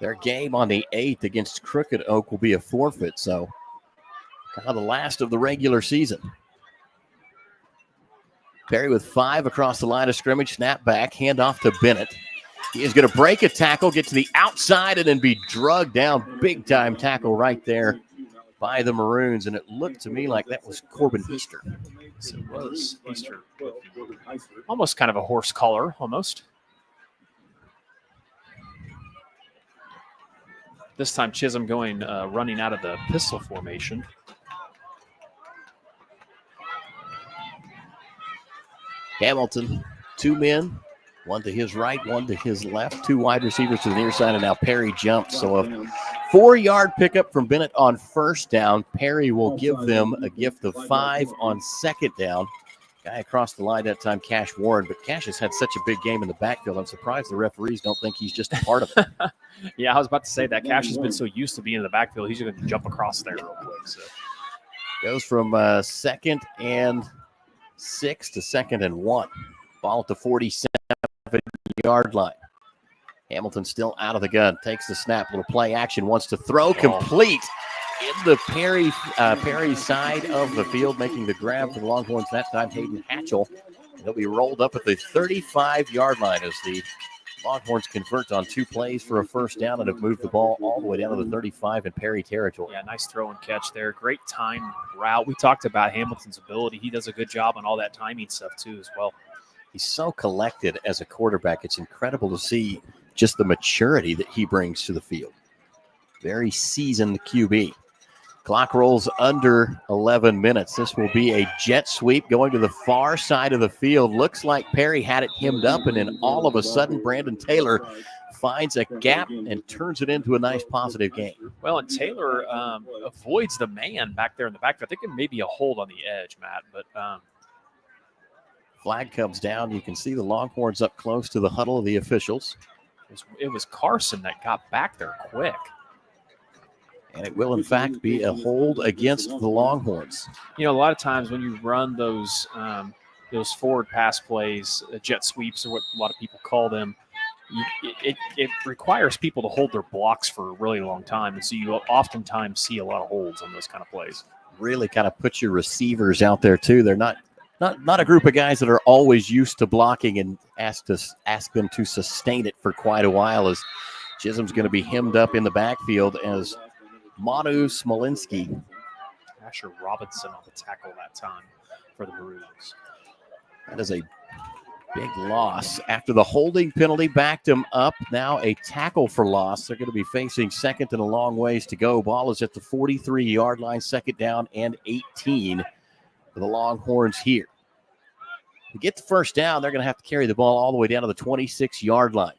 Speaker 21: Their game on the 8th against Crooked Oak will be a forfeit, so kind of the last of the regular season. Perry with 5 across the line of scrimmage, snap back, handoff to Bennett. He is going to break a tackle, get to the outside, and then be drugged down. Big time tackle right there by the Maroons, and it looked to me like that was Corbin Easter.
Speaker 22: Yes, it was Easter. Almost kind of a horse collar, almost. This time Chisholm going running out of the pistol formation.
Speaker 21: Hamilton, 2 men, one to his right, one to his left, 2 wide receivers to the near side, and now Perry jumps. So a 4-yard pickup from Bennett on first down. Perry will give them a gift of 5 on second down. Guy across the line that time, Cash Warren, but Cash has had such a big game in the backfield. I'm surprised the referees don't think he's just a part of it.
Speaker 22: Yeah, I was about to say that. Cash has been so used to being in the backfield, he's going to jump across there real quick. So
Speaker 21: goes from 2nd and 6 to 2nd and 1. Ball at the 47-yard line. Hamilton still out of the gun. Takes the snap. Little play action. Wants to throw. Complete in the Perry side of the field. Making the grab for the Longhorns that time. Hayden Hatchell. He'll be rolled up at the 35-yard line as the Longhorns convert on 2 plays for a first down and have moved the ball all the way down to the 35 in Perry territory.
Speaker 22: Yeah, nice throw and catch there. Great time route. We talked about Hamilton's ability. He does a good job on all that timing stuff too as well.
Speaker 21: He's so collected as a quarterback. It's incredible to see just the maturity that he brings to the field. Very seasoned QB. Clock rolls under 11 minutes. This will be a jet sweep going to the far side of the field. Looks like Perry had it hemmed up, and then all of a sudden Brandon Taylor finds a gap and turns it into a nice positive game.
Speaker 22: Well, and Taylor avoids the man back there in the backfield. I think it may be a hold on the edge, Matt, but
Speaker 21: flag comes down. You can see the Longhorns up close to the huddle of the officials.
Speaker 22: It was Carson that got back there quick.
Speaker 21: And it will, in fact, be a hold against the Longhorns.
Speaker 22: You know, a lot of times when you run those forward pass plays, jet sweeps, or what a lot of people call them, it requires people to hold their blocks for a really long time. And so you oftentimes see a lot of holds on those kind of plays.
Speaker 21: Really kind of put your receivers out there, too. They're not a group of guys that are always used to blocking, and ask them to sustain it for quite a while, as Chisholm's going to be hemmed up in the backfield as Manu Smolinski.
Speaker 22: Asher Robinson on the tackle that time for the Maroons.
Speaker 21: That is a big loss. After the holding penalty backed him up, now a tackle for loss. They're going to be facing second and a long ways to go. Ball is at the 43-yard line, second down and 18 for the Longhorns here. To get the first down, they're going to have to carry the ball all the way down to the 26-yard line.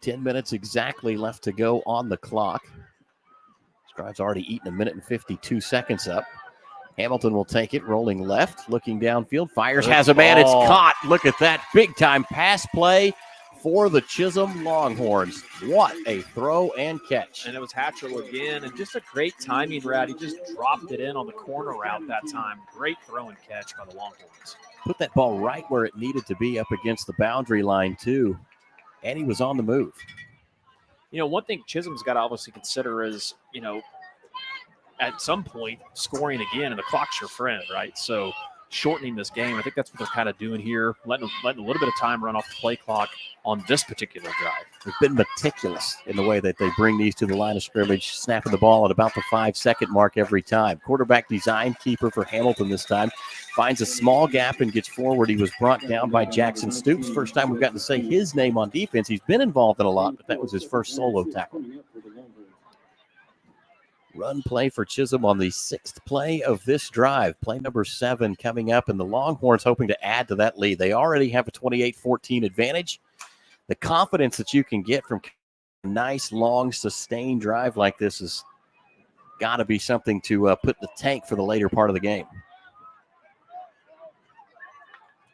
Speaker 21: 10 minutes exactly left to go on the clock. This drive's already eaten 1 minute and 52 seconds up. Hamilton will take it, rolling left, looking downfield. Fires, has a man. It's caught. Look at that big-time pass play for the Chisholm Longhorns. What a throw and catch.
Speaker 22: And it was Hatchell again, and just a great timing route. He just dropped it in on the corner route that time. Great throw and catch by the Longhorns.
Speaker 21: Put that ball right where it needed to be, up against the boundary line, too. And he was on the move.
Speaker 22: You know, one thing Chisholm's got to obviously consider is, you know, at some point scoring again, and the clock's your friend, right? So shortening this game, I think that's what they're kind of doing here, letting a little bit of time run off the play clock on this particular drive.
Speaker 21: They've been meticulous in the way that they bring these to the line of scrimmage, snapping the ball at about the 5-second mark every time. Quarterback design keeper for Hamilton this time. Finds a small gap and gets forward. He was brought down by Jackson Stoops. First time we've gotten to say his name on defense. He's been involved in a lot, but that was his first solo tackle. Run play for Chisholm on the 6th play of this drive. Play number 7 coming up, and the Longhorns hoping to add to that lead. They already have a 28-14 advantage. The confidence that you can get from a nice, long, sustained drive like this has got to be something to put in the tank for the later part of the game.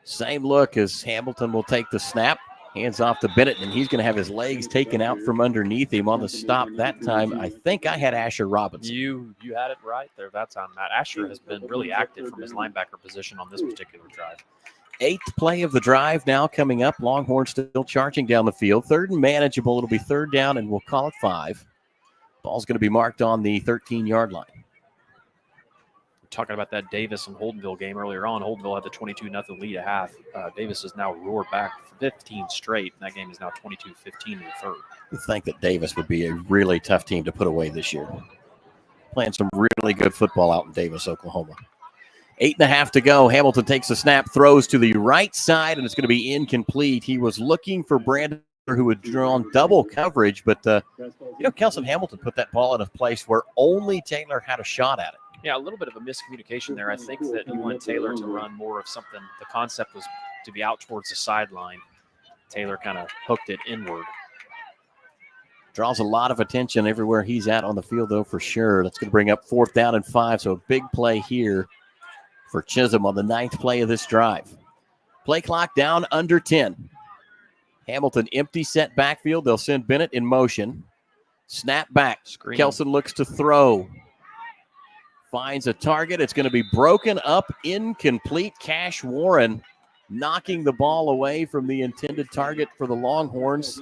Speaker 21: Same look as Hamilton will take the snap. Hands off to Bennett, and he's going to have his legs taken out from underneath him on the stop that time. I think I had Asher Robinson.
Speaker 22: You had it right there that time, Matt. Asher has been really active from his linebacker position on this particular drive.
Speaker 21: 8th play of the drive now coming up. Longhorns still charging down the field. 3rd and manageable. It'll be 3rd down, and we'll call it 5. Ball's going to be marked on the 13-yard line.
Speaker 22: Talking about that Davis and Holdenville game earlier on. Holdenville had the 22-0 lead at half. Davis has now roared back 15 straight, and that game is now 22-15 in the third.
Speaker 21: I think that Davis would be a really tough team to put away this year. Playing some really good football out in Davis, Oklahoma. 8.5 to go. Hamilton takes the snap, throws to the right side, and it's going to be incomplete. He was looking for Brandon, who had drawn double coverage, but Kelson Hamilton put that ball in a place where only Taylor had a shot at it.
Speaker 22: Yeah, a little bit of a miscommunication there. I think that he wanted Taylor to run more of something. The concept was to be out towards the sideline. Taylor kind of hooked it inward.
Speaker 21: Draws a lot of attention everywhere he's at on the field, though, for sure. That's going to bring up 4th down and 5, so a big play here for Chisholm on the 9th play of this drive. Play clock down under 10. Hamilton empty set backfield. They'll send Bennett in motion. Snap back.
Speaker 22: Screen.
Speaker 21: Kelson looks to throw. Finds a target. It's going to be broken up, incomplete. Cash Warren knocking the ball away from the intended target for the Longhorns.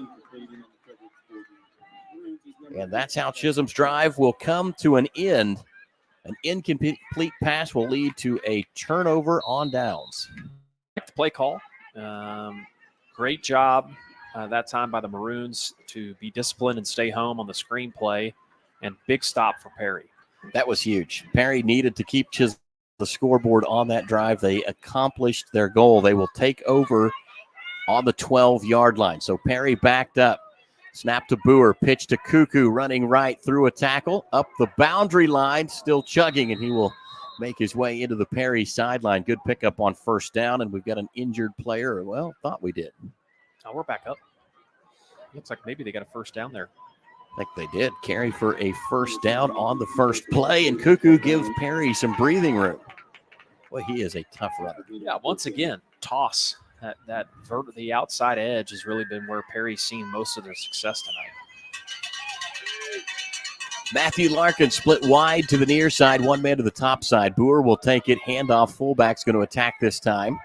Speaker 21: And that's how Chisholm's drive will come to an end. An incomplete pass will lead to a turnover on downs.
Speaker 22: Play call. Great job that time by the Maroons to be disciplined and stay home on the screen play. And big stop for Perry.
Speaker 21: That was huge. Perry needed to keep Chisholm the scoreboard on that drive. They accomplished their goal. They will take over on the 12-yard line. So Perry backed up. Snap to Boer, pitch to Cuckoo, running right through a tackle, up the boundary line, still chugging, and he will make his way into the Perry sideline. Good pickup on first down, and we've got an injured player. Well, thought we did.
Speaker 22: Oh, we're back up. Looks like maybe they got a first down there.
Speaker 21: I think they did. Carry for a first down on the first play, and Cuckoo gives Perry some breathing room. Boy, he is a tough runner.
Speaker 22: Yeah, once again, toss. The outside edge has really been where Perry's seen most of their success tonight.
Speaker 21: Matthew Larkin split wide to the near side, one man to the top side. Boer will take it, handoff. Fullback's going to attack this time.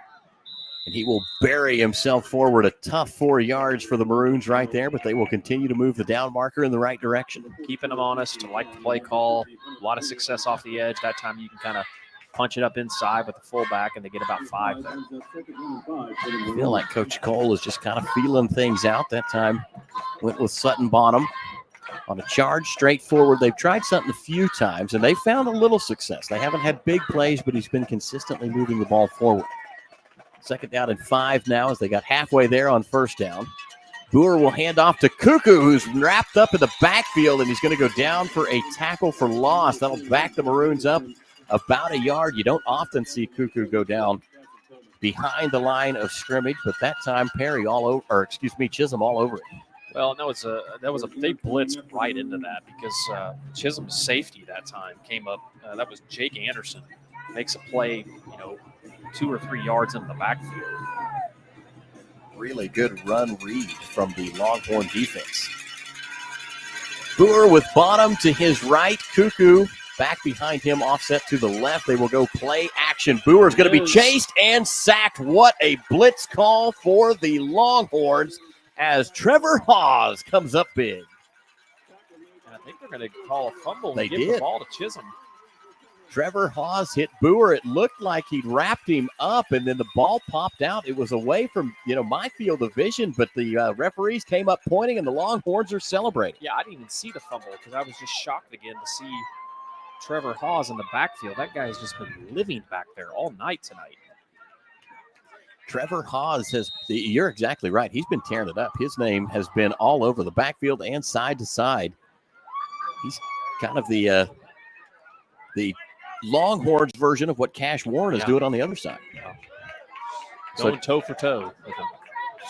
Speaker 21: And he will bury himself forward. A tough 4 yards for the Maroons right there, but they will continue to move the down marker in the right direction.
Speaker 22: Keeping them honest, like the play call. A lot of success off the edge. That time you can kind of punch it up inside with the fullback, and they get about 5 there.
Speaker 21: I feel like Coach Cole is just kind of feeling things out. That time went with Sutton Bonham on a charge straight forward. They've tried something a few times, and they found a little success. They haven't had big plays, but he's been consistently moving the ball forward. 2nd down and 5 now as they got halfway there on first down. Boer will hand off to Cuckoo, who's wrapped up in the backfield, and he's going to go down for a tackle for loss. That'll back the Maroons up about a yard. You don't often see Cuckoo go down behind the line of scrimmage, but that time Chisholm all over it.
Speaker 22: Well, that was they blitzed right into that because Chisholm's safety that time came up. That was Jake Anderson. Makes a play, 2 or 3 yards into the backfield.
Speaker 21: Really good run read from the Longhorn defense. Boer with Bonham to his right. Cuckoo back behind him, offset to the left. They will go play action. Boer's going to be chased and sacked. What a blitz call for the Longhorns as Trevor Hawes comes up big.
Speaker 22: I think they're going to call a fumble and
Speaker 21: They
Speaker 22: give
Speaker 21: did.
Speaker 22: the ball to Chisholm.
Speaker 21: Trevor Hawes hit Boer. It looked like he'd wrapped him up, and then the ball popped out. It was away from, my field of vision, but the referees came up pointing, and the Longhorns are celebrating.
Speaker 22: Yeah, I didn't even see the fumble because I was just shocked again to see Trevor Hawes in the backfield. That guy's just been living back there all night tonight.
Speaker 21: Trevor Hawes you're exactly right. He's been tearing it up. His name has been all over the backfield and side to side. He's kind of the Longhorns version of what Cash Warren is doing on the other side.
Speaker 22: Going toe for toe with him.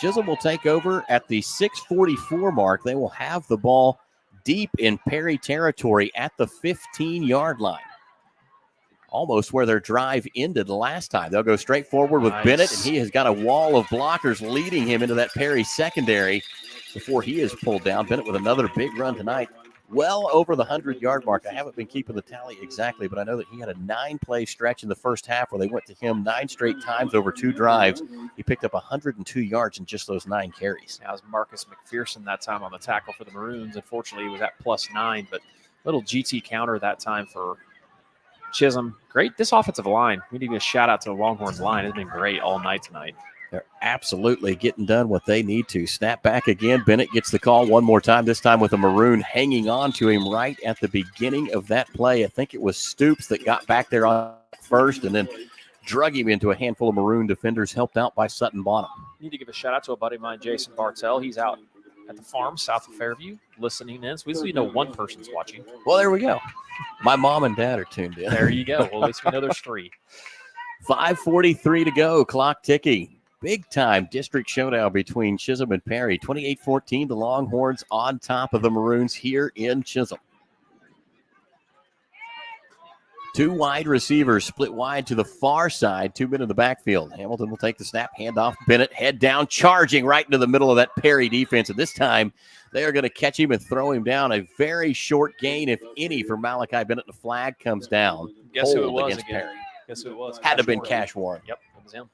Speaker 21: Chisholm will take over at the 6:44 mark. They will have the ball deep in Perry territory at the 15-yard line. Almost where their drive ended last time. They'll go straight forward with Bennett, and he has got a wall of blockers leading him into that Perry secondary before he is pulled down. Bennett with another big run tonight. Well over the 100-yard mark. I haven't been keeping the tally exactly, but I know that he had a 9-play stretch in the first half where they went to him 9 straight times over 2 drives. He picked up 102 yards in just those 9 carries.
Speaker 22: That was Marcus McPherson that time on the tackle for the Maroons. Unfortunately, he was at +9, but little GT counter that time for Chisholm. Great. This offensive line, we need to give a shout out to the Longhorns line. It's been great all night tonight.
Speaker 21: They're absolutely getting done what they need to. Snap back again. Bennett gets the call one more time, this time with a Maroon hanging on to him right at the beginning of that play. I think it was Stoops that got back there on first and then drug him into a handful of Maroon defenders, helped out by Sutton Bonham.
Speaker 22: Need to give a shout out to a buddy of mine, Jason Bartell. He's out at the farm south of Fairview listening in. So we usually know one person's watching.
Speaker 21: Well, there we go. My mom and dad are tuned in.
Speaker 22: There you go. Well, at least we know there's 3.
Speaker 21: 5:43 to go. Clock ticking. Big time district showdown between Chisholm and Perry. 28-14, the Longhorns on top of the Maroons here in Chisholm. 2 wide receivers split wide to the far side. 2 men in the backfield. Hamilton will take the snap, hand off. Bennett head down, charging right into the middle of that Perry defense. And this time they are going to catch him and throw him down. A very short gain, if any, for Malachi Bennett. The flag comes down.
Speaker 22: Guess who it was
Speaker 21: against
Speaker 22: again?
Speaker 21: Perry.
Speaker 22: Guess who it was?
Speaker 21: Had to have been Cash Warren.
Speaker 22: Yep, it was him.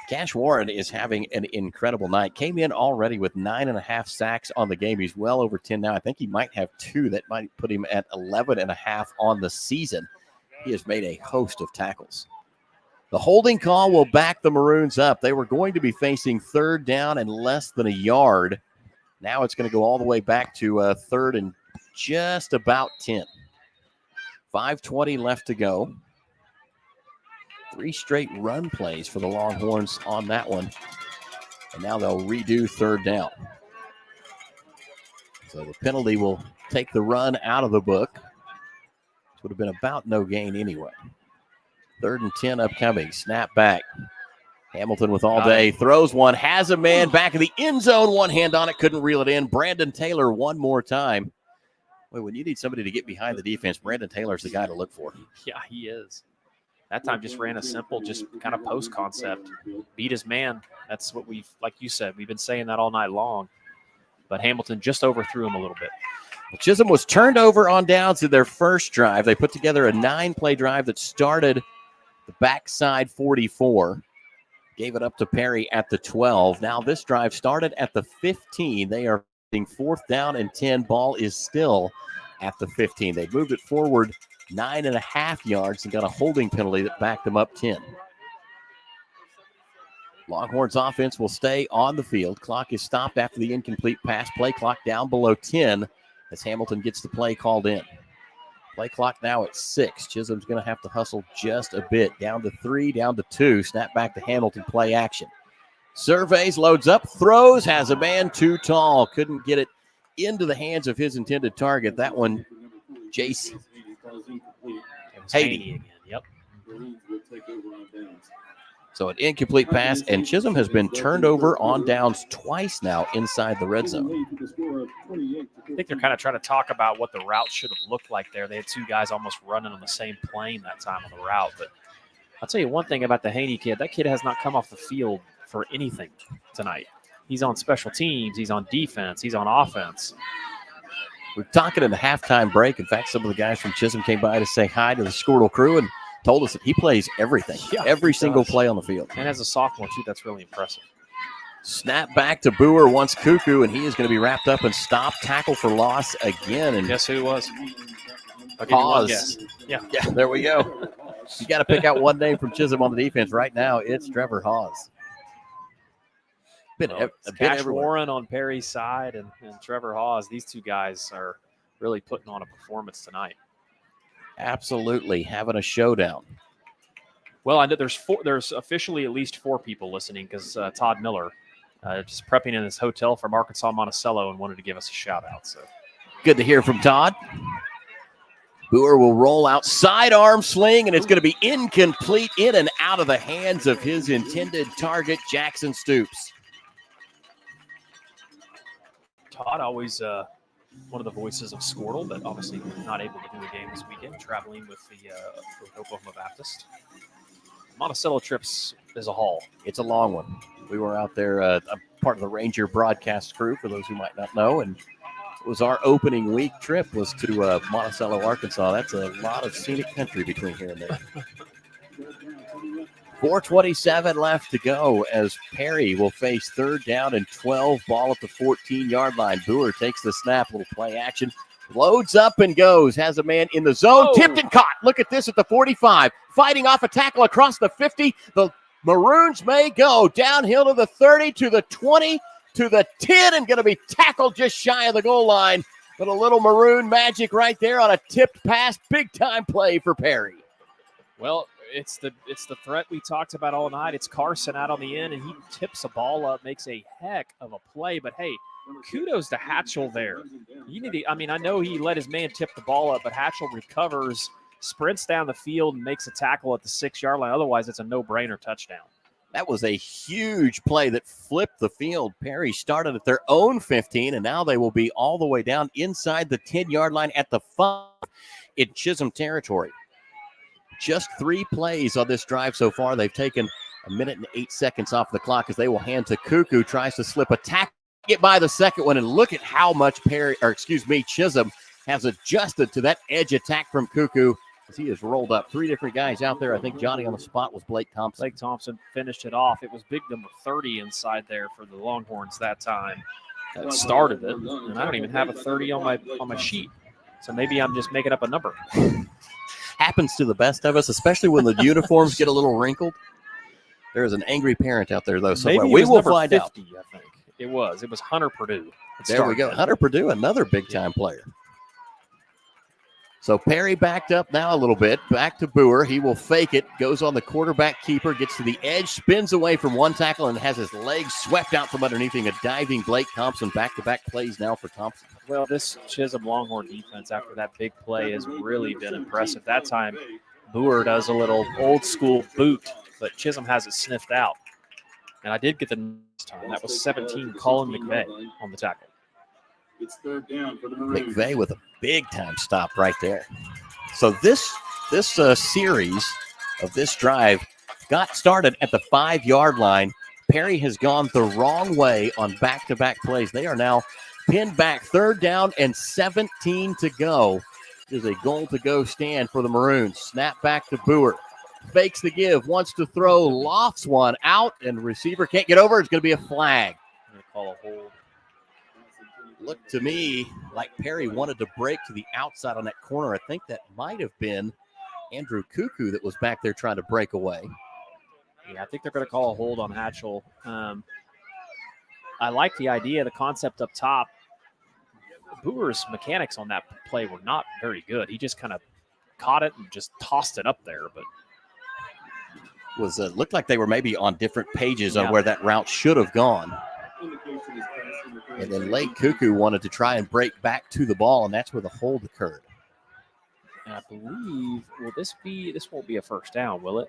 Speaker 21: Cash Warren is having an incredible night. Came in already with 9.5 sacks on the game. He's well over 10 now. I think he might have 2. That might put him at 11.5 on the season. He has made a host of tackles. The holding call will back the Maroons up. They were going to be facing 3rd down and less than a yard. Now it's going to go all the way back to 3rd and just about 10. 5:20 left to go. 3 straight run plays for the Longhorns on that one. And now they'll redo 3rd down. So the penalty will take the run out of the book. This would have been about no gain anyway. 3rd and 10 upcoming. Snap back. Hamilton with all day. Throws one. Has a man back in the end zone. One hand on it. Couldn't reel it in. Brandon Taylor one more time. Wait, when you need somebody to get behind the defense, Brandon Taylor's the guy to look for.
Speaker 22: Yeah, he is. That time just ran a simple, just kind of post concept. Beat his man. That's what we've, like you said, we've been saying that all night long. But Hamilton just overthrew him a little bit.
Speaker 21: Chisholm was turned over on downs in their first drive. They put together a 9-play drive that started the backside 44. Gave it up to Perry at the 12. Now this drive started at the 15. They are 4th down and 10. Ball is still at the 15. They moved it forward 9.5 yards and got a holding penalty that backed them up 10. Longhorns offense will stay on the field. Clock is stopped after the incomplete pass. Play clock down below 10 as Hamilton gets the play called in. Play clock now at 6. Chisholm's going to have to hustle just a bit. Down to 3, down to 2. Snap back to Hamilton. Play action. Surveys, loads up, throws, has a man too tall. Couldn't get it into the hands of his intended target. That one, Jace Haney
Speaker 22: again. Yep.
Speaker 21: So an incomplete pass, and Chisholm has been turned over on downs twice now inside the red zone.
Speaker 22: I think they're kind of trying to talk about what the route should have looked like there. They had 2 guys almost running on the same plane that time on the route. But I'll tell you one thing about the Haney kid. That kid has not come off the field for anything tonight. He's on special teams. He's on defense. He's on offense.
Speaker 21: We're talking in the halftime break. In fact, some of the guys from Chisholm came by to say hi to the Skordle crew and told us that he plays everything, every single play on the field.
Speaker 22: And as a sophomore, too, that's really impressive.
Speaker 21: Snap back to Boer, wants Cuckoo, and he is going to be wrapped up and stopped. Tackle for loss again. And
Speaker 22: guess who it was?
Speaker 21: Pause.
Speaker 22: Yeah,
Speaker 21: there we go. You got to pick out one name from Chisholm on the defense. Right now, it's Trevor Hawes.
Speaker 22: Cash Warren on Perry's side and Trevor Hawes. These 2 guys are really putting on a performance tonight.
Speaker 21: Absolutely, having a showdown.
Speaker 22: Well, I know there's officially at least 4 people listening because Todd Miller just prepping in his hotel from Arkansas Monticello and wanted to give us a shout out. So
Speaker 21: good to hear from Todd. Boer will roll out, sidearm sling, and it's going to be incomplete, in and out of the hands of his intended target, Jackson Stoops.
Speaker 22: Todd always one of the voices of Skordle, but obviously not able to do a game this weekend, traveling with the with Oklahoma Baptist. Monticello trips is a haul.
Speaker 21: It's a long one. We were out there, I'm part of the Ranger broadcast crew, for those who might not know, and it was our opening week trip was to Monticello, Arkansas. That's a lot of scenic country between here and there. 4:27 left to go as Perry will face 3rd down and 12, ball at the 14-yard line. Boer takes the snap, little play action, loads up and goes, has a man in the zone, tipped and caught. Look at this at the 45, fighting off a tackle across the 50. The Maroons may go downhill to the 30, to the 20, to the 10, and going to be tackled just shy of the goal line. But a little Maroon magic right there on a tipped pass. Big time play for Perry.
Speaker 22: Well, it's the threat we talked about all night. It's Carson out on the end, and he tips a ball up, makes a heck of a play. But, hey, kudos to Hatchell there. I know he let his man tip the ball up, but Hatchell recovers, sprints down the field, and makes a tackle at the 6-yard line. Otherwise, it's a no-brainer touchdown.
Speaker 21: That was a huge play that flipped the field. Perry started at their own 15, and now they will be all the way down inside the 10-yard line at the 5 in Chisholm territory. Just 3 plays on this drive so far. They've taken 1 minute and 8 seconds off the clock as they will hand to Cuckoo, tries to slip a tackle, get by the second one, and look at how much Chisholm has adjusted to that edge attack from Cuckoo as he has rolled up 3 different guys out there. I think Johnny on the spot was Blake Thompson.
Speaker 22: Blake Thompson finished it off. It was big number 30 inside there for the Longhorns that time. That started it, and I don't even have a 30 on my sheet. So maybe I'm just making up a number.
Speaker 21: Happens to the best of us, especially when the uniforms get a little wrinkled. There is an angry parent out there, though. So we will find
Speaker 22: 50,
Speaker 21: out.
Speaker 22: I think it was Hunter Purdue.
Speaker 21: There we go. Hunter Purdue, another big-time player. So Perry backed up now a little bit. Back to Boer. He will fake it. Goes on the quarterback keeper. Gets to the edge. Spins away from one tackle and has his legs swept out from underneath him. A diving Blake Thompson. Back-to-back plays now for Thompson.
Speaker 22: Well, this Chisholm Longhorn defense after that big play has really been impressive. That time, Boer does a little old-school boot, but Chisholm has it sniffed out. And I did get the next time. That was 17, Colin McVeigh on the tackle.
Speaker 18: It's third down for the
Speaker 21: McVeigh with a big-time stop right there. So this series of this drive got started at the 5-yard line. Perry has gone the wrong way on back-to-back plays. They are now pinned back, third down and 17 to go. There's a goal-to-go stand for the Maroons. Snap back to Boer. Fakes the give, wants to throw, lofts one out, and receiver can't get over. It's going to be a flag.
Speaker 22: I'm going to call a hold.
Speaker 21: Looked to me like Perry wanted to break to the outside on that corner. I think that might have been Andrew Cuckoo that was back there trying to break away.
Speaker 22: Yeah, I think they're going to call a hold on Hatchell. I like the idea, the concept up top. Boer's mechanics on that play were not very good. He just kind of caught it and just tossed it up there. But
Speaker 21: looked like they were maybe on different pages on where that route should have gone. And then Lake Cuckoo wanted to try and break back to the ball, and that's where the hold occurred.
Speaker 22: And I believe, this won't be a first down, will it?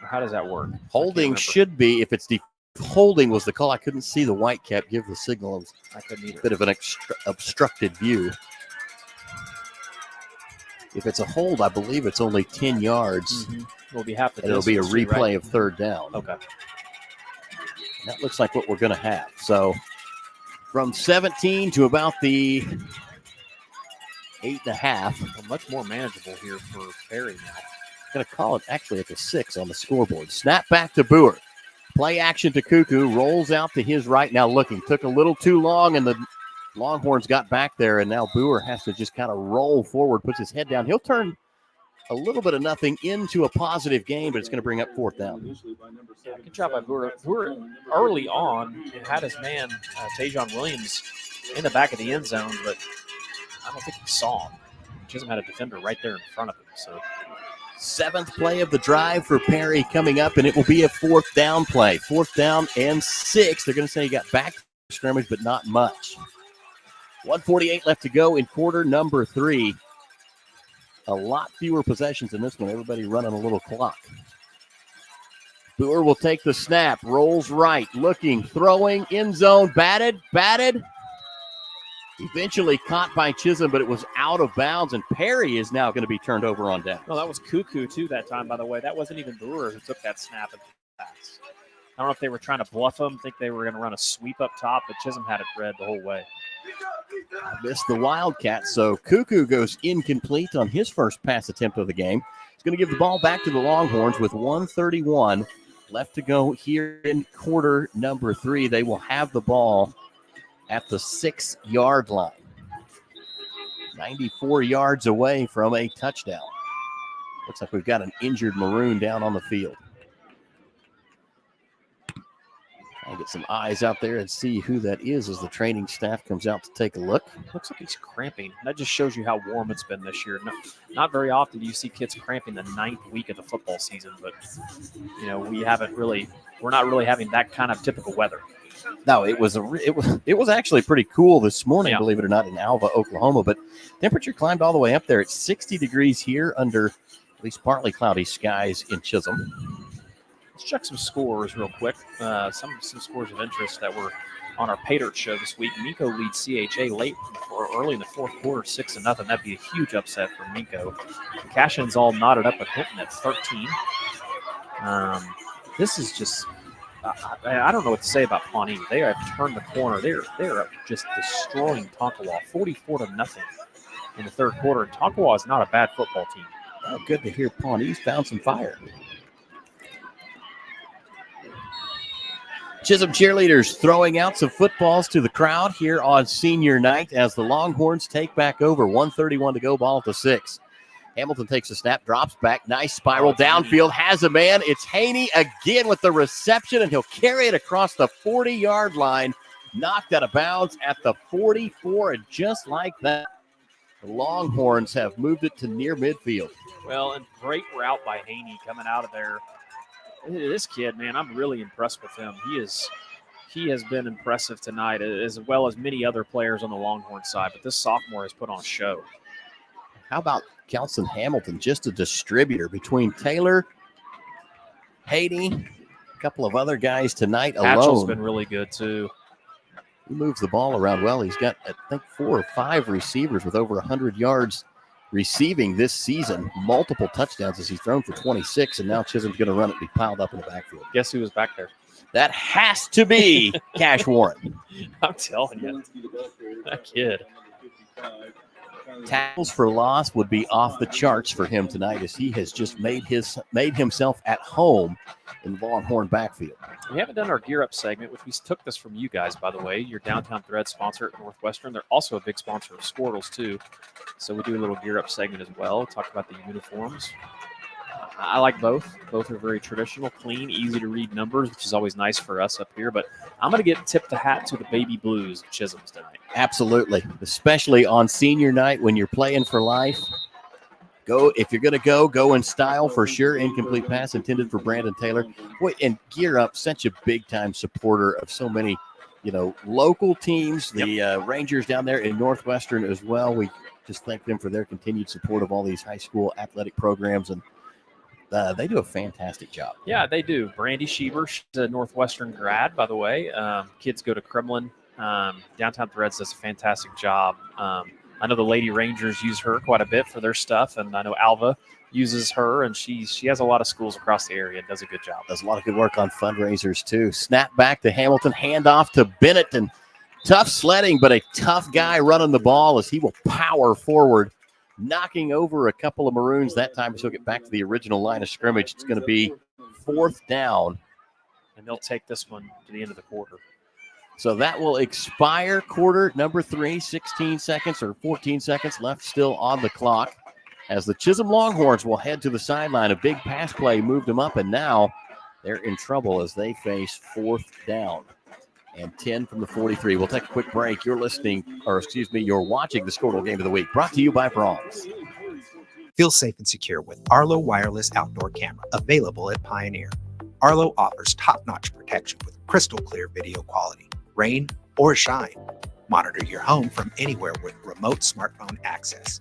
Speaker 22: Or how does that work?
Speaker 21: Holding should be, if it's holding was the call. I couldn't see the white cap give the signal. It was a bit of an obstructed view. If it's a hold, I believe it's only 10 yards.
Speaker 22: Mm-hmm. It'll be half the
Speaker 21: distance. It'll be a replay
Speaker 22: right?
Speaker 21: of third down.
Speaker 22: Okay.
Speaker 21: And that looks like what we're going to have. So from 17 to about the 8.5.
Speaker 22: Well, much more manageable here for Perry now.
Speaker 21: Going to call it actually at the 6 on the scoreboard. Snap back to Boer. Play action to Cuckoo. Rolls out to his right. Now looking. Took a little too long, and the Longhorns got back there, and now Boer has to just kind of roll forward, puts his head down. He'll turn a little bit of nothing into a positive gain, but it's going to bring up fourth down.
Speaker 22: Yeah, good job by Boer. Boer early on had his man, Tajon Williams, in the back of the end zone, but I don't think he saw him. Chisholm had a defender right there in front of him. So
Speaker 21: 7th play of the drive for Perry coming up, and it will be a fourth down play. 4th down and 6. They're going to say he got back to scrimmage, but not much. 1:48 left to go in quarter number 3. A lot fewer possessions in this one. Everybody running a little clock. Boer will take the snap, rolls right, looking, throwing, end zone, batted. Eventually caught by Chisholm, but it was out of bounds, and Perry is now going to be turned over on down.
Speaker 22: No, that was Cuckoo, too, that time, by the way. That wasn't even Boer who took that snap and pass. I don't know if they were trying to bluff him, think they were going to run a sweep up top, but Chisholm had it read the whole way.
Speaker 21: Missed the Wildcat, so Cuckoo goes incomplete on his first pass attempt of the game. He's going to give the ball back to the Longhorns with 1:31 left to go here in quarter number 3. They will have the ball at the 6-yard line. 94 yards away from a touchdown. Looks like we've got an injured Maroon down on the field. I'll get some eyes out there and see who that is as the training staff comes out to take a look.
Speaker 22: Looks like he's cramping. That just shows you how warm it's been this year. Not very often do you see kids cramping the 9th week of the football season, but we're not really having that kind of typical weather.
Speaker 21: No, it was actually pretty cool this morning, believe it or not, in Alva, Oklahoma. But temperature climbed all the way up there. It's 60 degrees here under at least partly cloudy skies in Chisholm.
Speaker 22: Let's check some scores real quick. Some scores of interest that were on our pay dirt show this week. Minko leads CHA early in the fourth quarter, 6-0. That'd be a huge upset for Minko. Cashin's all knotted up with Hinton at 13. This is just. I don't know what to say about Pawnee. They have turned the corner. They're just destroying Tonkawa, 44-0 in the third quarter. And Tonkawa is not a bad football team.
Speaker 21: Oh, good to hear Pawnee's found some fire. Chisholm cheerleaders throwing out some footballs to the crowd here on senior night as the Longhorns take back over. 1:31 to go, ball to 6. Hamilton takes a snap, drops back, nice spiral downfield, has a man. It's Haney again with the reception, and he'll carry it across the 40-yard line, knocked out of bounds at the 44, and just like that, The Longhorns have moved it to near midfield.
Speaker 22: Well, and great route by Haney coming out of there. This kid, man, I'm really impressed with him. He has been impressive tonight, as well as many other players on the Longhorn side. But this sophomore has put on a show.
Speaker 21: How about Kelson Hamilton, just a distributor between Taylor, Haney, a couple of other guys tonight
Speaker 22: Hatchell's
Speaker 21: alone.
Speaker 22: been really good, too.
Speaker 21: He moves the ball around well. He's got, I think, 4 or 5 receivers with over 100 yards receiving this season. Multiple touchdowns as he's thrown for 26, and now Chisholm's going to run it and be piled up in the backfield.
Speaker 22: Guess who was back there?
Speaker 21: That has to be Cash Warren.
Speaker 22: I'm telling you, that kid.
Speaker 21: Tackles for loss would be off the charts for him tonight, as he has just made himself at home in the Longhorn backfield.
Speaker 22: We haven't done our Gear Up segment, which we took this from you guys, by the way. Your Downtown Thread sponsor at Northwestern. They're also a big sponsor of Skordles, too. So we do a little Gear Up segment as well. Talk about the uniforms. I like both. Both are very traditional, clean, easy to read numbers, which is always nice for us up here. But I'm going to tip the hat to the baby blues of Chisholm's tonight.
Speaker 21: Absolutely, especially on senior night when you're playing for life. If you're going to go in style for sure. Incomplete pass intended for Brandon Taylor. Boy, and Gear Up, such a big-time supporter of so many, local teams. The Rangers down there in Northwestern as well. We just thank them for their continued support of all these high school athletic programs, and they do a fantastic job.
Speaker 22: Yeah, they do. Brandy Schieber, she's a Northwestern grad, by the way. Kids go to Kremlin. Downtown Threads does a fantastic job. I know the Lady Rangers use her quite a bit for their stuff, and I know Alva uses her, and she has a lot of schools across the area and does a good job.
Speaker 21: Does a lot of good work on fundraisers, too. Snap back to Hamilton, handoff to Bennett, and tough sledding, but a tough guy running the ball as he will power forward, knocking over a couple of Maroons. That time he'll get back to the original line of scrimmage. It's going to be 4th down.
Speaker 22: And they'll take this one to the end of the quarter.
Speaker 21: So that will expire quarter number 3, 16 seconds or 14 seconds left still on the clock, as the Chisholm Longhorns will head to the sideline. A big pass play moved them up, and now they're in trouble as they face 4th down and 10 from the 43. We'll take a quick break. You're watching the Skordle Game of the Week, brought to you by Brahms.
Speaker 23: Feel safe and secure with Arlo Wireless Outdoor Camera, available at Pioneer. Arlo offers top-notch protection with crystal clear video quality. Rain or shine, monitor your home from anywhere with remote smartphone access.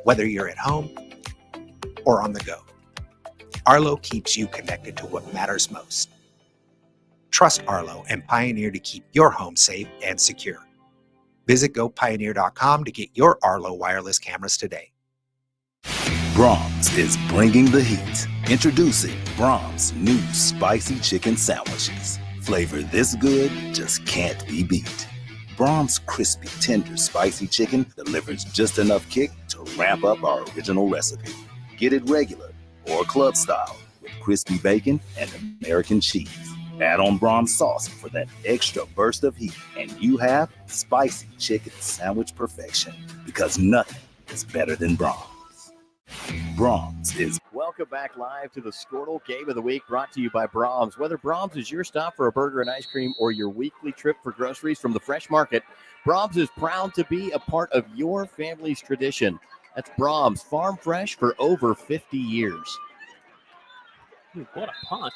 Speaker 23: Whether you're at home or on the go, Arlo keeps you connected to what matters most. Trust Arlo and Pioneer to keep your home safe and secure. Visit gopioneer.com to get your Arlo wireless cameras today.
Speaker 14: Brahms is bringing the heat. Introducing Brahms' new spicy chicken sandwiches. Flavor this good just can't be beat. Brahms' crispy, tender, spicy chicken delivers just enough kick to ramp up our original recipe. Get it regular or club style with crispy bacon and American cheese. Add on Brahms sauce for that extra burst of heat, and you have spicy chicken sandwich perfection, because nothing is better than Brahms. Brahms is...
Speaker 21: Welcome back live to the Skordle Game of the Week, brought to you by Brahms. Whether Brahms is your stop for a burger and ice cream or your weekly trip for groceries from the fresh market, Brahms is proud to be a part of your family's tradition. That's Brahms, farm fresh for over 50 years.
Speaker 22: What a punt.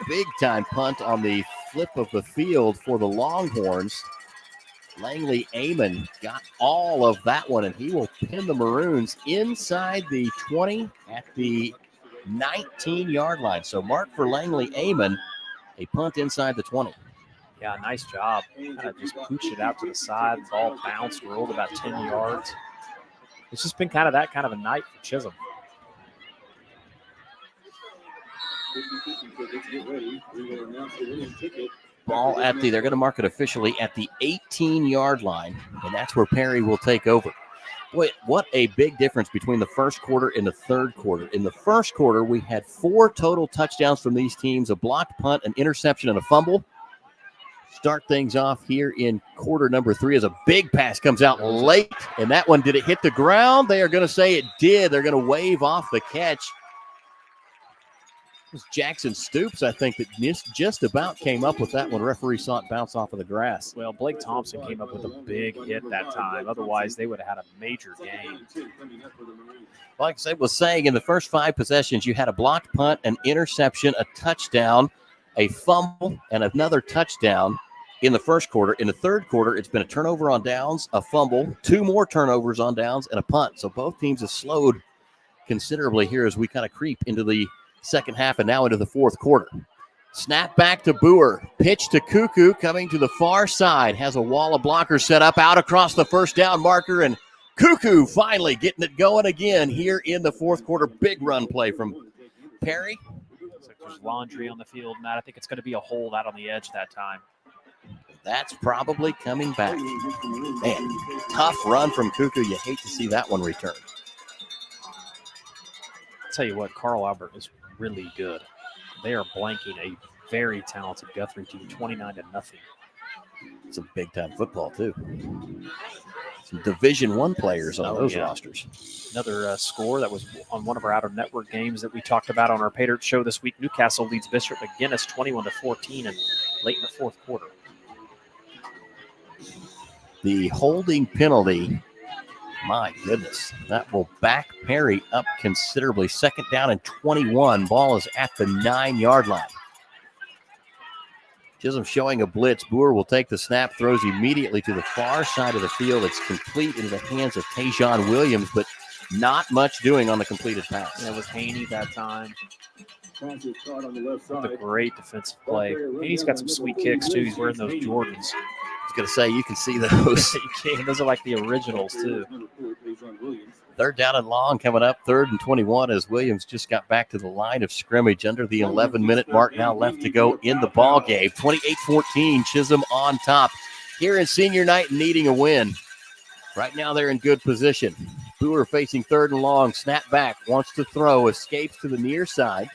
Speaker 21: Big time punt on the flip of the field for the Longhorns. Langley Amon got all of that one, and he will pin the Maroons inside the 20 at the 19-yard line. So mark for Langley Amon, a punt inside the 20.
Speaker 22: Yeah, nice job. Kind of just pooched it out to the side. Ball bounced, rolled about 10 yards. It's just been kind of that kind of a night for Chisholm.
Speaker 21: Ball at they're going to mark it officially at the 18-yard line, and that's where Perry will take over. Boy, what a big difference between the first quarter and the third quarter. In the first quarter, we had 4 total touchdowns from these teams, a blocked punt, an interception, and a fumble. Start things off here in quarter number 3 as a big pass comes out late, and that one, did it hit the ground? They are going to say it did. They're going to wave off the catch. was Jackson Stoops, I think, that just about came up with that one. Referee saw it bounce off of the grass.
Speaker 22: Well, Blake Thompson came up with a big hit that time. Otherwise, they would have had a major game.
Speaker 21: Like I was saying, in the first 5 possessions, you had a blocked punt, an interception, a touchdown, a fumble, and another touchdown in the first quarter. In the third quarter, it's been a turnover on downs, a fumble, 2 more turnovers on downs, and a punt. So both teams have slowed considerably here as we kind of creep into the second half and now into the fourth quarter. Snap back to Boer. Pitch to Cuckoo coming to the far side. Has a wall of blockers set up out across the first down marker, and Cuckoo finally getting it going again here in the fourth quarter. Big run play from Perry.
Speaker 22: Looks like there's laundry on the field, Matt. I think it's going to be a hold out on the edge that time.
Speaker 21: That's probably coming back. Man, tough run from Cuckoo. You hate to see that one return.
Speaker 22: I'll tell you what, Carl Albert is really good. They are blanking a very talented Guthrie team, 29-0.
Speaker 21: Some big-time football, too. Some Division I players on those rosters.
Speaker 22: Another score that was on one of our out-of-network games that we talked about on our Pay Dirt show this week. Newcastle leads Bishop McGuinness 21-14 and late in the fourth quarter.
Speaker 21: The holding penalty, my goodness, that will back Perry up considerably. Second down and 21. Ball is at the 9-yard line. Chisholm showing a blitz. Boer will take the snap, throws immediately to the far side of the field. It's complete into the hands of Tajon Williams, but not much doing on the completed pass.
Speaker 22: Yeah, with Haney that time. With a great defensive play. Haney's got some sweet kicks, too. He's wearing those Jordans.
Speaker 21: I was going to say, you can see those.
Speaker 22: You can. Those are like the originals, too.
Speaker 21: Third down and long coming up, 3rd and 21 as Williams just got back to the line of scrimmage under the 11-minute mark now left to go in the ball game. 28-14, Chisholm on top here in senior night needing a win. Right now they're in good position. Boer facing 3rd and long, snap back, wants to throw, escapes to the near side.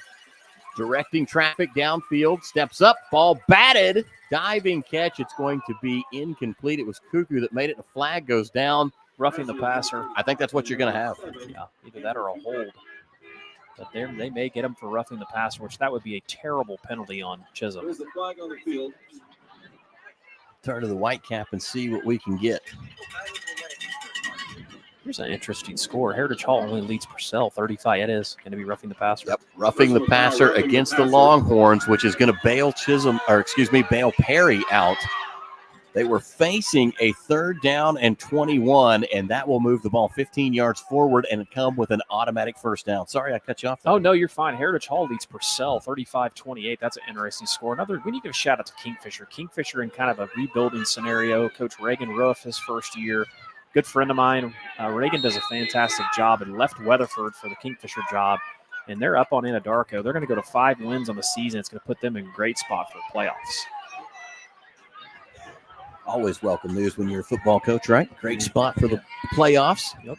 Speaker 21: Directing traffic downfield, steps up, ball batted, diving catch. It's going to be incomplete. It was Cuckoo that made it. The flag goes down.
Speaker 22: Roughing the passer.
Speaker 21: I think that's what you're going to have.
Speaker 22: Yeah, either that or a hold. But they may get him for roughing the passer, which that would be a terrible penalty on Chisholm.
Speaker 18: There's the flag on the field.
Speaker 21: Turn to the white cap and see what we can get.
Speaker 22: Here's an interesting score. Heritage Hall only leads Purcell 35. It is going to be roughing the passer.
Speaker 21: Yep, roughing the passer against the Longhorns, which is going to bail bail Perry out. They were facing a 3rd down and 21, and that will move the ball 15 yards forward and come with an automatic first down. Sorry, I cut you off there.
Speaker 22: Oh, no, you're fine. Heritage Hall leads Purcell 35-28. That's an interesting score. We need to give a shout out to Kingfisher. Kingfisher in kind of a rebuilding scenario. Coach Reagan Ruff, his first year. Good friend of mine. Reagan does a fantastic job and left Weatherford for the Kingfisher job, and they're up on Anadarko. They're going to go to 5 wins on the season. It's going to put them in a great spot for playoffs.
Speaker 21: Always welcome news when you're a football coach, right? Great spot for the playoffs.
Speaker 22: Yep.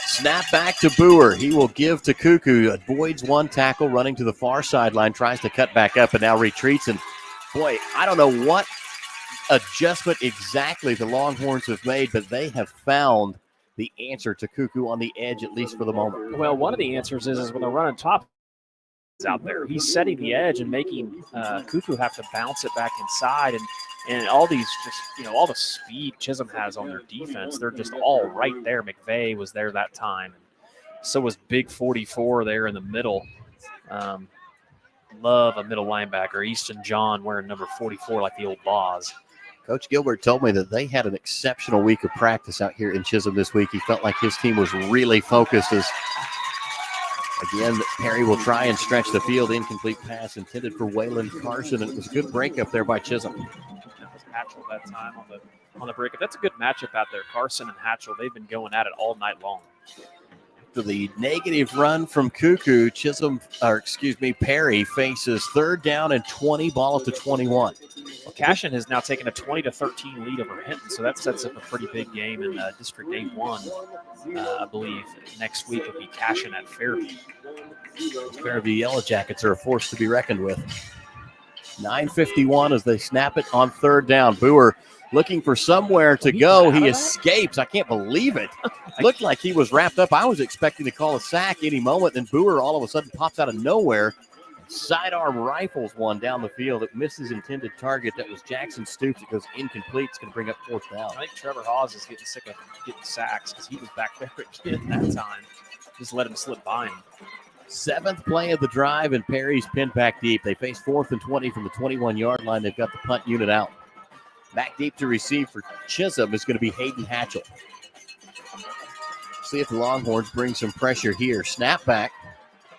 Speaker 21: Snap back to Boer. He will give to Cuckoo. Avoids one tackle, running to the far sideline, tries to cut back up and now retreats. And boy, I don't know what adjustment exactly the Longhorns have made, but they have found the answer to Cuckoo on the edge, at least for the moment.
Speaker 22: Well, one of the answers is when they're running top out there, he's setting the edge and making Cuckoo have to bounce it back inside, and all these all the speed Chisholm has on their defense, they're just all right there. McVeigh was there that time, and so was Big 44 there in the middle. Love a middle linebacker, Easton John wearing number 44 like the old Boz.
Speaker 21: Coach Gilbert told me that they had an exceptional week of practice out here in Chisholm this week. He felt like his team was really focused as again, Perry will try and stretch the field. Incomplete pass intended for Waylon Carson, and it was a good breakup there by Chisholm.
Speaker 22: That was Hatchell that time on the breakup. That's a good matchup out there. Carson and Hatchell, they've been going at it all night long.
Speaker 21: After the negative run from Cuckoo, Perry faces 3rd down and 20, ball up to 21.
Speaker 22: Well, Cashin has now taken a 20-13 lead over Hinton, so that sets up a pretty big game in District 8-1. I believe next week will be Cashin at Fairview.
Speaker 21: Fairview Yellow Jackets are a force to be reckoned with. 9:51 as they snap it on 3rd down. Boer looking for somewhere to go. He escapes. I can't believe it. Looked like he was wrapped up. I was expecting to call a sack any moment. Then Boer all of a sudden pops out of nowhere. Sidearm rifles one down the field. It misses intended target. That was Jackson Stoops. It goes incomplete. It's going to bring up fourth down.
Speaker 22: I think Trevor Hawes is getting sick of getting sacks because he was back there again that time. Just let him slip by him.
Speaker 21: 7th play of the drive, and Perry's pinned back deep. They face 4th and 20 from the 21-yard line. They've got the punt unit out. Back deep to receive for Chisholm is going to be Hayden Hatchell. See if the Longhorns bring some pressure here. Snap back,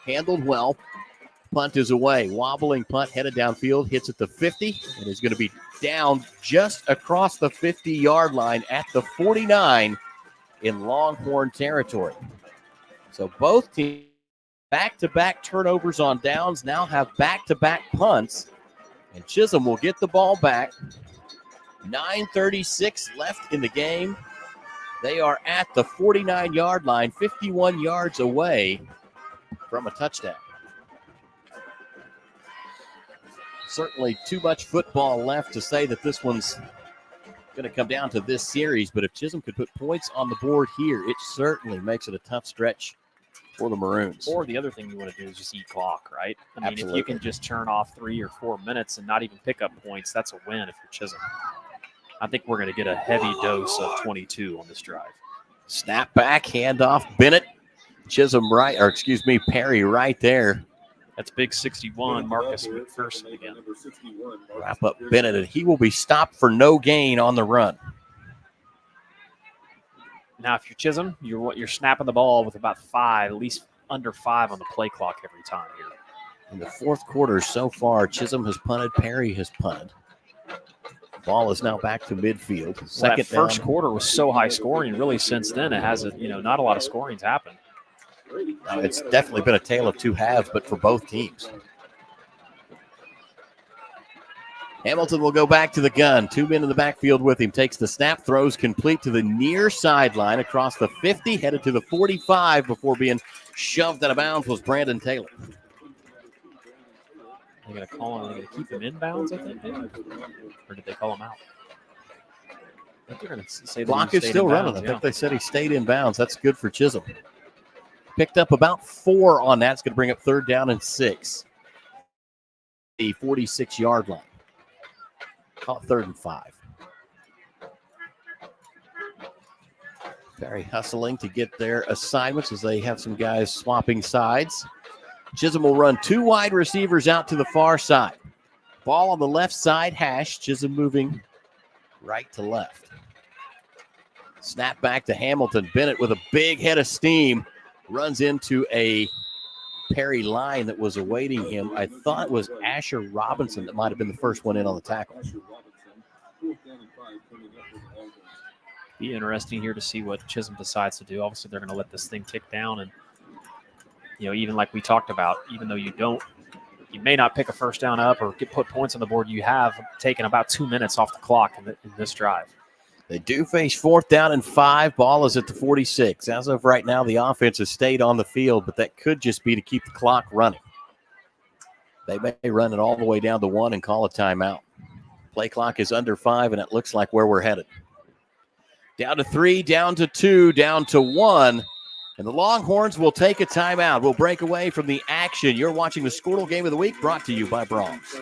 Speaker 21: handled well. Punt is away. Wobbling punt headed downfield, hits at the 50, and is going to be down just across the 50-yard line at the 49 in Longhorn territory. So both teams back-to-back turnovers on downs, now have back-to-back punts, and Chisholm will get the ball back. 9:36 left in the game. They are at the 49-yard line, 51 yards away from a touchdown. Certainly too much football left to say that this one's going to come down to this series, but if Chisholm could put points on the board here, it certainly makes it a tough stretch for the Maroons.
Speaker 22: Or the other thing you want to do is just eat clock, right? I mean,
Speaker 21: Absolutely.
Speaker 22: if you can just turn off 3 or 4 minutes and not even pick up points, that's a win if you're Chisholm. I think we're going to get a heavy dose of 22 on this drive.
Speaker 21: Snap back, handoff, Bennett. Perry right there.
Speaker 22: That's big 61, Marcus McPherson again.
Speaker 21: Wrap up Bennett, and he will be stopped for no gain on the run.
Speaker 22: Now, if you're Chisholm, you're snapping the ball with about 5, at least under 5 on the play clock every time here.
Speaker 21: In the fourth quarter so far, Chisholm has punted, Perry has punted. Ball is now back to midfield.
Speaker 22: Well, that first quarter was so high scoring. Really, since then, it hasn't, not a lot of scoring's happened.
Speaker 21: It's definitely been a tale of two halves, but for both teams. Hamilton will go back to the gun. 2 men in the backfield with him. Takes the snap, throws complete to the near sideline across the 50, headed to the 45 before being shoved out of bounds was Brandon Taylor.
Speaker 22: They're going to call him. They're going to keep him in bounds, I think, or did they call him out? I think they're going to say
Speaker 21: Clock is still running. I think they said he stayed in bounds. That's good for Chisholm. Picked up about 4 on that. It's going to bring up 3rd down and 6. The 46-yard line. Call it 3rd and 5. Very hustling to get their assignments as they have some guys swapping sides. Chisholm will run 2 wide receivers out to the far side. Ball on the left side, hash. Chisholm moving right to left. Snap back to Hamilton. Bennett with a big head of steam. Runs into a Perry line that was awaiting him. I thought it was Asher Robinson that might have been the first one in on the tackle.
Speaker 22: Be interesting here to see what Chisholm decides to do. Obviously, they're going to let this thing tick down. And, even like we talked about, even though you may not pick a first down up or put points on the board, you have taken about 2 minutes off the clock in this drive.
Speaker 21: They do face 4th down and 5. Ball is at the 46. As of right now, the offense has stayed on the field, but that could just be to keep the clock running. They may run it all the way down to 1 and call a timeout. Play clock is under 5, and it looks like where we're headed. Down to 3, down to 2, down to 1. And the Longhorns will take a timeout. We'll break away from the action. You're watching the Skordle Game of the Week, brought to you by Brahms.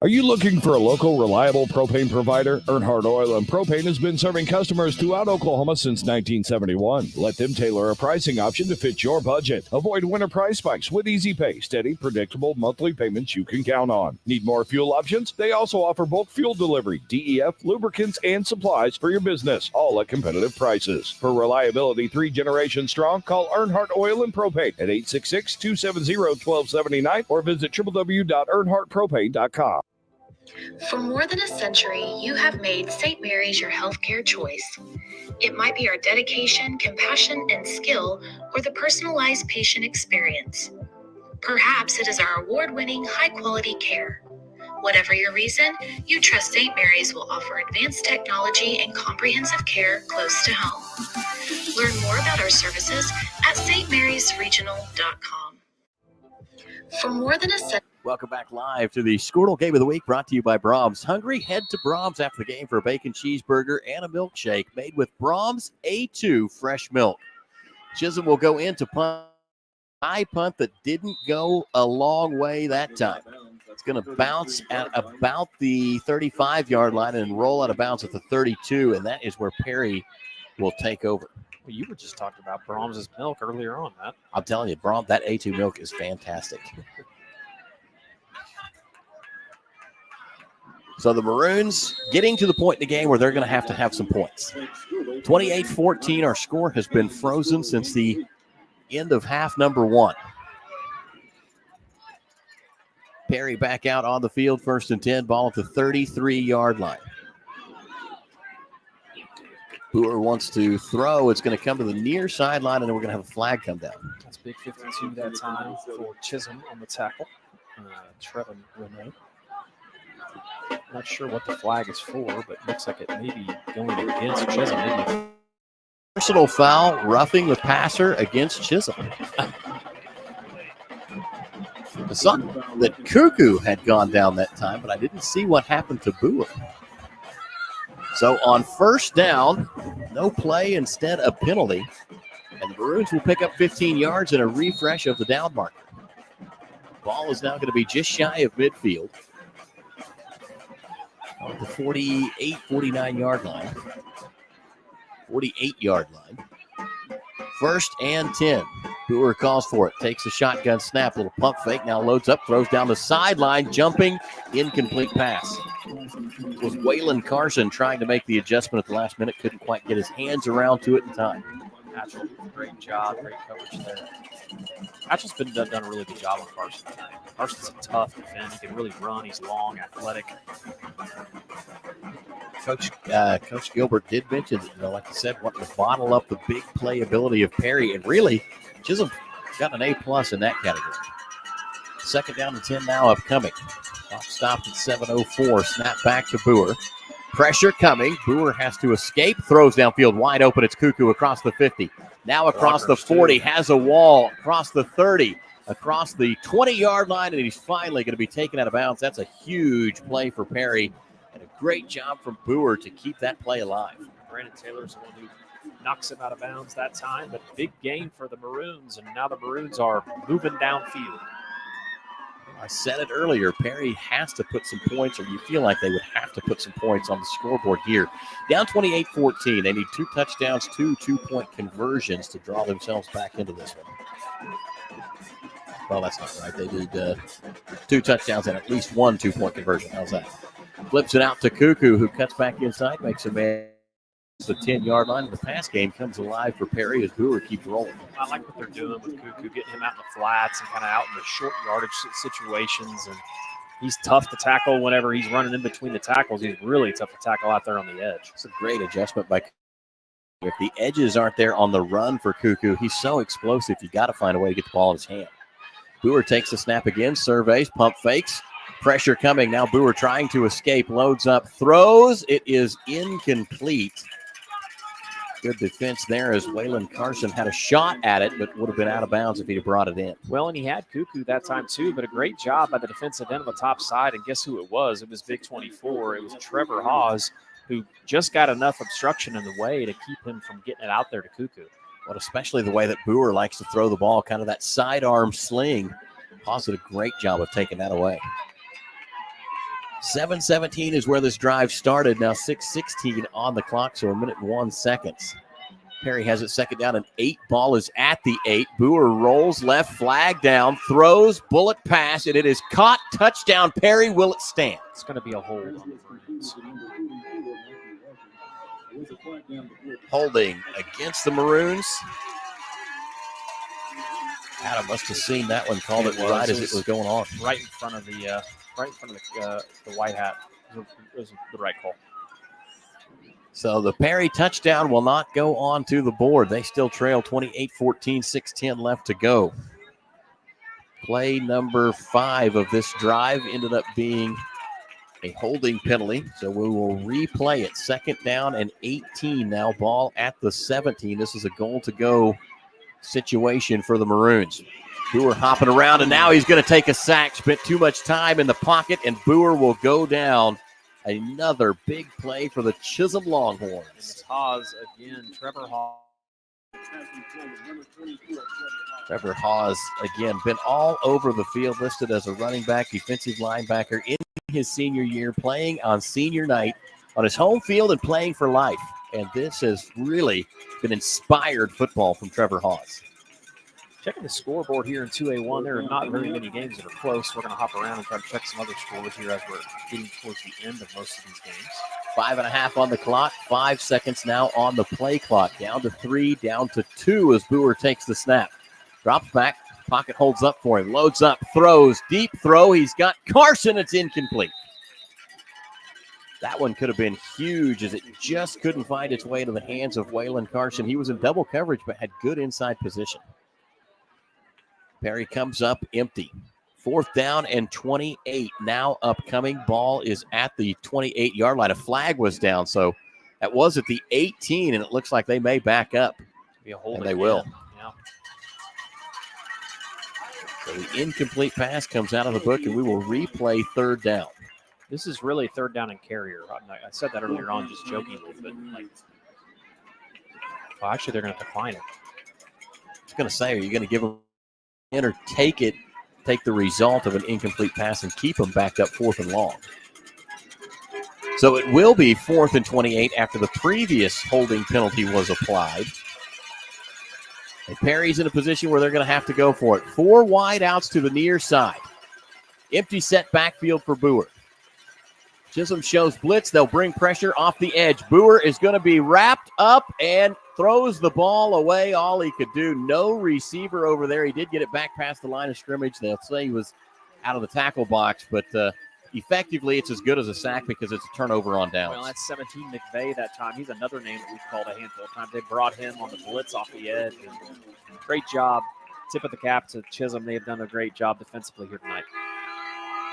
Speaker 11: Are you looking for a local, reliable propane provider? Earnhardt Oil and Propane has been serving customers throughout Oklahoma since 1971. Let them tailor a pricing option to fit your budget. Avoid winter price spikes with easy pay, steady, predictable monthly payments you can count on. Need more fuel options? They also offer bulk fuel delivery, DEF, lubricants, and supplies for your business, all at competitive prices. For reliability 3 generations strong, call Earnhardt Oil and Propane at 866-270-1279 or visit www.earnhardtpropane.com.
Speaker 15: For more than a century, you have made St. Mary's your healthcare choice. It might be our dedication, compassion, and skill, or the personalized patient experience. Perhaps it is our award-winning, high-quality care. Whatever your reason, you trust St. Mary's will offer advanced technology and comprehensive care close to home. Learn more about our services at stmarysregional.com. For more than a century,
Speaker 21: Welcome back live to the Skordle Game of the Week, brought to you by Brahms. Hungry? Head to Brahms after the game for a bacon cheeseburger and a milkshake made with Brahms A2 fresh milk. Chisholm will go into punt. High punt that didn't go a long way that time. It's going to bounce at about the 35-yard line and roll out of bounds at the 32, and that is where Perry will take over.
Speaker 22: Well, you were just talking about Brahms' milk earlier on, Matt.
Speaker 21: I'm telling you, Brahms, that A2 milk is fantastic. So the Maroons getting to the point in the game where they're going to have some points. 28-14, our score has been frozen since the end of half number 1. Perry back out on the field, 1st and 10, ball at the 33-yard line. Boer wants to throw. It's going to come to the near sideline, and then we're going to have a flag come down.
Speaker 22: That's big 52 that time for Chisholm on the tackle. Trevin Renault. Not sure what the flag is for, but looks like it may be going against Chisholm. Maybe.
Speaker 21: Personal foul, roughing the passer against Chisholm. I saw that Cuckoo had gone down that time, but I didn't see what happened to Boer. So on 1st down, no play, instead a penalty. And the Maroons will pick up 15 yards and a refresh of the down marker. Ball is now going to be just shy of midfield. On the 48, 49-yard line. 48-yard line. 1st and 10. Boer calls for it. Takes a shotgun snap. Little pump fake. Now loads up. Throws down the sideline. Jumping. Incomplete pass. It was Waylon Carson trying to make the adjustment at the last minute. Couldn't quite get his hands around to it in time.
Speaker 22: Hatchell, great job. Great coverage there. Hatchell's done a really good job on Carson tonight. Carson's a tough defender. He can really run. He's long, athletic.
Speaker 21: Coach Gilbert did mention, like you said, wanting to bottle up the big playability of Perry. And really, Chisholm got an A+ in that category. 2nd down and 10 now upcoming. Clock stopped at 7:04. Snap back to Boer. Pressure coming. Boer has to escape. Throws downfield wide open. It's Cuckoo across the 50. Now across the 40. Has a wall. Across the 30. Across the 20-yard line. And he's finally going to be taken out of bounds. That's a huge play for Perry. And a great job from Boer to keep that play alive.
Speaker 22: Brandon Taylor's the one who knocks him out of bounds that time. But big gain for the Maroons. And now the Maroons are moving downfield.
Speaker 21: I said it earlier, Perry has to put some points, or you feel like they would have to put some points on the scoreboard here. Down 28-14. They need 2 touchdowns, 2 2-point conversions to draw themselves back into this one. Well, that's not right. They need 2 touchdowns and at least 1 2-point conversion. How's that? Flips it out to Cuckoo, who cuts back inside, makes a man the 10-yard line. The pass game comes alive for Perry as Boer keeps rolling.
Speaker 22: I like what they're doing with Cuckoo, getting him out in the flats and kind of out in the short yardage situations. And he's tough to tackle whenever he's running in between the tackles. He's really tough to tackle out there on the edge.
Speaker 21: It's a great adjustment by Cuckoo. If the edges aren't there on the run for Cuckoo, he's so explosive, you got to find a way to get the ball in his hand. Boer takes the snap again, surveys, pump fakes. Pressure coming. Now Boer trying to escape, loads up, throws. It is incomplete. Good defense there as Waylon Carson had a shot at it, but would have been out of bounds if he had brought it in.
Speaker 22: Well, and he had Cuckoo that time too, but a great job by the defensive end on the top side. And guess who it was? It was Big 24. It was Trevor Hawes, who just got enough obstruction in the way to keep him from getting it out there to Cuckoo.
Speaker 21: But especially the way that Boer likes to throw the ball, kind of that sidearm sling. Hawes did a great job of taking that away. 7:17 is where this drive started. Now 6:16 on the clock, so 1 minute and 1 second. Perry has it 2nd down and 8. Ball is at the 8. Boer rolls left, flag down, throws, bullet pass, and it is caught. Touchdown, Perry. Will it stand?
Speaker 22: It's going to be a hold on the Maroons.
Speaker 21: Holding against the Maroons. Adam must have seen that one, called it right as it was going on.
Speaker 22: Right in front of the white hat. It was the right call.
Speaker 21: So the Perry touchdown will not go on to the board. They still trail 28-14, 6:10 left to go. Play number 5 of this drive ended up being a holding penalty. So we will replay it. 2nd down and 18 now. Ball at the 17. This is a goal to go situation for the Maroons. Boer hopping around, and now he's going to take a sack. Spent too much time in the pocket, and Boer will go down. Another big play for the Chisholm Longhorns.
Speaker 22: And it's Haas again, Trevor Haas.
Speaker 21: Trevor Haas, again, been all over the field, listed as a running back, defensive linebacker in his senior year, playing on senior night on his home field and playing for life. And this has really been inspired football from Trevor Haas.
Speaker 22: Checking the scoreboard here in 2A1, there are not very many games that are close. We're going to hop around and try to check some other scores here as we're getting towards the end of most of these games.
Speaker 21: 5.5 on the clock, 5 seconds now on the play clock. Down to 3, down to 2 as Boer takes the snap. Drops back, pocket holds up for him, loads up, throws, deep throw. He's got Carson, it's incomplete. That one could have been huge as it just couldn't find its way to the hands of Waylon Carson. He was in double coverage but had good inside position. Perry comes up empty. 4th down and 28 now upcoming. Ball is at the 28-yard line. A flag was down, so that was at the 18, and it looks like they may back up. And they will.
Speaker 22: Yeah.
Speaker 21: So the incomplete pass comes out of the book, and we will replay 3rd down.
Speaker 22: This is really 3rd down and carrier. I said that earlier on just jokingly, but well, actually they're going to decline it.
Speaker 21: I was going to say, are you going to give them in or take the result of an incomplete pass and keep them backed up 4th and long? So it will be 4th and 28 after the previous holding penalty was applied. And Perry's in a position where they're going to have to go for it. 4 wide outs to the near side. Empty set backfield for Boer. Chisholm shows blitz. They'll bring pressure off the edge. Boer is going to be wrapped up and throws the ball away. All he could do. No receiver over there. He did get it back past the line of scrimmage. They'll say he was out of the tackle box, but effectively it's as good as a sack because it's a turnover on downs.
Speaker 22: Well, that's 17 McVeigh that time. He's another name that we've called a handful of times. They brought him on the blitz off the edge. And great job. Tip of the cap to Chisholm. They have done a great job defensively here tonight.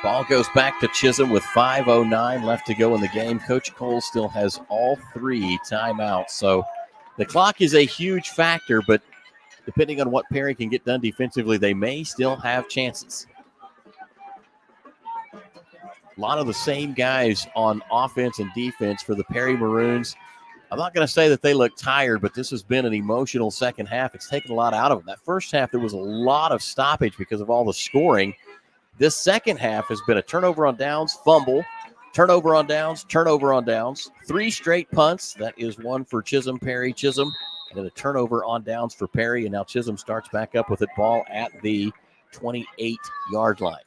Speaker 21: Ball goes back to Chisholm with 5:09 left to go in the game. Coach Cole still has all 3 timeouts. So the clock is a huge factor, but depending on what Perry can get done defensively, they may still have chances. A lot of the same guys on offense and defense for the Perry Maroons. I'm not going to say that they look tired, but this has been an emotional second half. It's taken a lot out of them. That first half, there was a lot of stoppage because of all the scoring. This second half has been a turnover on downs, fumble, turnover on downs, turnover on downs, 3 straight punts. That is 1 for Chisholm, Perry, Chisholm, and then a turnover on downs for Perry. And now Chisholm starts back up with it, ball at the 28-yard line.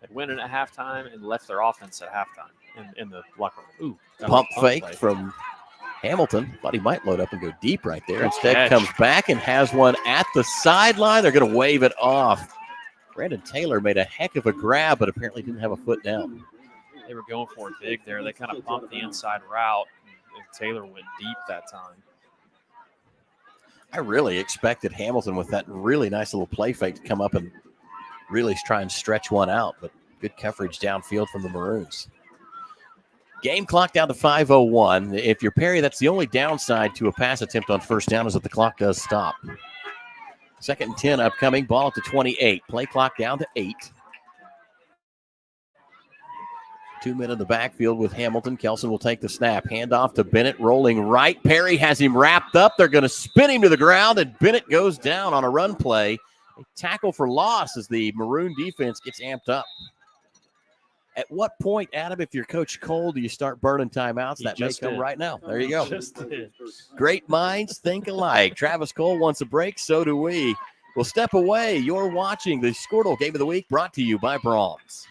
Speaker 22: They went in at halftime and left their offense at halftime in the locker room. Ooh,
Speaker 21: pump fake from Hamilton. Thought he might load up and go deep right there. Instead, comes back and has one at the sideline. They're going to wave it off. Brandon Taylor made a heck of a grab, but apparently didn't have a foot down.
Speaker 22: They were going for it big there. They kind of pumped the inside route, and Taylor went deep that time.
Speaker 21: I really expected Hamilton with that really nice little play fake to come up and really try and stretch one out, but good coverage downfield from the Maroons. Game clock down to 5:01. If you're Perry, that's the only downside to a pass attempt on first down is that the clock does stop. 2nd and 10 upcoming, ball at the 28. Play clock down to 8. 2 men in the backfield with Hamilton. Kelson will take the snap. Handoff to Bennett, rolling right. Perry has him wrapped up. They're going to spin him to the ground, and Bennett goes down on a run play. A tackle for loss as the Maroon defense gets amped up. At what point, Adam, if you're Coach Cole, do you start burning timeouts? That may come right now. There you go. Great minds think alike. Travis Cole wants a break. So do we. We'll step away. You're watching the Skordle Game of the Week brought to you by Brahms.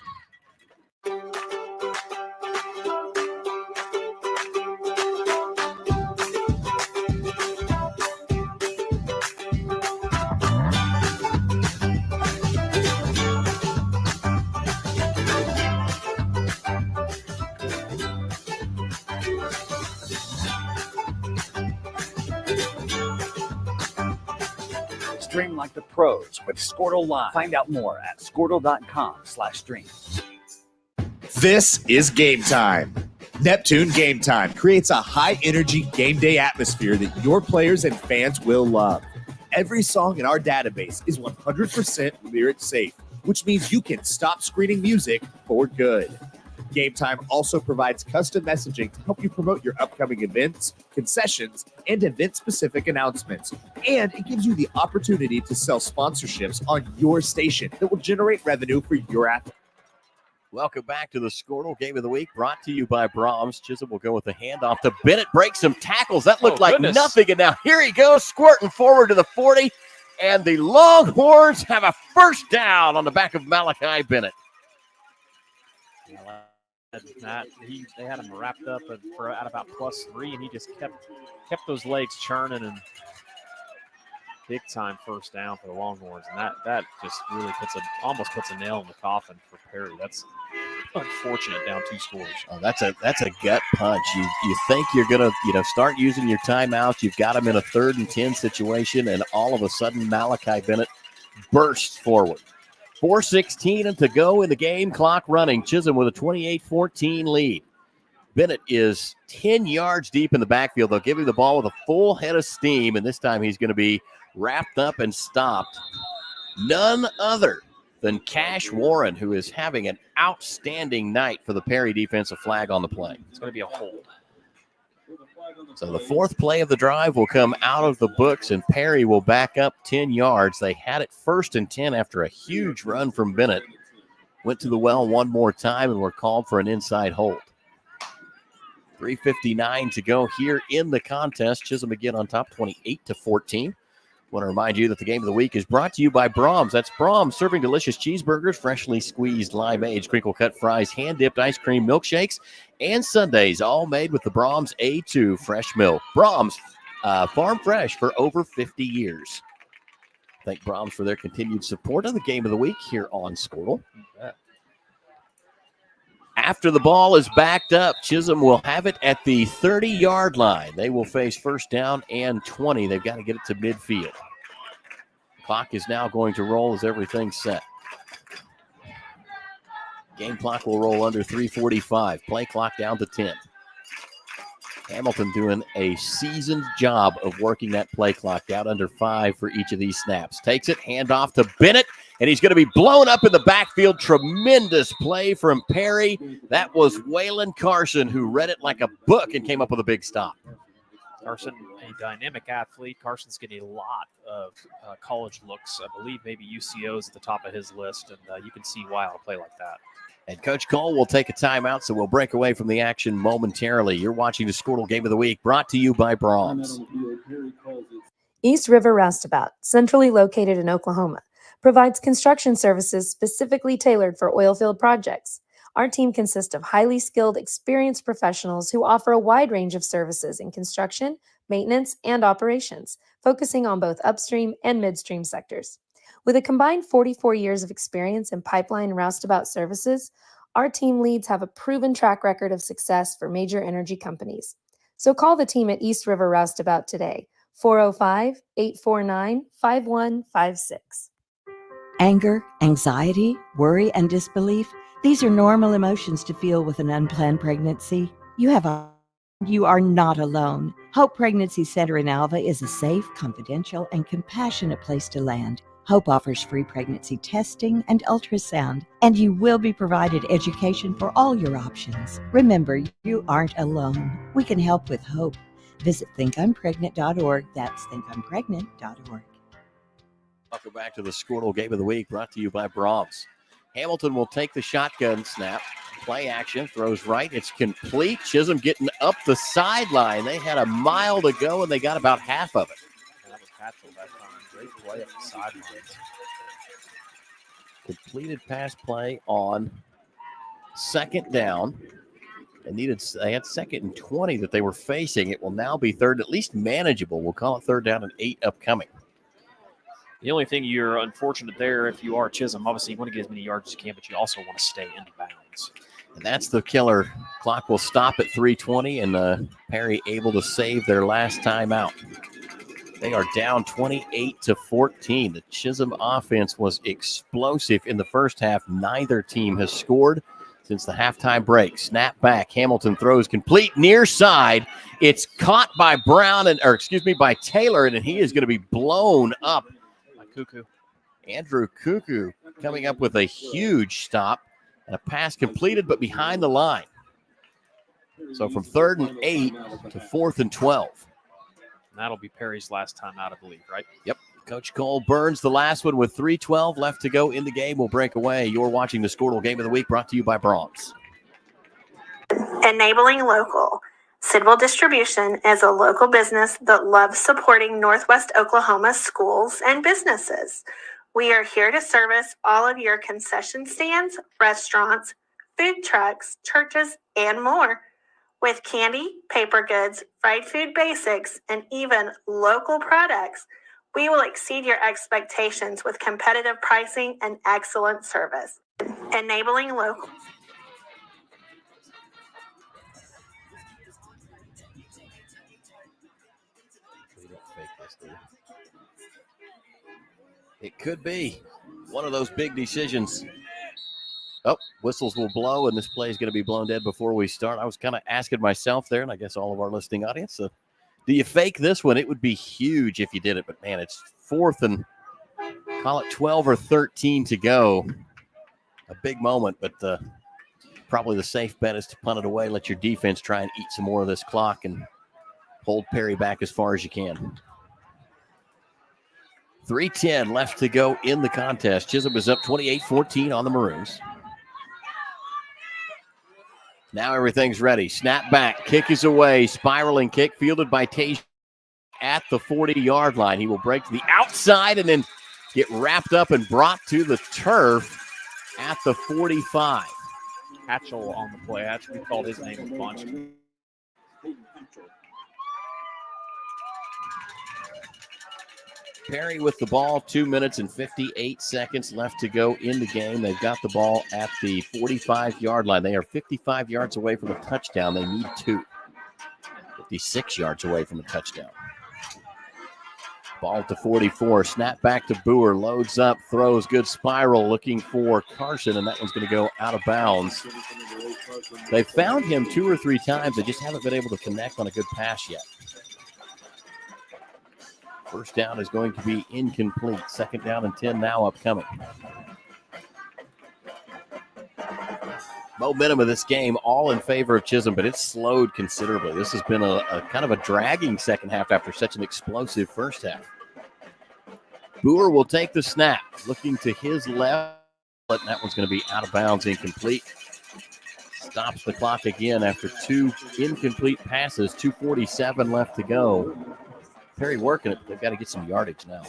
Speaker 16: Stream like the pros with Skordle Live. Find out more at skordle.com/stream.
Speaker 17: This is Game Time. Neptune Game Time creates a high-energy game day atmosphere that your players and fans will love. Every song in our database is 100% lyric safe, which means you can stop screening music for good. Game Time also provides custom messaging to help you promote your upcoming events, concessions, and event-specific announcements. And it gives you the opportunity to sell sponsorships on your station that will generate revenue for your athlete.
Speaker 21: Welcome back to the Skordle Game of the Week, brought to you by Brahms. Chisholm will go with the handoff to Bennett, breaks some tackles. That looked like nothing, and now here he goes, squirting forward to the 40, and the Longhorns have a first down on the back of Malachi Bennett.
Speaker 22: They had him wrapped up at about +3, and he just kept those legs churning, and big time first down for the Longhorns, and that just really almost puts a nail in the coffin for Perry. That's unfortunate, down 2 scores.
Speaker 21: Oh, that's a gut punch. You think you're gonna start using your timeouts. You've got them in a 3rd and 10 situation, and all of a sudden Malachi Bennett bursts forward. 4:16 to go in the game, clock running. Chisholm with a 28-14 lead. Bennett is 10 yards deep in the backfield. They'll give him the ball with a full head of steam, and this time he's going to be wrapped up and stopped. None other than Cash Warren, who is having an outstanding night for the Perry defensive flag on the play.
Speaker 22: It's going to be a hold.
Speaker 21: So the 4th play of the drive will come out of the books, and Perry will back up 10 yards. They had it 1st and 10 after a huge run from Bennett. Went to the well one more time and were called for an inside hold. 3:59 to go here in the contest. Chisholm again on top, 28-14. Want to remind you that the Game of the Week is brought to you by Brahms. That's Brahms, serving delicious cheeseburgers, freshly squeezed limeade, crinkle-cut fries, hand-dipped ice cream, milkshakes, and sundaes, all made with the Brahms A2 fresh milk. Brahms, farm fresh for over 50 years. Thank Brahms for their continued support of the Game of the Week here on Skordle. After the ball is backed up, Chisholm will have it at the 30-yard line. They will face first down and 20. They've got to get it to midfield. Clock is now going to roll as everything's set. Game clock will roll under 3:45. Play clock down to 10. Hamilton doing a seasoned job of working that play clock down under 5 for each of these snaps. Takes it, handoff to Bennett, and he's going to be blown up in the backfield. Tremendous play from Perry. That was Waylon Carson, who read it like a book and came up with a big stop.
Speaker 22: Carson, a dynamic athlete. Carson's getting a lot of college looks. I believe maybe UCO's at the top of his list, and you can see why on a play like that.
Speaker 21: And Coach Cole will take a timeout, so we'll break away from the action momentarily. You're watching the Skordle Game of the Week, brought to you by Brahms.
Speaker 4: East River Roustabout, centrally located in Oklahoma, provides construction services specifically tailored for oilfield projects. Our team consists of highly skilled, experienced professionals who offer a wide range of services in construction, maintenance, and operations, focusing on both upstream and midstream sectors. With a combined 44 years of experience in pipeline and roustabout services, our team leads have a proven track record of success for major energy companies. So call the team at East River Roustabout today, 405-849-5156.
Speaker 1: Anger, anxiety, worry, and disbelief, these are normal emotions to feel with an unplanned pregnancy. You are not alone. Hope Pregnancy Center in Alva is a safe, confidential, and compassionate place to land. Hope offers free pregnancy testing and ultrasound, and you will be provided education for all your options. Remember, you aren't alone. We can help with hope. Visit thinkimpregnant.org. That's thinkimpregnant.org.
Speaker 21: Welcome back to the Skordle Game of the Week, brought to you by Brahms. Hamilton will take the shotgun snap. Play action, throws right. It's complete. Chisholm getting up the sideline. They had a mile to go, and they got about half of it.
Speaker 22: That was Patchell that time. Great play up the sidelines.
Speaker 21: Completed pass play on 2nd down. They had 2nd and 20 that they were facing. It will now be 3rd, at least manageable. We'll call it 3rd down and 8 upcoming.
Speaker 22: The only thing you're unfortunate there, if you are Chisholm, obviously you want to get as many yards as you can, but you also want to stay in bounds.
Speaker 21: And that's the killer. Clock will stop at 3:20, and Perry able to save their last time out. They are down 28-14. The Chisholm offense was explosive in the first half. Neither team has scored since the halftime break. Snap back. Hamilton throws complete near side. It's caught by by Taylor, and he is going to be blown up by
Speaker 22: Cuckoo.
Speaker 21: Andrew Cuckoo coming up with a huge stop and a pass completed, but behind the line. So from 3rd and 8 to 4th and 12.
Speaker 22: And that'll be Perry's last time out, I believe, right?
Speaker 21: Yep. Coach Cole burns the last one with 3:12 left to go in the game. We'll break away. You're watching the Skordle Game of the Week, brought to you by Brahms.
Speaker 3: Enabling Local. Sidwell Distribution is a local business that loves supporting Northwest Oklahoma schools and businesses. We are here to service all of your concession stands, restaurants, food trucks, churches, and more. With candy, paper goods, fried food basics, and even local products, we will exceed your expectations with competitive pricing and excellent service. Enabling Local.
Speaker 21: It could be one of those big decisions. Oh, whistles will blow, and this play is going to be blown dead before we start. I was kind of asking myself there, and I guess all of our listening audience, do you fake this one? It would be huge if you did it, but man, it's 4th and call it 12 or 13 to go. A big moment, but probably the safe bet is to punt it away, let your defense try and eat some more of this clock and hold Perry back as far as you can. 3:10 left to go in the contest. Chisholm is up 28-14 on the Maroons. Now everything's ready. Snap back. Kick is away. Spiraling kick fielded by Tage at the 40-yard line. He will break to the outside and then get wrapped up and brought to the turf at the 45.
Speaker 22: Hatchell on the play. Hatchell, we called his name a bunch.
Speaker 21: Perry with the ball, 2 minutes and 58 seconds left to go in the game. They've got the ball at the 45-yard line. They are 55 yards away from a touchdown. They need 2. 56 yards away from a touchdown. Ball to 44. Snap back to Boer. Loads up, throws, good spiral, looking for Carson, and that one's going to go out of bounds. They found him 2 or 3 times. They just haven't been able to connect on a good pass yet. First down is going to be incomplete. 2nd down and 10 now upcoming. Momentum of this game all in favor of Chisholm, but it's slowed considerably. This has been a kind of a dragging second half after such an explosive first half. Boer will take the snap, looking to his left. That one's going to be out of bounds, incomplete. Stops the clock again after 2 incomplete passes, 2:47 left to go. Perry working it, but they've got to get some yardage now.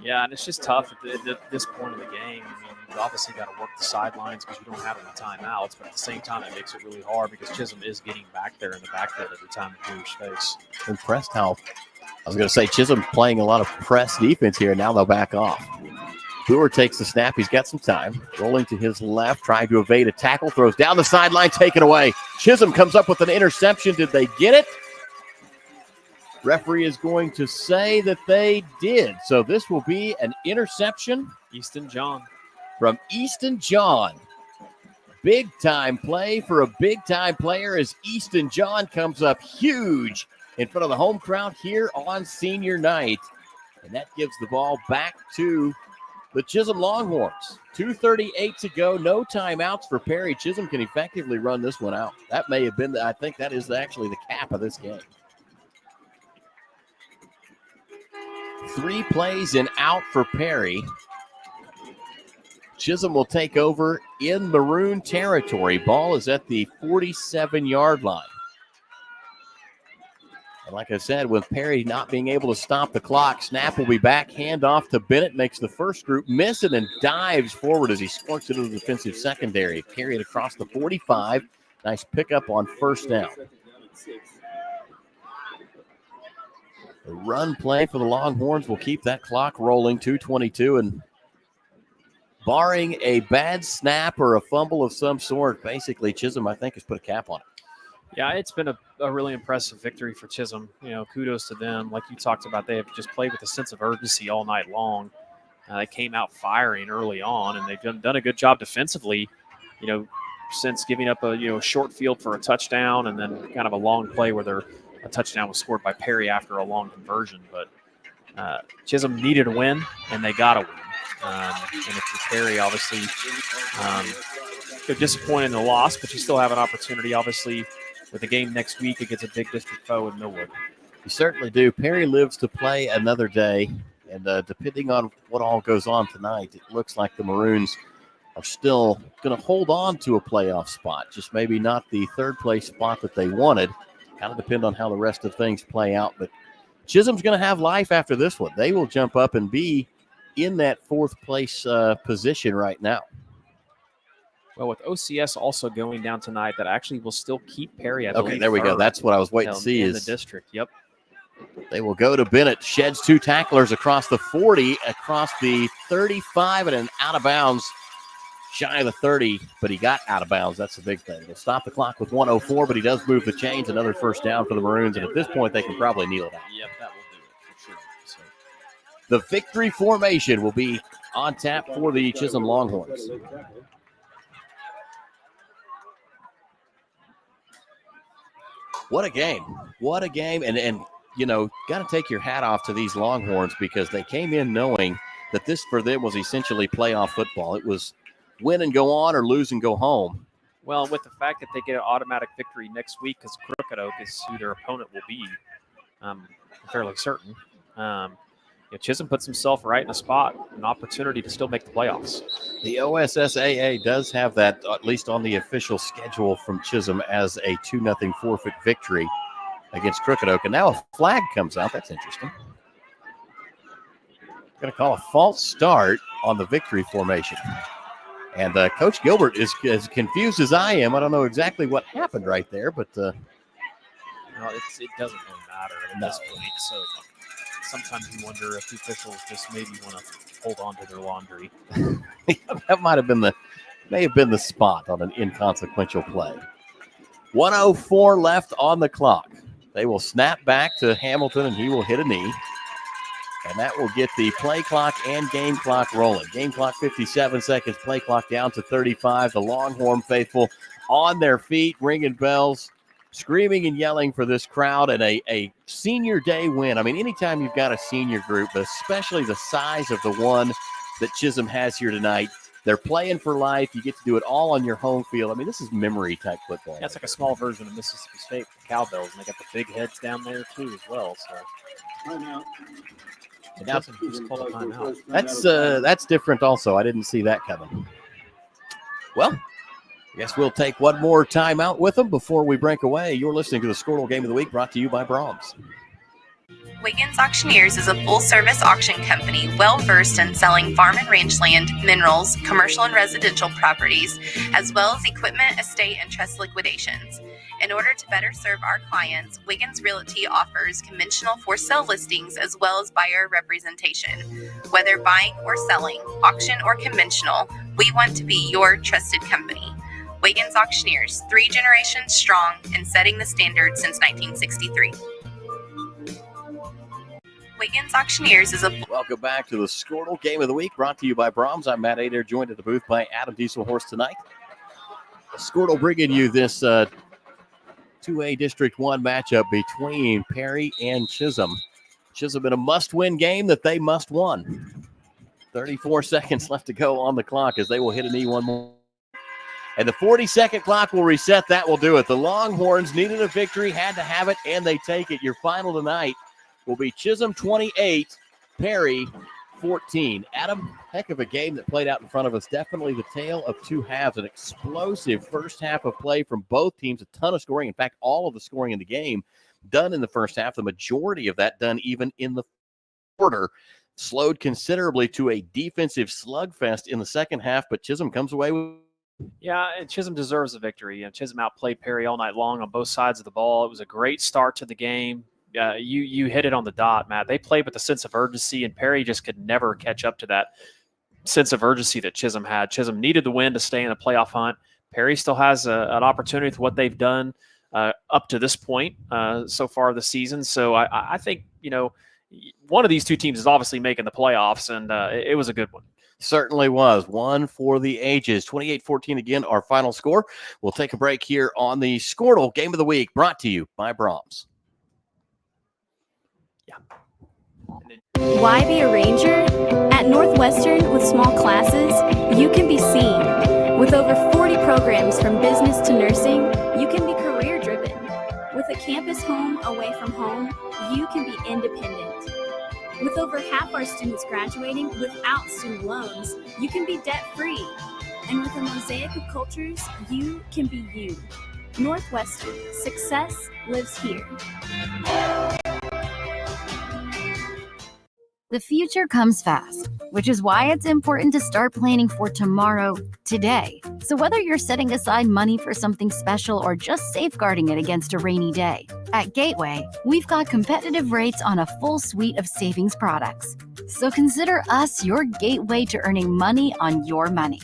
Speaker 22: Yeah, and it's just tough at this point of the game. I mean, you've obviously got to work the sidelines because you don't have any timeouts, but at the same time, it makes it really hard because Chisholm is getting back there in the backfield every time the Brewers face.
Speaker 21: Impressed how, I was going to say, Chisholm playing a lot of press defense here. Now they'll back off. Brewer takes the snap. He's got some time. Rolling to his left, trying to evade a tackle. Throws down the sideline, taken away. Chisholm comes up with an interception. Did they get it? Referee is going to say that they did. So this will be an interception.
Speaker 22: Easton John.
Speaker 21: From Easton John. Big time play for a big time player as Easton John comes up huge in front of the home crowd here on senior night. And that gives the ball back to the Chisholm Longhorns. 2:38 to go. No timeouts for Perry. Chisholm can effectively run this one out. That may have been, I think that is actually the cap of this game. 3 plays and out for Perry. Chisholm will take over in Maroon territory. Ball is at the 47-yard line. And like I said, with Perry not being able to stop the clock, snap will be back. Hand off to Bennett. Makes the first group miss it and dives forward as he squirts into the defensive secondary. Carried across the 45. Nice pickup on first down. The run play for the Longhorns will keep that clock rolling. 2:22, and barring a bad snap or a fumble of some sort, basically Chisholm, I think, has put a cap on it.
Speaker 22: Yeah, it's been a really impressive victory for Chisholm. You know, kudos to them. Like you talked about, they have just played with a sense of urgency all night long. They came out firing early on, and they've done a good job defensively. You know, since giving up a short field for a touchdown and then kind of a long play where a touchdown was scored by Perry after a long conversion. But Chisholm needed a win, and they got a win. And if you're Perry, obviously, they're disappointed in the loss, but you still have an opportunity, obviously, with the game next week against a big district foe in Millwood.
Speaker 21: You certainly do. Perry lives to play another day, and depending on what all goes on tonight, it looks like the Maroons are still going to hold on to a playoff spot, just maybe not the third-place spot that they wanted. Kind of depend on how the rest of things play out, but Chisholm's going to have life after this one. They will jump up and be in that fourth-place position right now.
Speaker 22: Well, with OCS also going down tonight, that actually will still keep Perry at the
Speaker 21: Okay, there we go. That's what I was waiting to see.
Speaker 22: In the district, yep.
Speaker 21: They will go to Bennett. Sheds 2 tacklers across the 40, across the 35, and an out of bounds. Shy of the 30, but he got out of bounds. That's the big thing. He'll stop the clock with 1:04, but he does move the chains. Another first down for the Maroons, and at this point, they can probably kneel it out.
Speaker 22: Yep, that will do it for sure. So.
Speaker 21: The victory formation will be on tap for the Chisholm Longhorns. What a game. What a game. And got to take your hat off to these Longhorns because they came in knowing that this for them was essentially playoff football. It was win and go on or lose and go home.
Speaker 22: Well, with the fact that they get an automatic victory next week because Crooked Oak is who their opponent will be, I'm fairly certain. Chisholm puts himself right in a spot, an opportunity to still make the playoffs.
Speaker 21: The OSSAA does have that, at least on the official schedule from Chisholm, as a 2-0 forfeit victory against Crooked Oak. And now a flag comes out. That's interesting. Going to call a false start on the victory formation. And Coach Gilbert is as confused as I am. I don't know exactly what happened right there, but
Speaker 22: it doesn't really matter at this point. So sometimes you wonder if the officials just maybe want to hold on to their laundry.
Speaker 21: That may have been the spot on an inconsequential play. 1:04 left on the clock. They will snap back to Hamilton, and he will hit a knee. And that will get the play clock and game clock rolling. Game clock 57 seconds, play clock down to 35. The Longhorn faithful on their feet, ringing bells, screaming and yelling for this crowd, and a senior day win. I mean, anytime you've got a senior group, especially the size of the one that Chisholm has here tonight, they're playing for life. You get to do it all on your home field. I mean, this is memory-type football.
Speaker 22: That's like a small version of Mississippi State with the Cowbells, and they got the big heads down there, too, as well. So.
Speaker 21: That's different also. I didn't see that coming. Well, I guess we'll take one more time out with them before we break away. You're listening to the Skordle Game of the Week, brought to you by Brahms.
Speaker 5: Wiggins Auctioneers is a full-service auction company well-versed in selling farm and range land, minerals, commercial and residential properties, as well as equipment, estate, and trust liquidations. In order to better serve our clients, Wiggins Realty offers conventional for-sale listings as well as buyer representation. Whether buying or selling, auction or conventional, we want to be your trusted company. Wiggins Auctioneers, 3 generations strong and setting the standard since 1963. Wiggins Auctioneers is a...
Speaker 21: Welcome back to the Skordle Game of the Week, brought to you by Brahms. I'm Matt Adair, joined at the booth by Adam Dieselhorst tonight. Skordle bringing you this 2A District 1 matchup between Perry and Chisholm. Chisholm in a must-win game that they must won. 34 seconds left to go on the clock as they will hit a knee one more. And the 40-second clock will reset. That will do it. The Longhorns needed a victory, had to have it, and they take it. Your final tonight will be Chisholm 28, Perry 14. Adam, heck of a game that played out in front of us. Definitely the tale of two halves. An explosive first half of play from both teams. A ton of scoring. In fact, all of the scoring in the game done in the first half. The majority of that done even in the quarter. Slowed considerably to a defensive slugfest in the second half, but Chisholm comes away with...
Speaker 22: Yeah, and Chisholm deserves a victory. And Chisholm outplayed Perry all night long on both sides of the ball. It was a great start to the game. You hit it on the dot, Matt. They played with a sense of urgency, and Perry just could never catch up to that sense of urgency that Chisholm had. Chisholm needed the win to stay in the playoff hunt. Perry still has an opportunity with what they've done up to this point so far this season. So I think, one of these two teams is obviously making the playoffs, and it was a good one.
Speaker 21: Certainly was. One for the ages. 28-14 again, our final score. We'll take a break here on the Skordle Game of the Week, brought to you by Brahms.
Speaker 2: Why be a ranger? At Northwestern, with small classes, you can be seen. With over 40 programs from business to nursing, you can be career-driven. With a campus home away from home, you can be independent. With over half our students graduating without student loans, you can be debt-free. And with a mosaic of cultures, you can be you. Northwestern, success lives here.
Speaker 19: The future comes fast, which is why it's important to start planning for tomorrow today. So whether you're setting aside money for something special or just safeguarding it against a rainy day, at Gateway, we've got competitive rates on a full suite of savings products. So consider us your gateway to earning money on your money.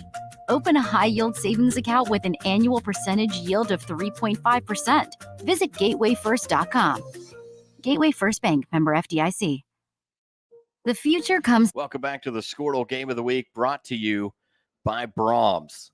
Speaker 19: Open a high-yield savings account with an annual percentage yield of 3.5%. Visit gatewayfirst.com. Gateway First Bank, member FDIC. The future comes.
Speaker 21: Welcome back to the Skordle Game of the Week, brought to you by Brahms.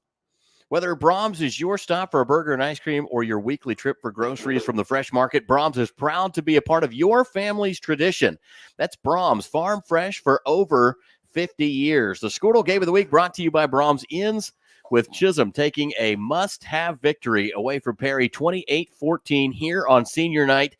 Speaker 21: Whether Brahms is your stop for a burger and ice cream or your weekly trip for groceries from the fresh market, Brahms is proud to be a part of your family's tradition. That's Brahms, farm fresh for over 50 years. The Skordle Game of the Week, brought to you by Brahms, ends with Chisholm taking a must-have victory away from Perry, 28-14 here on senior night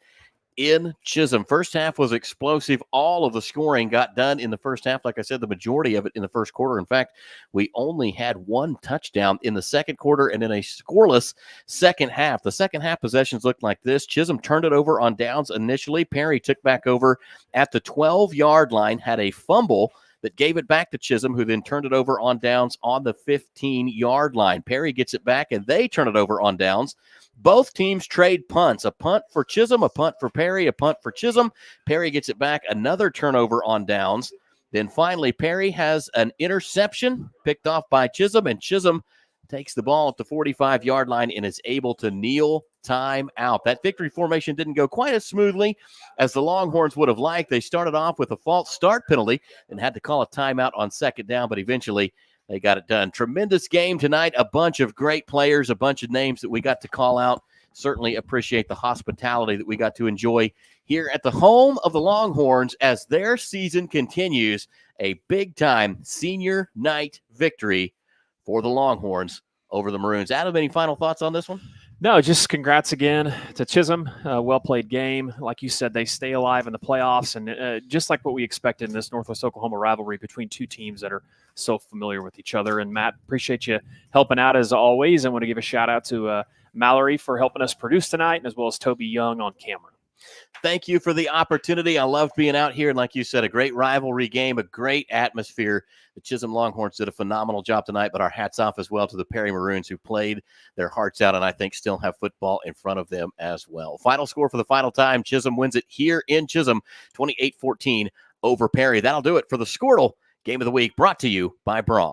Speaker 21: in Chisholm. First half was explosive. All of the scoring got done in the first half. Like I said, the majority of it in the first quarter. In fact, we only had one touchdown in the second quarter and in a scoreless second half. The second half possessions looked like this. Chisholm turned it over on downs initially. Perry took back over at the 12-yard line, had a fumble that gave it back to Chisholm, who then turned it over on downs on the 15-yard line. Perry gets it back, and they turn it over on downs. Both teams trade punts, a punt for Chisholm, a punt for Perry, a punt for Chisholm. Perry gets it back, another turnover on downs. Then finally, Perry has an interception picked off by Chisholm, and Chisholm takes the ball at the 45-yard line and is able to kneel time out. That victory formation didn't go quite as smoothly as the Longhorns would have liked. They started off with a false start penalty and had to call a timeout on second down, but eventually they got it done. Tremendous game tonight. A bunch of great players, a bunch of names that we got to call out. Certainly appreciate the hospitality that we got to enjoy here at the home of the Longhorns as their season continues. A big-time senior night victory for the Longhorns over the Maroons. Adam, any final thoughts on this one?
Speaker 22: No, just congrats again to Chisholm. Well-played game. Like you said, they stay alive in the playoffs, and just like what we expected in this Northwest Oklahoma rivalry between two teams that are so familiar with each other. And, Matt, appreciate you helping out as always. I want to give a shout-out to Mallory for helping us produce tonight, and as well as Toby Young on camera.
Speaker 21: Thank you for the opportunity. I loved being out here. And like you said, a great rivalry game, a great atmosphere. The Chisholm Longhorns did a phenomenal job tonight, but our hats off as well to the Perry Maroons, who played their hearts out and I think still have football in front of them as well. Final score for the final time. Chisholm wins it here in Chisholm, 28-14 over Perry. That'll do it for the Skordle Game of the Week, brought to you by Braun.